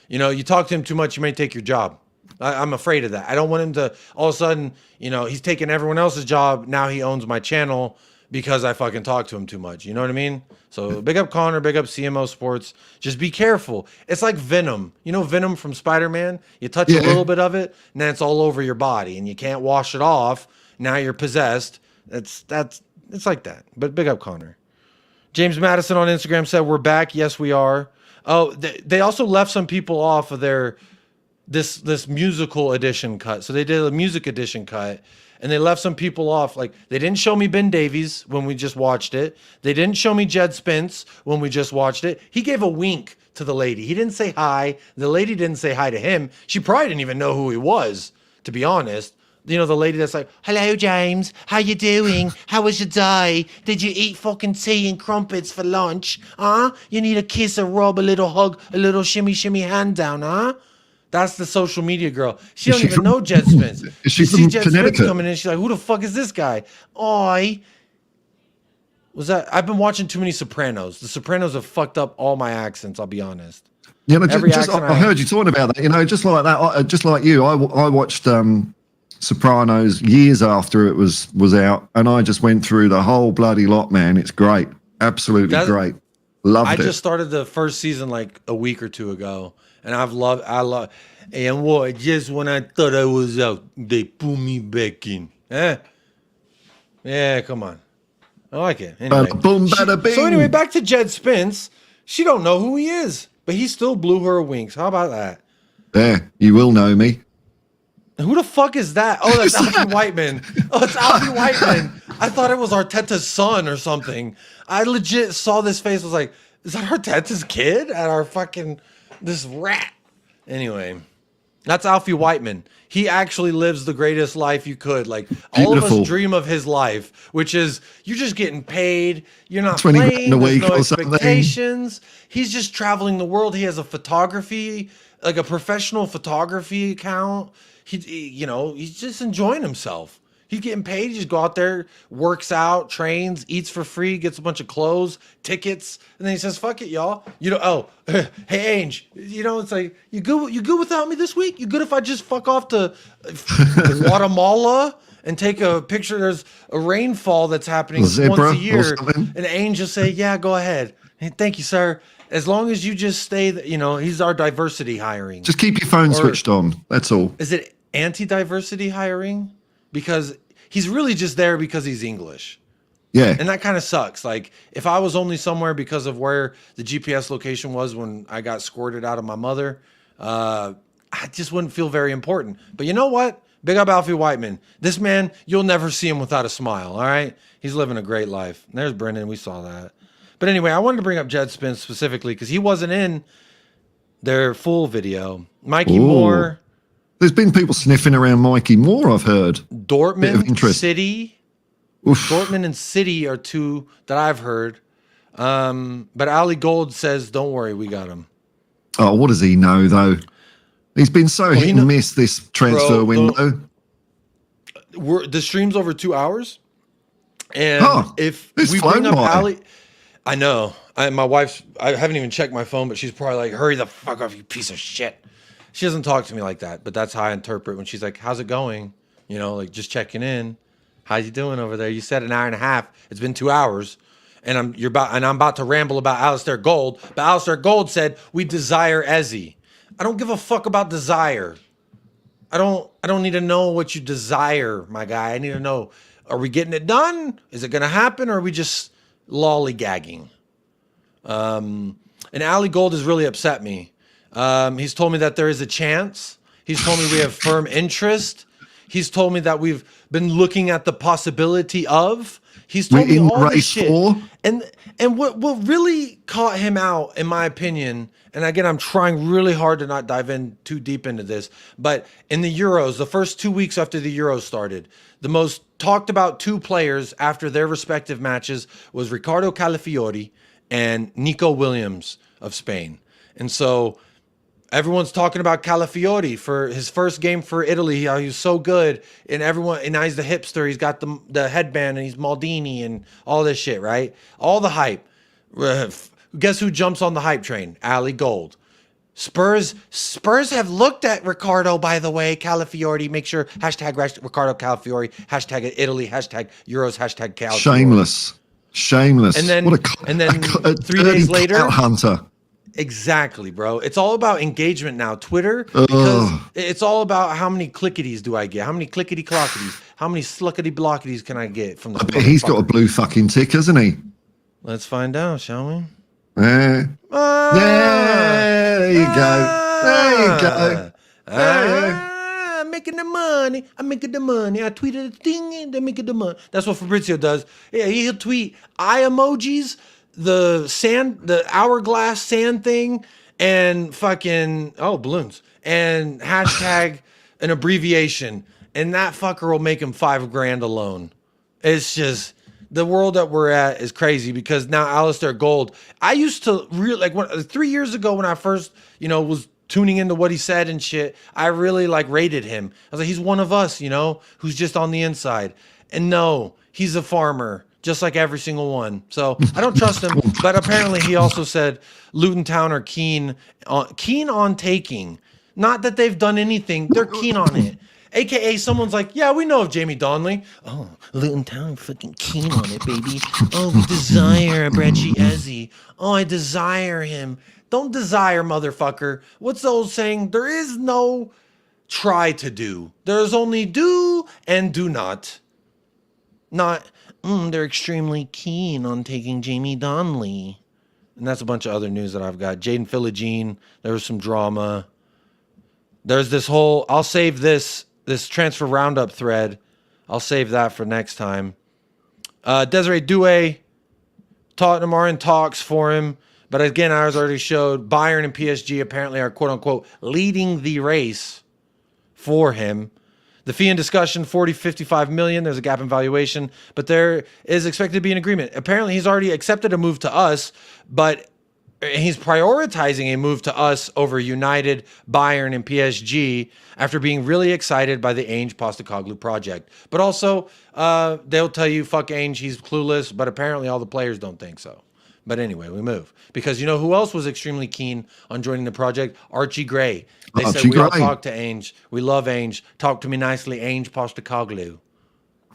you know, you talk to him too much, you may take your job. I'm afraid of that. I don't want him to all of a sudden, you know, he's taking everyone else's job. Now he owns my channel because I fucking talk to him too much. You know what I mean? So big up Connor, big up CMO Sports. Just be careful. It's like Venom. You know Venom from Spider-Man? You touch a little bit of it, and then it's all over your body, and you can't wash it off. Now you're possessed. It's like that. But big up Connor. James Madison on Instagram said, we're back. Yes, we are. Oh, they also left some people off of their this musical edition cut. So they did a music edition cut. And they left some people off. Like, they didn't show me Ben Davies when we just watched it. They didn't show me Jed Spence when we just watched it. He gave a wink to the lady. He didn't say hi. The lady didn't say hi to him. She probably didn't even know who he was, to be honest. You know, the lady that's like, hello, James. How you doing? How was your day? Did you eat fucking tea and crumpets for lunch? Huh? You need a kiss, a rub, a little hug, a little shimmy, shimmy hand down, huh? That's the social media girl. She don't even know Jed Spence. Is she She from sees Jed Spence Connecticut? coming in. She's like, who the fuck is this guy? I've been watching too many Sopranos. The Sopranos have fucked up all my accents, I'll be honest. You know, Every just accent I heard you talking about that. You know, just like that. Just like you, I watched Sopranos years after it was out, and I just went through the whole bloody lot. Man, it's great, absolutely great. Loved it. I just started the first season like a week or two ago, and I love. And what? Just when I thought I was out, they pull me back in. Yeah, come on. I like it. Anyway, boom, bada bing. So anyway, back to Jed Spence. She don't know who he is, but he still blew her wings. How about that? Yeah, you will know me. Who the fuck is that? Oh, that's Alfie Whiteman. Oh, it's Alfie Whiteman. I thought it was Arteta's son or something. I legit saw this face, was like, is that Arteta's kid at our fucking, this rat? Anyway, that's Alfie Whiteman. He actually lives the greatest life you could. Like, all of us dream of his life, which is you're just getting paid. You're not 20 grand playing. a There's week no or something. expectations. He's just traveling the world. He has a photography, like a professional photography account. He's just enjoying himself. He's getting paid. He just go out there, works out, trains, eats for free, gets a bunch of clothes, tickets, and then he says, "Fuck it, y'all." You know, oh, hey, Ange, you know, it's like, you good without me this week? You good if I just fuck off to Guatemala and take a picture? There's a rainfall that's happening once a year, and Ange just say, "Yeah, go ahead. Hey, thank you, sir. As long as you just stay, you know, he's our diversity hiring. Just keep your phone switched on. That's all." Is it anti-diversity hiring? Because he's really just there because he's English. Yeah. And that kind of sucks. Like, if I was only somewhere because of where the GPS location was when I got squirted out of my mother, I just wouldn't feel very important. But you know what? Big up Alfie Whiteman. This man, you'll never see him without a smile, all right? He's living a great life. And there's Brendan. We saw that. But anyway, I wanted to bring up Jed Spence specifically because he wasn't in their full video. Mikey Moore. There's been people sniffing around Mikey Moore, I've heard. Dortmund, City. Oof. Dortmund and City are two that I've heard. But Ali Gold says, don't worry, we got him. Oh, what does he know, though? He's been so hit and miss this transfer window. The stream's over 2 hours. And if we bring up Ali... I know. I haven't even checked my phone, but she's probably like, hurry the fuck off, you piece of shit. She doesn't talk to me like that, but that's how I interpret when she's like, how's it going? You know, like just checking in. How you doing over there? You said an hour and a half. It's been 2 hours. And I'm about to ramble about Alistair Gold. But Alistair Gold said, we desire Ezzy. I don't give a fuck about desire. I don't need to know what you desire, my guy. I need to know, are we getting it done? Is it gonna happen? Or are we just lollygagging? And Ali Gold has really upset me. He's told me that there is a chance. He's told me we have firm interest. He's told me that we've been looking at the possibility of. He's told me all this shit. And what really caught him out, in my opinion, and again, I'm trying really hard to not dive in too deep into this, but in the Euros, the first 2 weeks after the Euros started, the most talked about two players after their respective matches was Ricardo Calafiori and Nico Williams of Spain. And so everyone's talking about Calafiori for his first game for Italy. How he was so good, and now he's the hipster. He's got the headband, and he's Maldini, and all this shit, right? All the hype. Guess who jumps on the hype train? Ali Gold. Spurs have looked at Ricardo, by the way. Calafiori. Make sure hashtag Ricardo Calafiori. Hashtag Italy. Hashtag Euros. Hashtag Calafiori. Shameless. And then 3 days later, hunter. Exactly, bro. It's all about engagement now. Twitter, because it's all about how many clickities do I get? How many clickety clockities? How many sluckety blockities can I get from the I bet he's got a blue fucking tick, hasn't he? Let's find out, shall we? There you go. There you go. I'm making the money. I'm making the money. I tweeted a thing and they're making the money. That's what Fabrizio does. Yeah, he'll tweet eye emojis, the hourglass sand thing, and fucking balloons, and hashtag an abbreviation, and that fucker will make him $5,000 alone. It's just the world that we're at is crazy, because now Alistair Gold, I used to really 3 years ago when I first was tuning into what he said and shit, I really rated him. I was like, he's one of us, who's just on the inside. And no, he's a farmer, just like every single one. So I don't trust him. But apparently he also said Luton Town are keen on taking. Not that they've done anything. They're keen on it. AKA someone's like, yeah, we know of Jamie Donnelly. Oh, Luton Town fucking keen on it, baby. Oh, we desire Brecci Ezzy. Oh, I desire him. Don't desire, motherfucker. What's the old saying? There is no try to do. There's only do and do not. Not, they're extremely keen on taking Jamie Donnelly. And that's a bunch of other news that I've got. Jaden Philogene, there was some drama. There's this whole, I'll save this transfer roundup thread. I'll save that for next time. Desiree Doue, Tottenham are in talks for him. But again, ours already showed Bayern and PSG apparently are quote-unquote leading the race for him. The fee in discussion, 55 million. There's a gap in valuation, but there is expected to be an agreement. Apparently, he's already accepted a move to us, but he's prioritizing a move to us over United, Bayern, and PSG after being really excited by the Ainge Postecoglou project. But also, they'll tell you, fuck Ainge, he's clueless, but apparently all the players don't think so. But anyway, we move. Because you know who else was extremely keen on joining the project? Archie Gray. They said, we all talk to Ainge. We love Ainge. Talk to me nicely, Ainge Postecoglou.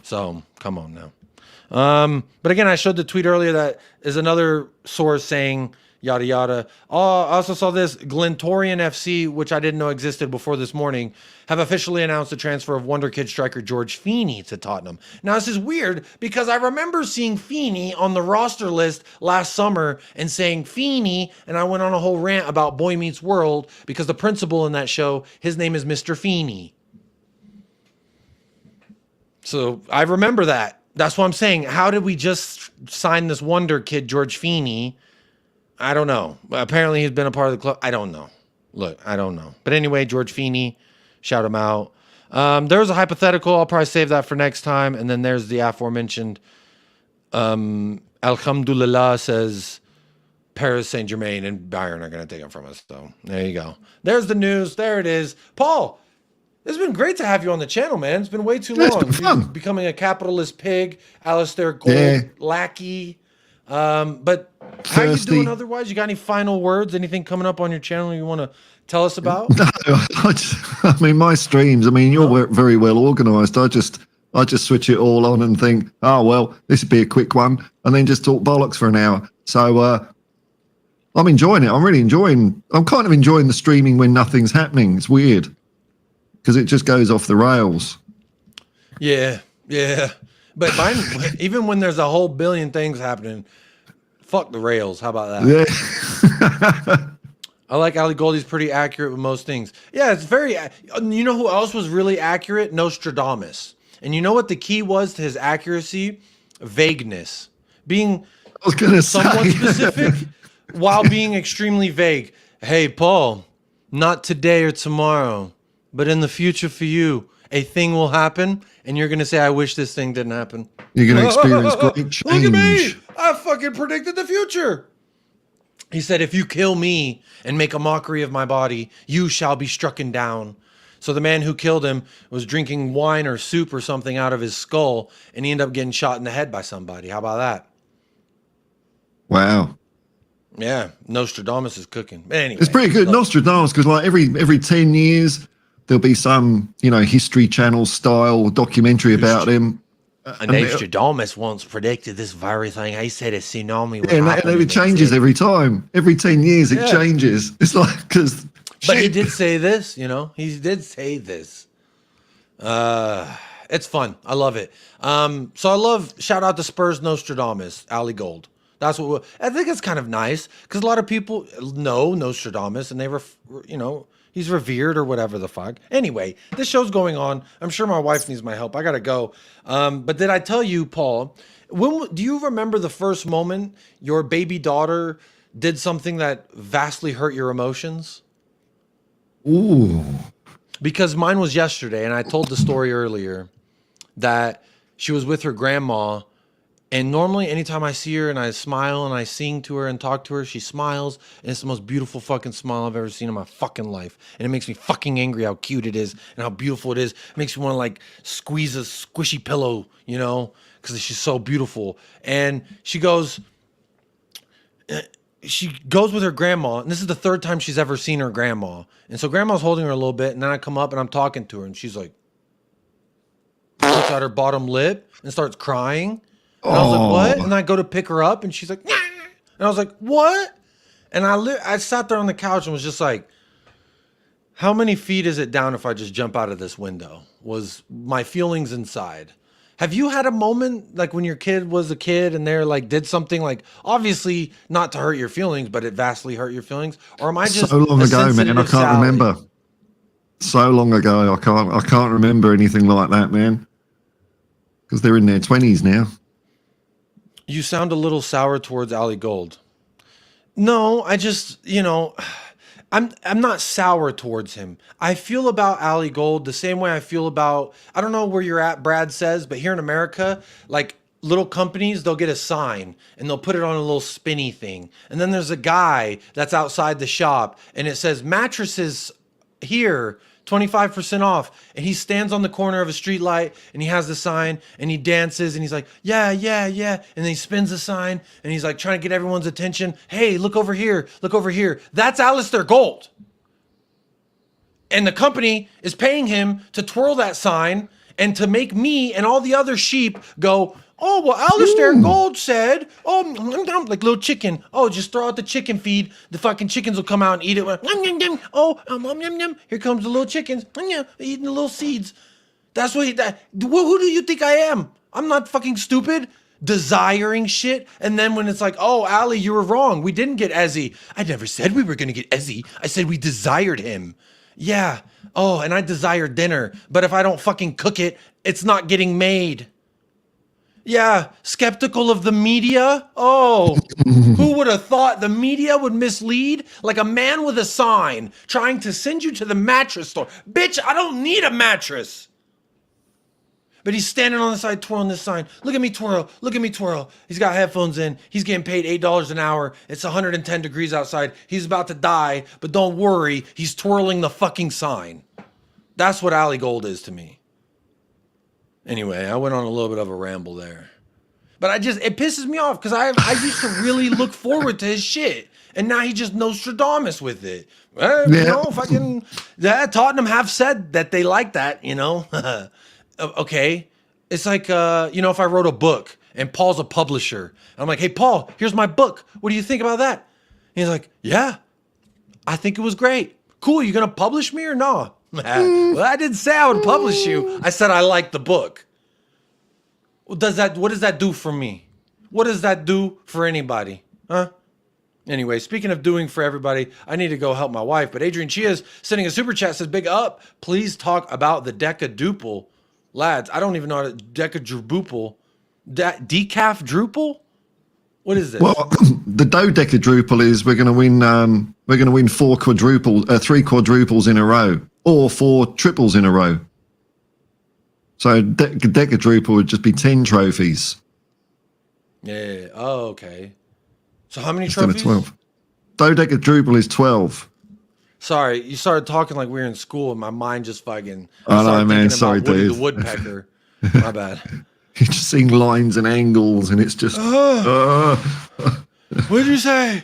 So, come on now. But again, I showed the tweet earlier that is another source saying yada yada. Oh, I also saw this Glentorian FC, which I didn't know existed before this morning, have officially announced the transfer of Wonder Kid striker George Feeney to Tottenham. Now, this is weird because I remember seeing Feeney on the roster list last summer and saying Feeney, and I went on a whole rant about Boy Meets World because the principal in that show, his name is Mr. Feeney. So I remember that. That's what I'm saying. How did we just sign this Wonder Kid, George Feeney? I don't know. Apparently he's been a part of the club. I don't know. Look, I don't know. But anyway, George Feeney, shout him out. There's a hypothetical. I'll probably save that for next time. And then there's the aforementioned Alhamdulillah says Paris Saint-Germain and Bayern are going to take him from us. So there you go. There's the news. There it is. Paul, it's been great to have you on the channel, man. It's been way too long. It's been fun. You're becoming a capitalist pig, Alistair Gold lackey. But how are you doing otherwise? You got any final words? Anything coming up on your channel you want to tell us about? No, I mean, my streams, I mean, you're very well organized. I just switch it all on and think, oh, well, this would be a quick one, and then just talk bollocks for an hour. So I'm enjoying it. I'm kind of enjoying the streaming when nothing's happening. It's weird because it just goes off the rails. Yeah. But mine, even when there's a whole billion things happening, fuck the rails. How about that? Yeah. I like Ali Goldie's pretty accurate with most things. Yeah, it's very. You know who else was really accurate? Nostradamus. And you know what the key was to his accuracy? Vagueness. Being I was going to somewhat say. specific while being extremely vague. Hey, Paul, not today or tomorrow, but in the future for you, a thing will happen, and you're going to say, I wish this thing didn't happen. You're going to experience great change. Look at me. I fucking predicted the future. He said, if you kill me and make a mockery of my body, you shall be strucken down. So the man who killed him was drinking wine or soup or something out of his skull, and he ended up getting shot in the head by somebody. How about that? Wow. Yeah, Nostradamus is cooking. But anyway, It's pretty good. Nostradamus, because like every 10 years, there'll be some, History Channel style documentary about him. And Nostradamus once predicted this very thing. He said a tsunami would happen. And it changes every time. Every 10 years, it changes. It's like, because... But he did say this, He did say this. It's fun. I love it. So I love, shout out to Spurs Nostradamus, Ali Gold. That's what I think it's kind of nice because a lot of people know Nostradamus and they he's revered or whatever the fuck. Anyway, this show's going on. I'm sure my wife needs my help. I gotta go. But did I tell you, Paul, do you remember the first moment your baby daughter did something that vastly hurt your emotions? Ooh. Because mine was yesterday, and I told the story earlier that she was with her grandma. And normally, anytime I see her and I smile and I sing to her and talk to her, she smiles. And it's the most beautiful fucking smile I've ever seen in my fucking life. And it makes me fucking angry how cute it is and how beautiful it is. It makes me want to like squeeze a squishy pillow, because she's so beautiful. And she goes with her grandma. And this is the third time she's ever seen her grandma. And so grandma's holding her a little bit. And then I come up and I'm talking to her. And she's like, puts out her bottom lip and starts crying. And I was like, what? And I go to pick her up, and she's like, nah. And I was like, what? And I sat there on the couch and was just like, how many feet is it down if I just jump out of this window? Was my feelings inside. Have you had a moment like when your kid was a kid and they're like did something like obviously not to hurt your feelings, but it vastly hurt your feelings? Or am I just so long ago, man? I can't remember. So long ago, I can't remember anything like that, man. Because they're in their 20s now. You sound a little sour towards Ali Gold. No, I just, I'm not sour towards him. I feel about Ali Gold the same way I feel about, I don't know where you're at, Brad says, but here in America, like little companies, they'll get a sign and they'll put it on a little spinny thing. And then there's a guy that's outside the shop and it says mattresses here, 25% off. And he stands on the corner of a street light and he has the sign and he dances and he's like, yeah, yeah, yeah. And then he spins the sign and he's like trying to get everyone's attention. Hey, look over here. Look over here. That's Alistair Gold. And the company is paying him to twirl that sign and to make me and all the other sheep go, oh, well, Alistair Gold said, oh, like little chicken. Oh, just throw out the chicken feed. The fucking chickens will come out and eat it. Oh, here comes the little chickens. Eating the little seeds. That's what who do you think I am? I'm not fucking stupid. Desiring shit. And then when it's like, oh, Ali, you were wrong. We didn't get Ezzy. I never said we were going to get Ezzy. I said we desired him. Yeah. Oh, and I desire dinner. But if I don't fucking cook it, it's not getting made. Yeah, skeptical of the media? Oh, who would have thought the media would mislead? Like a man with a sign trying to send you to the mattress store. Bitch, I don't need a mattress. But he's standing on the side twirling this sign. Look at me twirl. Look at me twirl. He's got headphones in. He's getting paid $8 an hour. It's 110 degrees outside. He's about to die, but don't worry. He's twirling the fucking sign. That's what Ali Gold is to me. Anyway, I went on a little bit of a ramble there. But it pisses me off because I used to really look forward to his shit. And now he just Nostradamus with it. You know, fucking, Tottenham have said that they like that, you know. Okay. It's like, you know, if I wrote a book and Paul's a publisher. And I'm like, hey, Paul, here's my book. What do you think about that? And he's like, yeah, I think it was great. Cool, you going to publish me or no? Well, I didn't say I would publish you. I said I like the book. What does that do for me? What does that do for anybody? Huh? Anyway, speaking of doing for everybody, I need to go help my wife. But Adrian Chia's sending a super chat, says, big up. Please talk about the decaduple. Lads, I don't even know how to decadruple. Decaf druple? What is this? Well, the dodecadruple is we're going to win three quadruples in a row, or 4 triples in a row. So decadruple would just be 10 trophies. Yeah. Oh, okay. So how many Instead trophies? of 12. Dodecadruple is 12. Sorry, you started talking like we were in school, and my mind just fucking. I know, man. Sorry, Woody dude. the Woodpecker. My bad. You're just seeing lines and angles, and it's just. What did you say?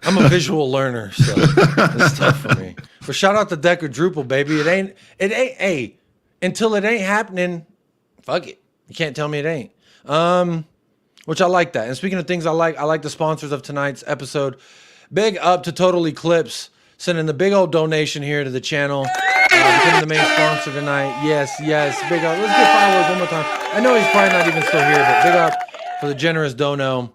I'm a visual learner, so it's tough for me. But shout out to Decadruple, baby. It ain't. Hey, until it ain't happening, fuck it. You can't tell me it ain't. Which I like that. And speaking of things I like the sponsors of tonight's episode. Big up to Total Eclipse, sending the big old donation here to the channel. Becoming the main sponsor tonight. Yes. Big up. Let's get fireworks one more time. I know he's probably not even still here, but big up for the generous dono.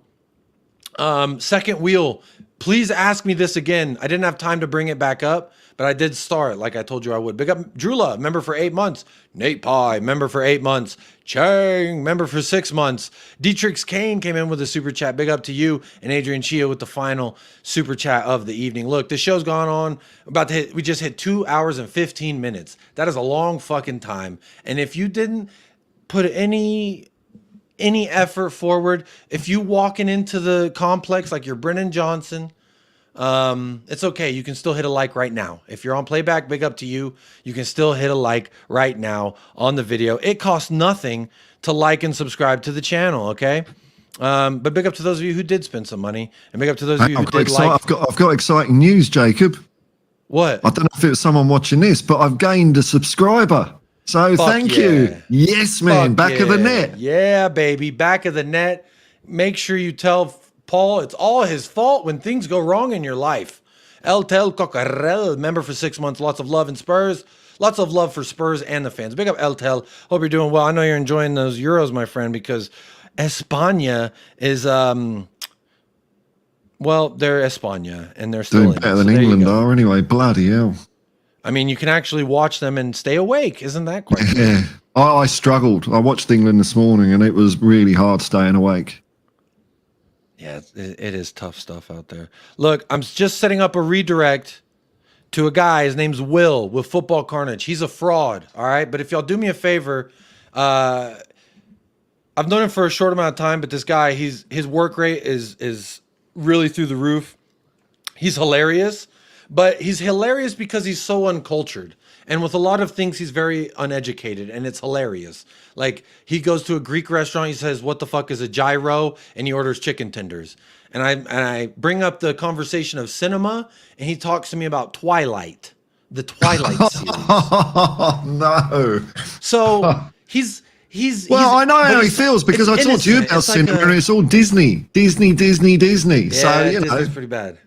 Second wheel. Please ask me this again. I didn't have time to bring it back up, but I did start like I told you I would. Big up Drula, member for 8 months. Nate Pye, member for 8 months. Chang, member for 6 months. Dietrich Kane came in with a super chat. Big up to you and Adrian Chia with the final super chat of the evening. Look, this show's gone on we just hit 2 hours and 15 minutes. That is a long fucking time. And if you didn't put any effort forward, if you walking into the complex like you're Brennan Johnson, it's okay. You can still hit a like right now. If you're on playback, big up to you. You can still hit a like right now on the video. It costs nothing to like and subscribe to the channel, okay? But big up to those of you who did spend some money, and big up to those of you who did like. I've got exciting news, Jacob. What? I don't know if it was someone watching this, but I've gained a subscriber. So thank you. Yes, man. Back of the net. Yeah, baby. Back of the net. Make sure you tell Paul it's all his fault when things go wrong in your life. El Tel Cocarel, member for 6 months. Lots of love and Spurs. Lots of love for Spurs and the fans. Big up El Tel. Hope you're doing well. I know you're enjoying those Euros, my friend, because España is well, they're España and they're still doing better than England are anyway. Bloody hell. I mean, you can actually watch them and stay awake. Isn't that quite good? Yeah. I struggled. I watched England this morning and it was really hard staying awake. Yeah, it is tough stuff out there. Look, I'm just setting up a redirect to a guy. His name's Will with Football Carnage. He's a fraud, all right? But if y'all do me a favor, I've known him for a short amount of time, but this guy, his work rate is really through the roof. He's hilarious, but he's hilarious because he's so uncultured. And with a lot of things, he's very uneducated, and it's hilarious. Like, he goes to a Greek restaurant, he says, "What the fuck is a gyro?" And he orders chicken tenders. And I bring up the conversation of cinema, and he talks to me about Twilight, the Twilight series. Oh, no. So he's Well, I know but how he he's- feels because I it's talked to you innocent. about It's like cinema a- and it's all Disney. Yeah, So, you know. Disney's pretty bad.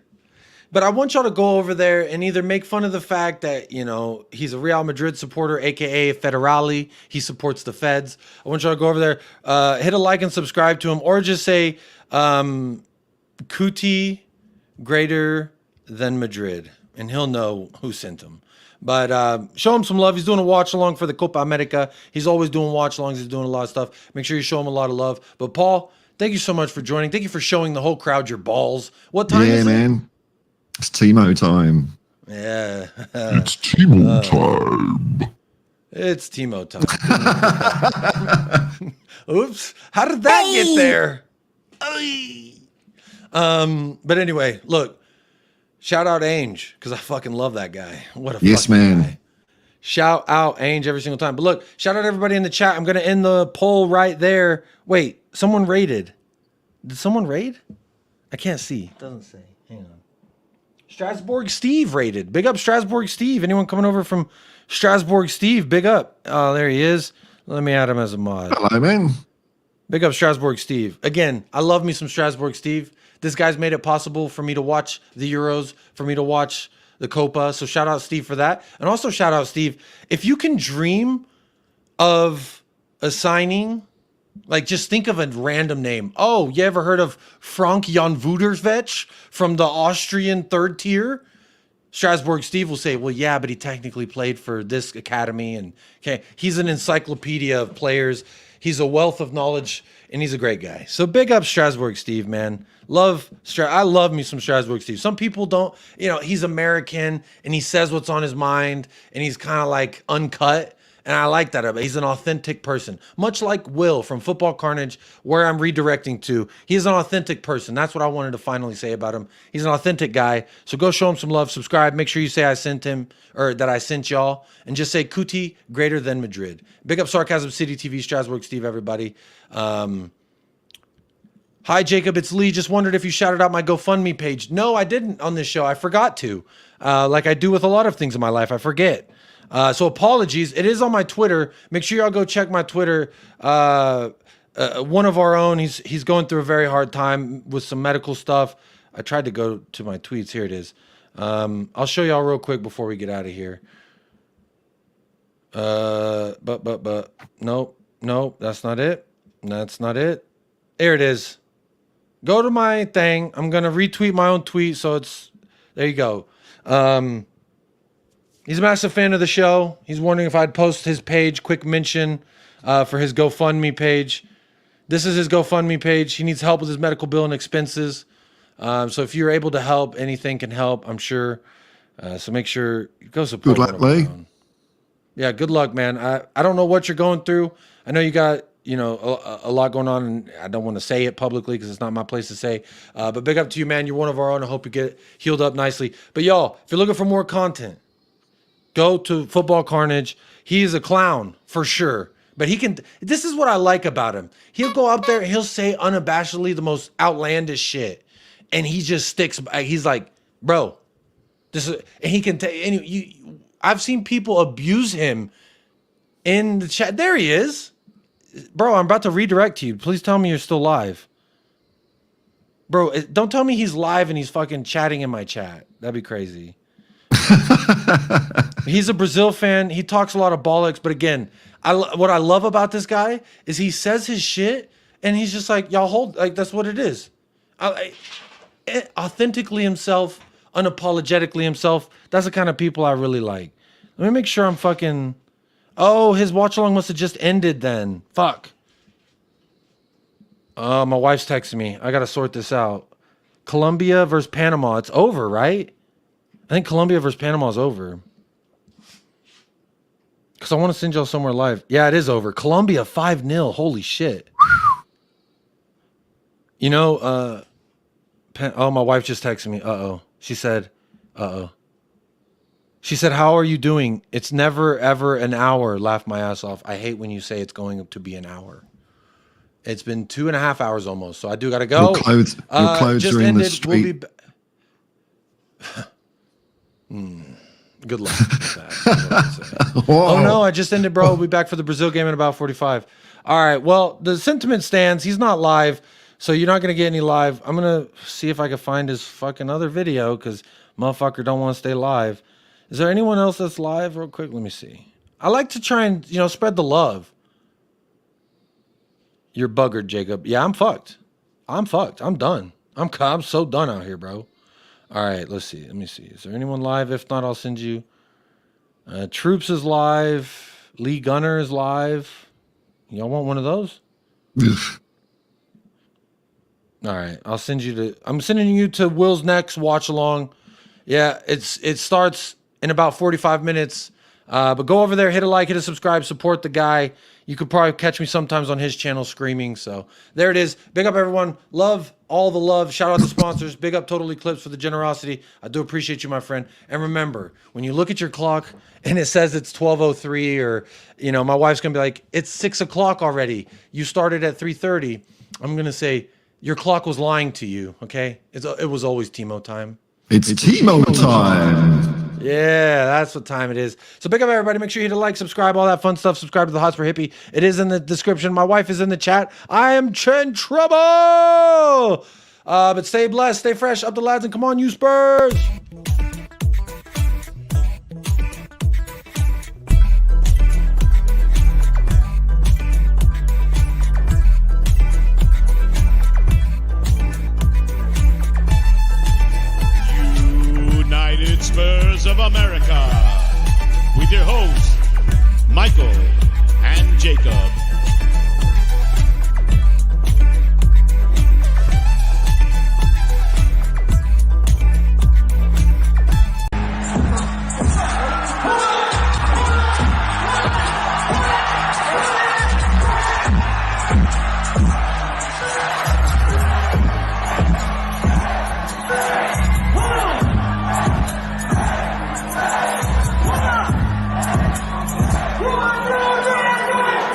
But I want y'all to go over there and either make fun of the fact that, you know, he's a Real Madrid supporter, aka Federale. He supports the Feds. I want y'all to go over there, hit a like and subscribe to him, or just say Cuti greater than Madrid, and he'll know who sent him. But show him some love. He's doing a watch along for the Copa America. He's always doing watch alongs. He's doing a lot of stuff. Make sure you show him a lot of love. But Paul, thank you so much for joining. Thank you for showing the whole crowd your balls. What time Yeah, is man. It's Timo time. it? Yeah. It's Timo time. It's Timo time. Oops. How did that get there? Ay. But anyway, look. Shout out Ainge, because I fucking love that guy. What a Yes, fucking man. guy. Shout out Ainge every single time. But look, shout out everybody in the chat. I'm going to end the poll right there. Wait, someone raided. Did someone raid? I can't see. It doesn't say. Hang on. Strasbourg Steve raided. Big up Strasbourg Steve. Anyone coming over from Strasbourg Steve? Big up. Oh, there he is. Let me add him as a mod. Hello, man. Big up Strasbourg Steve. Again, I love me some Strasbourg Steve. This guy's made it possible for me to watch the Euros, for me to watch the Copa. So shout out Steve for that. And also shout out Steve. If you can dream of a signing, like just think of a random name. Oh, you ever heard of Frank Jan Wouderswetsch from the Austrian third tier? Strasbourg Steve will say, well, yeah, but he technically played for this academy. And okay, he's an encyclopedia of players. He's a wealth of knowledge, and he's a great guy. So big up Strasbourg Steve, man. I love me some Strasbourg Steve. Some people don't, you know, he's American, and he says what's on his mind, and he's kind of like uncut. And I like that. He's an authentic person, much like Will from Football Carnage, where I'm redirecting to. He's an authentic person. That's what I wanted to finally say about him. He's an authentic guy. So go show him some love. Subscribe. Make sure you say I sent him, or that I sent y'all, and just say Cuti greater than Madrid. Big up Sarcasm City TV, Strasbourg Steve, everybody. Hi, Jacob. It's Lee. Just wondered if you shouted out my GoFundMe page. No, I didn't on this show. I forgot to. Like I do with a lot of things in my life. I forget. So apologies. It is on my Twitter. Make sure y'all go check my Twitter. One of our own, he's going through a very hard time with some medical stuff. I tried to go to my tweets. Here it is. I'll show y'all real quick before we get out of here. But nope, that's not it. That's not it. There it is. Go to my thing. I'm going to retweet my own tweet. So there you go. He's a massive fan of the show. He's wondering if I'd post his page, quick mention for his GoFundMe page. This is his GoFundMe page. He needs help with his medical bill and expenses. So if you're able to help, anything can help, I'm sure. So make sure you go support. Good luck, Lee. Yeah, good luck, man. I don't know what you're going through. I know you got, you know, a lot going on, and I don't want to say it publicly because it's not my place to say. But big up to you, man. You're one of our own. I hope you get healed up nicely. But y'all, if you're looking for more content, go to Football Carnage. He's a clown for sure. But he can, this is what I like about him. He'll go up there and he'll say unabashedly the most outlandish shit. And he just sticks, he's like, bro, this is, and he can take, I've seen people abuse him in the chat. There he is. Bro, I'm about to redirect to you. Please tell me you're still live. Bro, don't tell me he's live and he's fucking chatting in my chat. That'd be crazy. He's a Brazil fan. He talks a lot of bollocks. But again, what I love about this guy is he says his shit and he's just like, y'all hold, like, that's what it is. Authentically himself, unapologetically himself. That's the kind of people I really like. Let me make sure I'm fucking... Oh, his watch along must have just ended then. Fuck. Oh, my wife's texting me. I got to sort this out. Colombia versus Panama. It's over, right? I think Colombia versus Panama is over. Because I want to send y'all somewhere live. Yeah, it is over. Colombia 5-0. Holy shit. You know, my wife just texted me. She said, She said, how are you doing? It's never, ever an hour. Laugh my ass off. I hate when you say it's going to be an hour. It's been 2.5 hours almost, so I do got to go. Your clothes just are in the ended. street. Good luck with that. Oh, no, I just ended, bro. We'll be back for the Brazil game in about 45. All right, well, the sentiment stands. He's not live, so you're not going to get any live. I'm going to see if I can find his fucking other video because motherfucker don't want to stay live. Is there anyone else that's live real quick? Let me see. I like to try and, spread the love. You're buggered, Jacob. Yeah, I'm fucked. I'm done. I'm so done out here, bro. All right, let's see. Let me see. Is there anyone live? If not, I'll send you. Troops is live. Lee Gunner is live. Y'all want one of those? All right, I'll send you to. I'm sending you to Will's next watch along. Yeah, it starts in about 45 minutes. But go over there, hit a like, hit a subscribe, support the guy. You could probably catch me sometimes on his channel screaming. So there it is. Big up, everyone. Love, all the love. Shout out to sponsors. Big up Total Eclipse for the generosity. I do appreciate you, my friend. And remember, when you look at your clock and it says it's 12:03 or, my wife's going to be like, it's 6 o'clock already. You started at 3:30. I'm going to say, your clock was lying to you, okay? It was always Timo time. It's Timo time. Yeah, that's what time it is. So big up, everybody. Make sure you hit a like, subscribe, all that fun stuff. Subscribe to the Hotspur Hippie. It is in the description. My wife is in the chat. I am in trouble. But stay blessed, stay fresh. Up the lads, and come on, you Spurs. United Spurs of America, with your hosts, Michael and Jacob.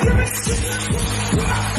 Give it to me.